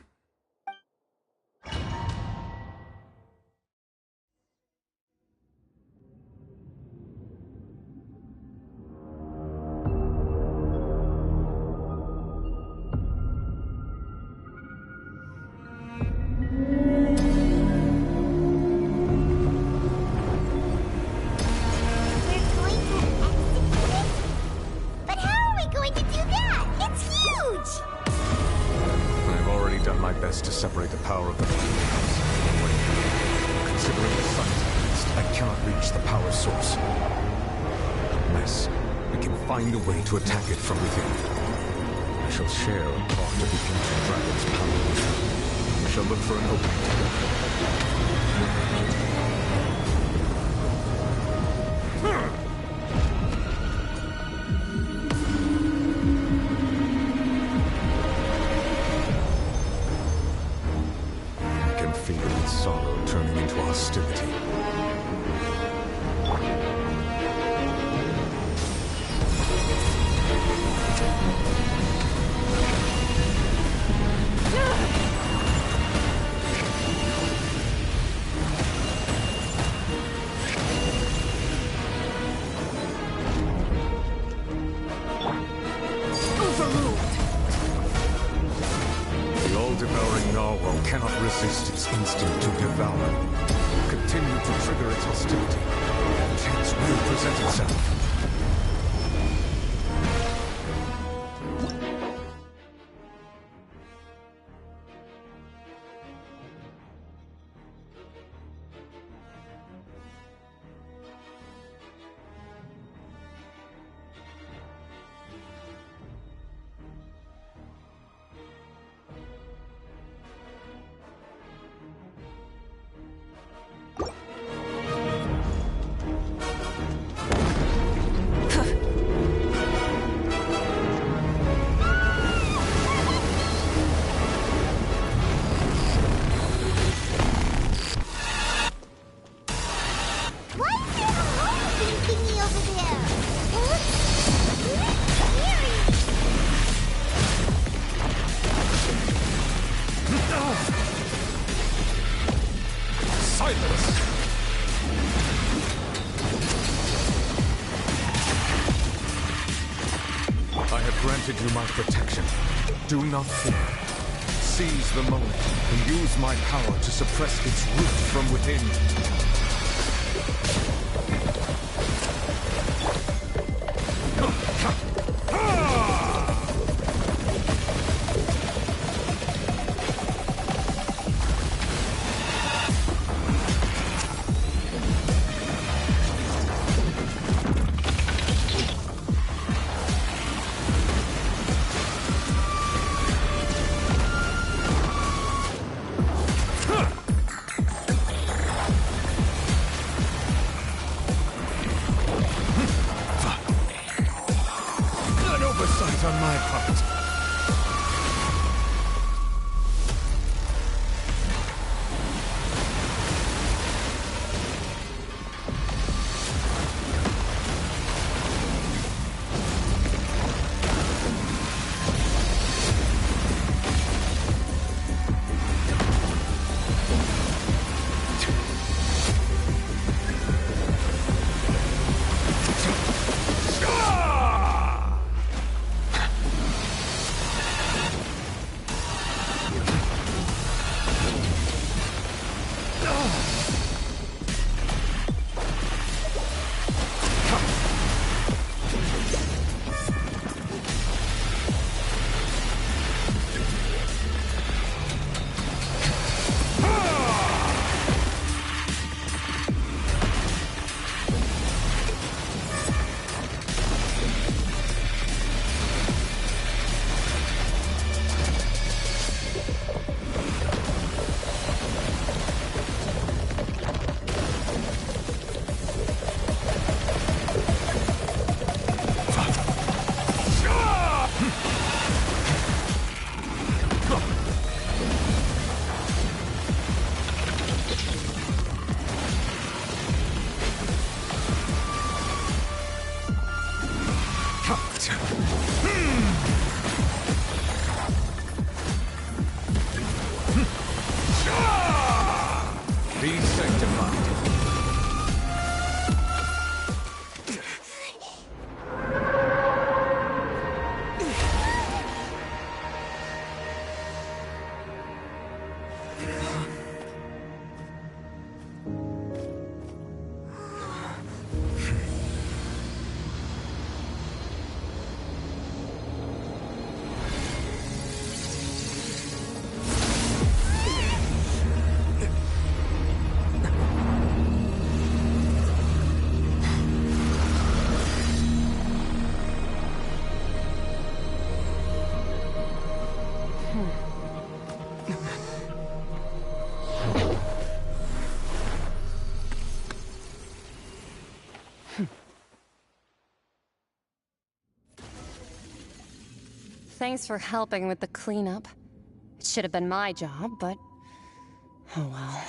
Speaker 8: To separate the power of the Considering the sun's against, I cannot reach the power source. Unless we can find a way to attack it from within. I shall share a part of the ancient dragon's power with you. shall look for an I can feel its sorrow turning into hostility. The all-devouring narwhal cannot resist its instinct to devour. Continue to trigger its hostility, and chance will present itself. I have granted you my protection. Do not fear. Seize the moment and use my power to suppress its root from within. On my part.
Speaker 7: thanks for helping with the cleanup. It should have been my job, but... oh well.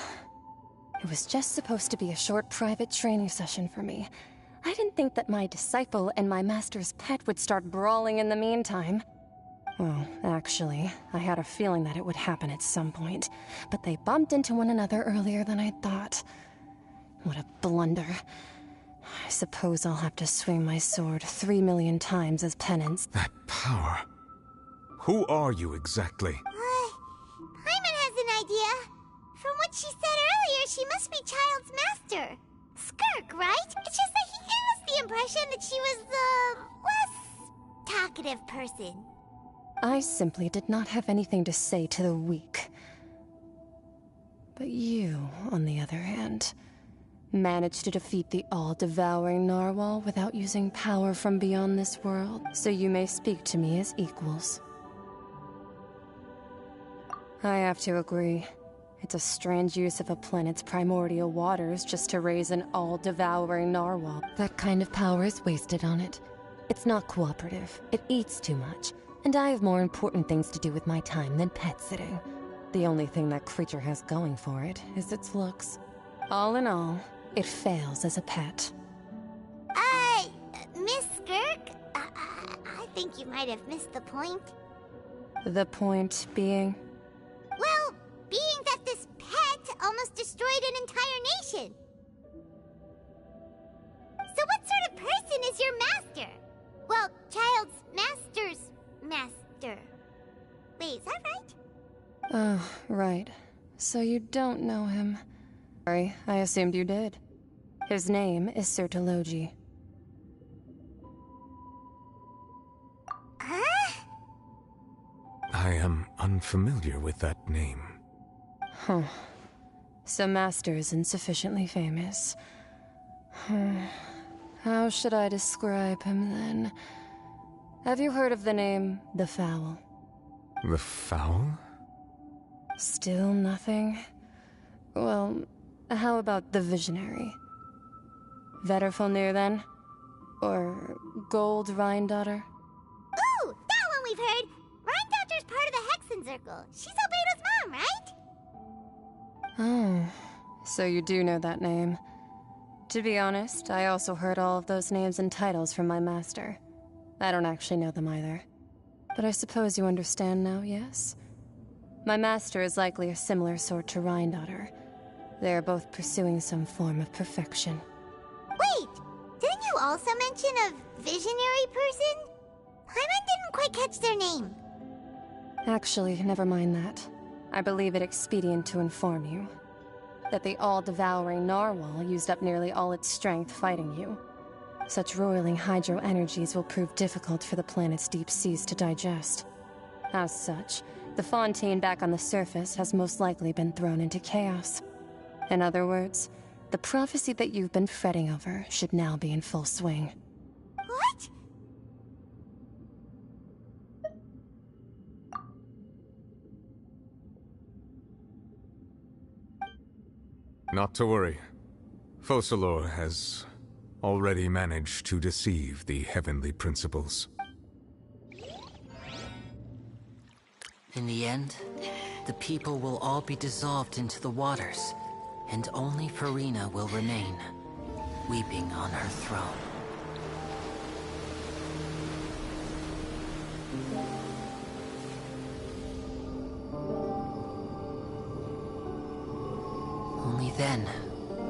Speaker 7: It was just supposed to be a short private training session for me. I didn't think that my disciple and my master's pet would start brawling in the meantime. Well, actually, I had a feeling that it would happen at some point, but they bumped into one another earlier than I thought. What a blunder. I suppose I'll have to swing my sword 3 million times as penance.
Speaker 8: That power. Who are you exactly?
Speaker 4: Paimon has an idea. From what she said earlier, she must be Child's master. Skirk, right? It's just that he gave us the impression that she was the less talkative person.
Speaker 7: I simply did not have anything to say to the weak. But you, on the other hand, managed to defeat the all-devouring narwhal without using power from beyond this world, so you may speak to me as equals. I have to agree. It's a strange use of a planet's primordial waters just to raise an all-devouring narwhal. That kind of power is wasted on it. It's not cooperative. It eats too much. And I have more important things to do with my time than pet sitting. The only thing that creature has going for it is its looks. All in all, it fails as a pet.
Speaker 4: Miss Skirk? I think you might have missed the point.
Speaker 7: The point being?
Speaker 4: Well, being that this pet almost destroyed an entire nation. So what sort of person is your master? Well, Child's master's master. Wait, is that right?
Speaker 7: Oh, right. So you don't know him. Sorry, I assumed you did. His name is Sir Tologi.
Speaker 4: Huh?
Speaker 8: I am unfamiliar with that name.
Speaker 7: Huh. So Master isn't sufficiently famous. How should I describe him then? Have you heard of the name The Fowl?
Speaker 8: The Fowl?
Speaker 7: Still nothing? Well, how about The Visionary? Vetterfulnir then? Or Gold Rhindaughter?
Speaker 4: Ooh, that one we've heard! Rhindaughter's part of the Hexen Circle. She's Albedo's mom, right?
Speaker 7: Oh, so you do know that name. To be honest, I also heard all of those names and titles from my master. I don't actually know them either. But I suppose you understand now, yes? My master is likely a similar sort to Rhindaughter. They are both pursuing some form of perfection.
Speaker 4: Wait! Didn't you also mention a visionary person? Paimon didn't quite catch their name.
Speaker 7: Actually, never mind that. I believe it expedient to inform you that the all-devouring narwhal used up nearly all its strength fighting you. Such roiling hydro energies will prove difficult for the planet's deep seas to digest. As such, the fontaine back on the surface has most likely been thrown into chaos. In other words, the prophecy that you've been fretting over should now be in full swing.
Speaker 4: What?
Speaker 8: Not to worry. Focalor has already managed to deceive the heavenly principles.
Speaker 9: In the end, the people will all be dissolved into the waters, and only Farina will remain, weeping on her throne. Only then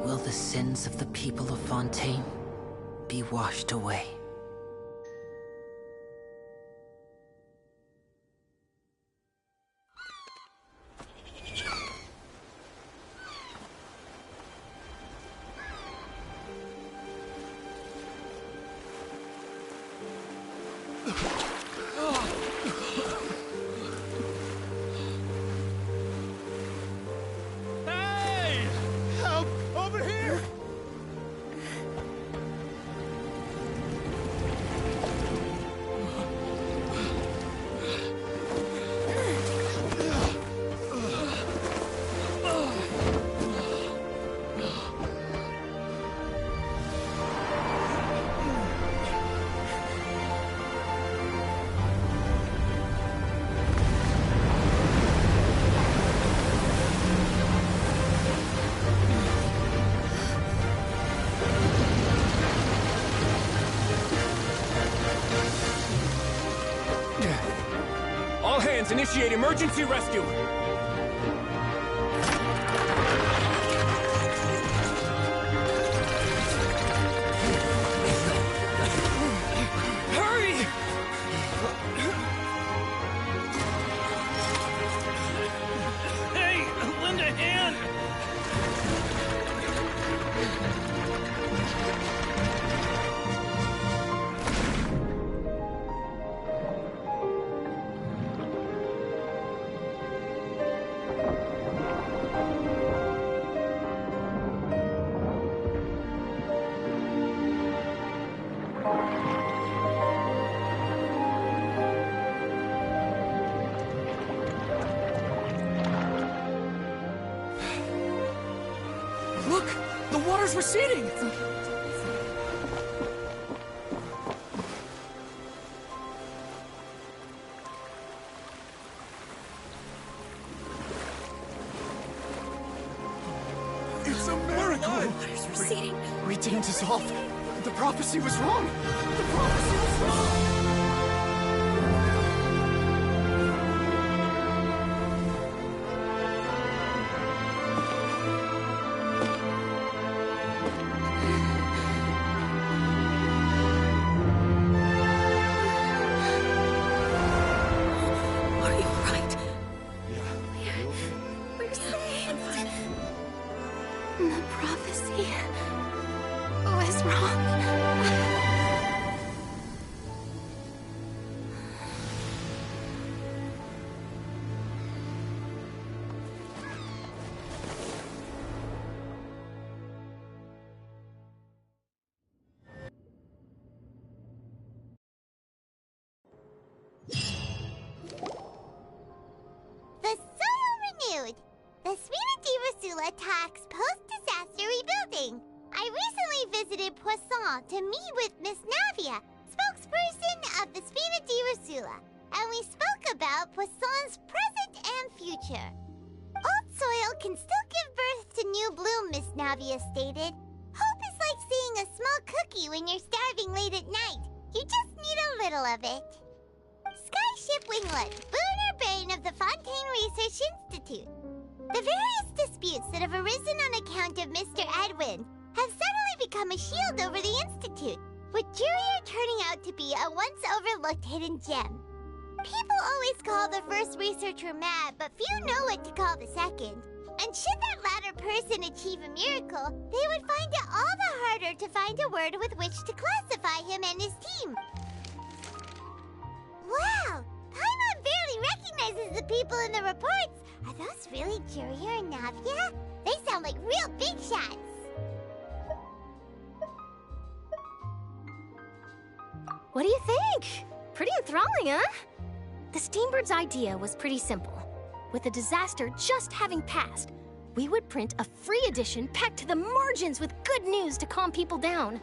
Speaker 9: will the sins of the people of Fontaine be washed away.
Speaker 16: Hey! Help! Over here!
Speaker 14: initiate emergency rescue!
Speaker 13: Hurry!
Speaker 14: Hey, lend a hand!
Speaker 13: Look! The water's receding!
Speaker 24: It's a miracle!
Speaker 17: Water's receding.
Speaker 22: We didn't dissolve. The prophecy was wrong. The prophecy was wrong.
Speaker 17: Are you right?
Speaker 2: We're saved. The prophecy was wrong.
Speaker 4: The soil renewed. The Spina di Rosula talks post-disaster rebuilding. I recently visited Poisson to meet with Miss Navia, spokesperson of the Spina di Rosula, and we spoke about Poisson's present and future. Old soil can still give birth to new bloom, Miss Navia stated. Hope is like seeing a small cookie when you're starving late at night. You just need a little of it. Skyship Winglet, Booner Brain of the Fontaine Research Institute. The various disputes that have arisen on account of Mr. Edwin have suddenly become a shield over the Institute, with Jurier turning out to be a once-overlooked hidden gem. People always call the first researcher mad, but few know what to call the second. And should that latter person achieve a miracle, they would find it all the harder to find a word with which to classify him and his team. Wow! Paimon barely recognizes the people in the reports. Are those really Jurier and Navia? They sound like real big shots.
Speaker 11: What do you think? Pretty enthralling, huh? The Steambird's idea was pretty simple. With the disaster just having passed, we would print a free edition packed to the margins with good news to calm people down.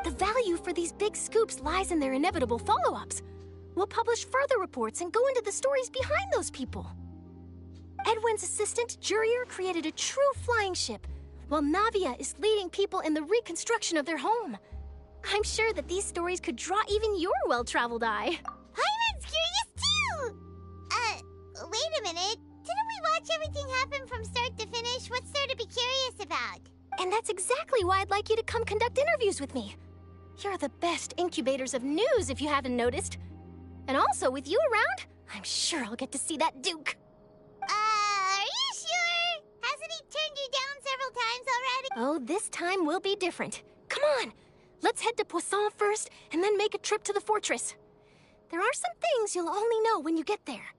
Speaker 11: The value for these big scoops lies in their inevitable follow-ups. We'll publish further reports and go into the stories behind those people. Edwin's assistant, Jurier, created a true flying ship, while Navia is leading people in the reconstruction of their home. I'm sure that these stories could draw even your well-traveled eye.
Speaker 4: Paimon's curious too! Wait a minute. Didn't we watch everything happen from start to finish? What's there to be curious about?
Speaker 11: And that's exactly why I'd like you to come conduct interviews with me. You're the best incubators of news, if you haven't noticed. And also, with you around, I'm sure I'll get to see that Duke.
Speaker 4: Are you sure? Hasn't he turned you down several times already?
Speaker 11: Oh, this time will be different. Come on! Let's head to Poisson first, and then make a trip to the fortress. There are some things you'll only know when you get there.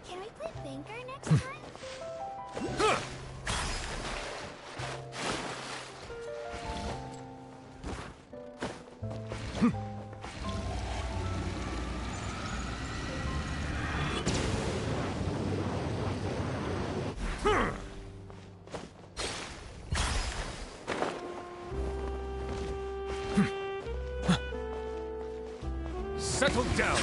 Speaker 4: Can we play banker next time?
Speaker 16: Settle down!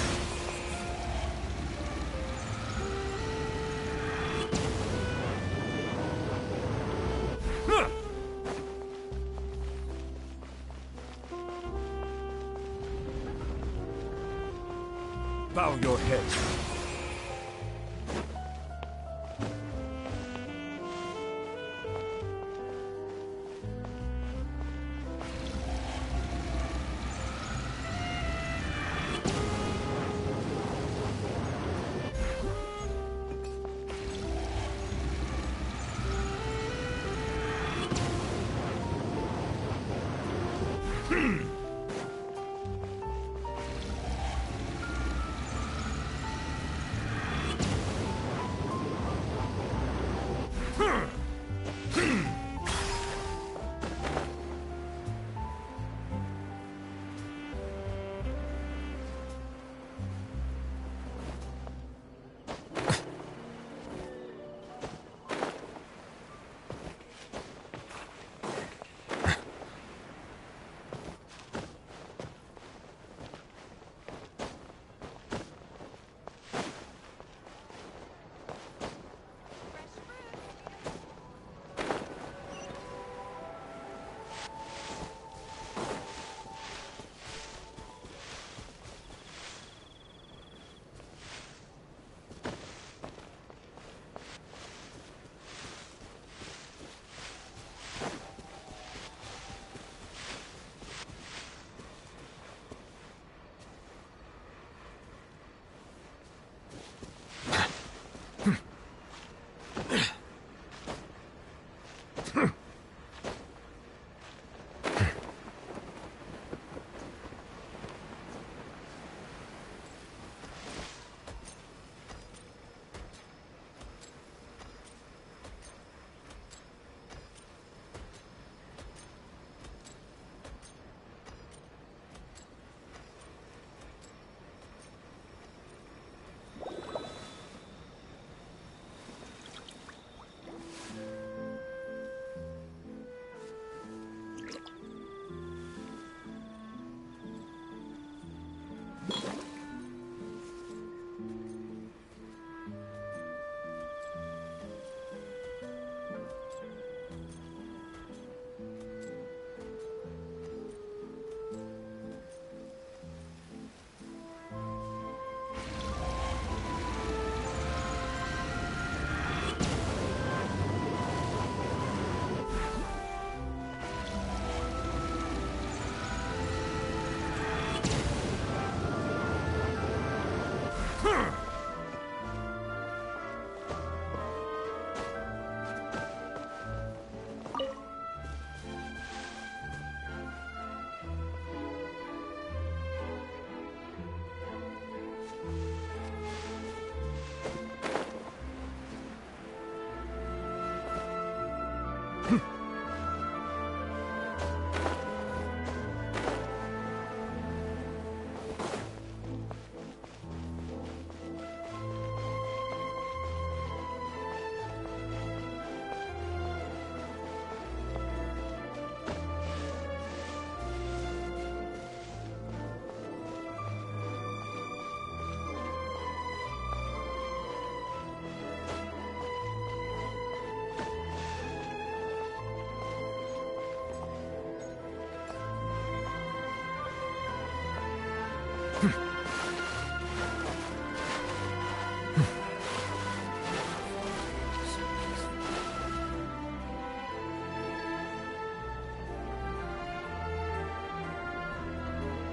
Speaker 16: Bow your head.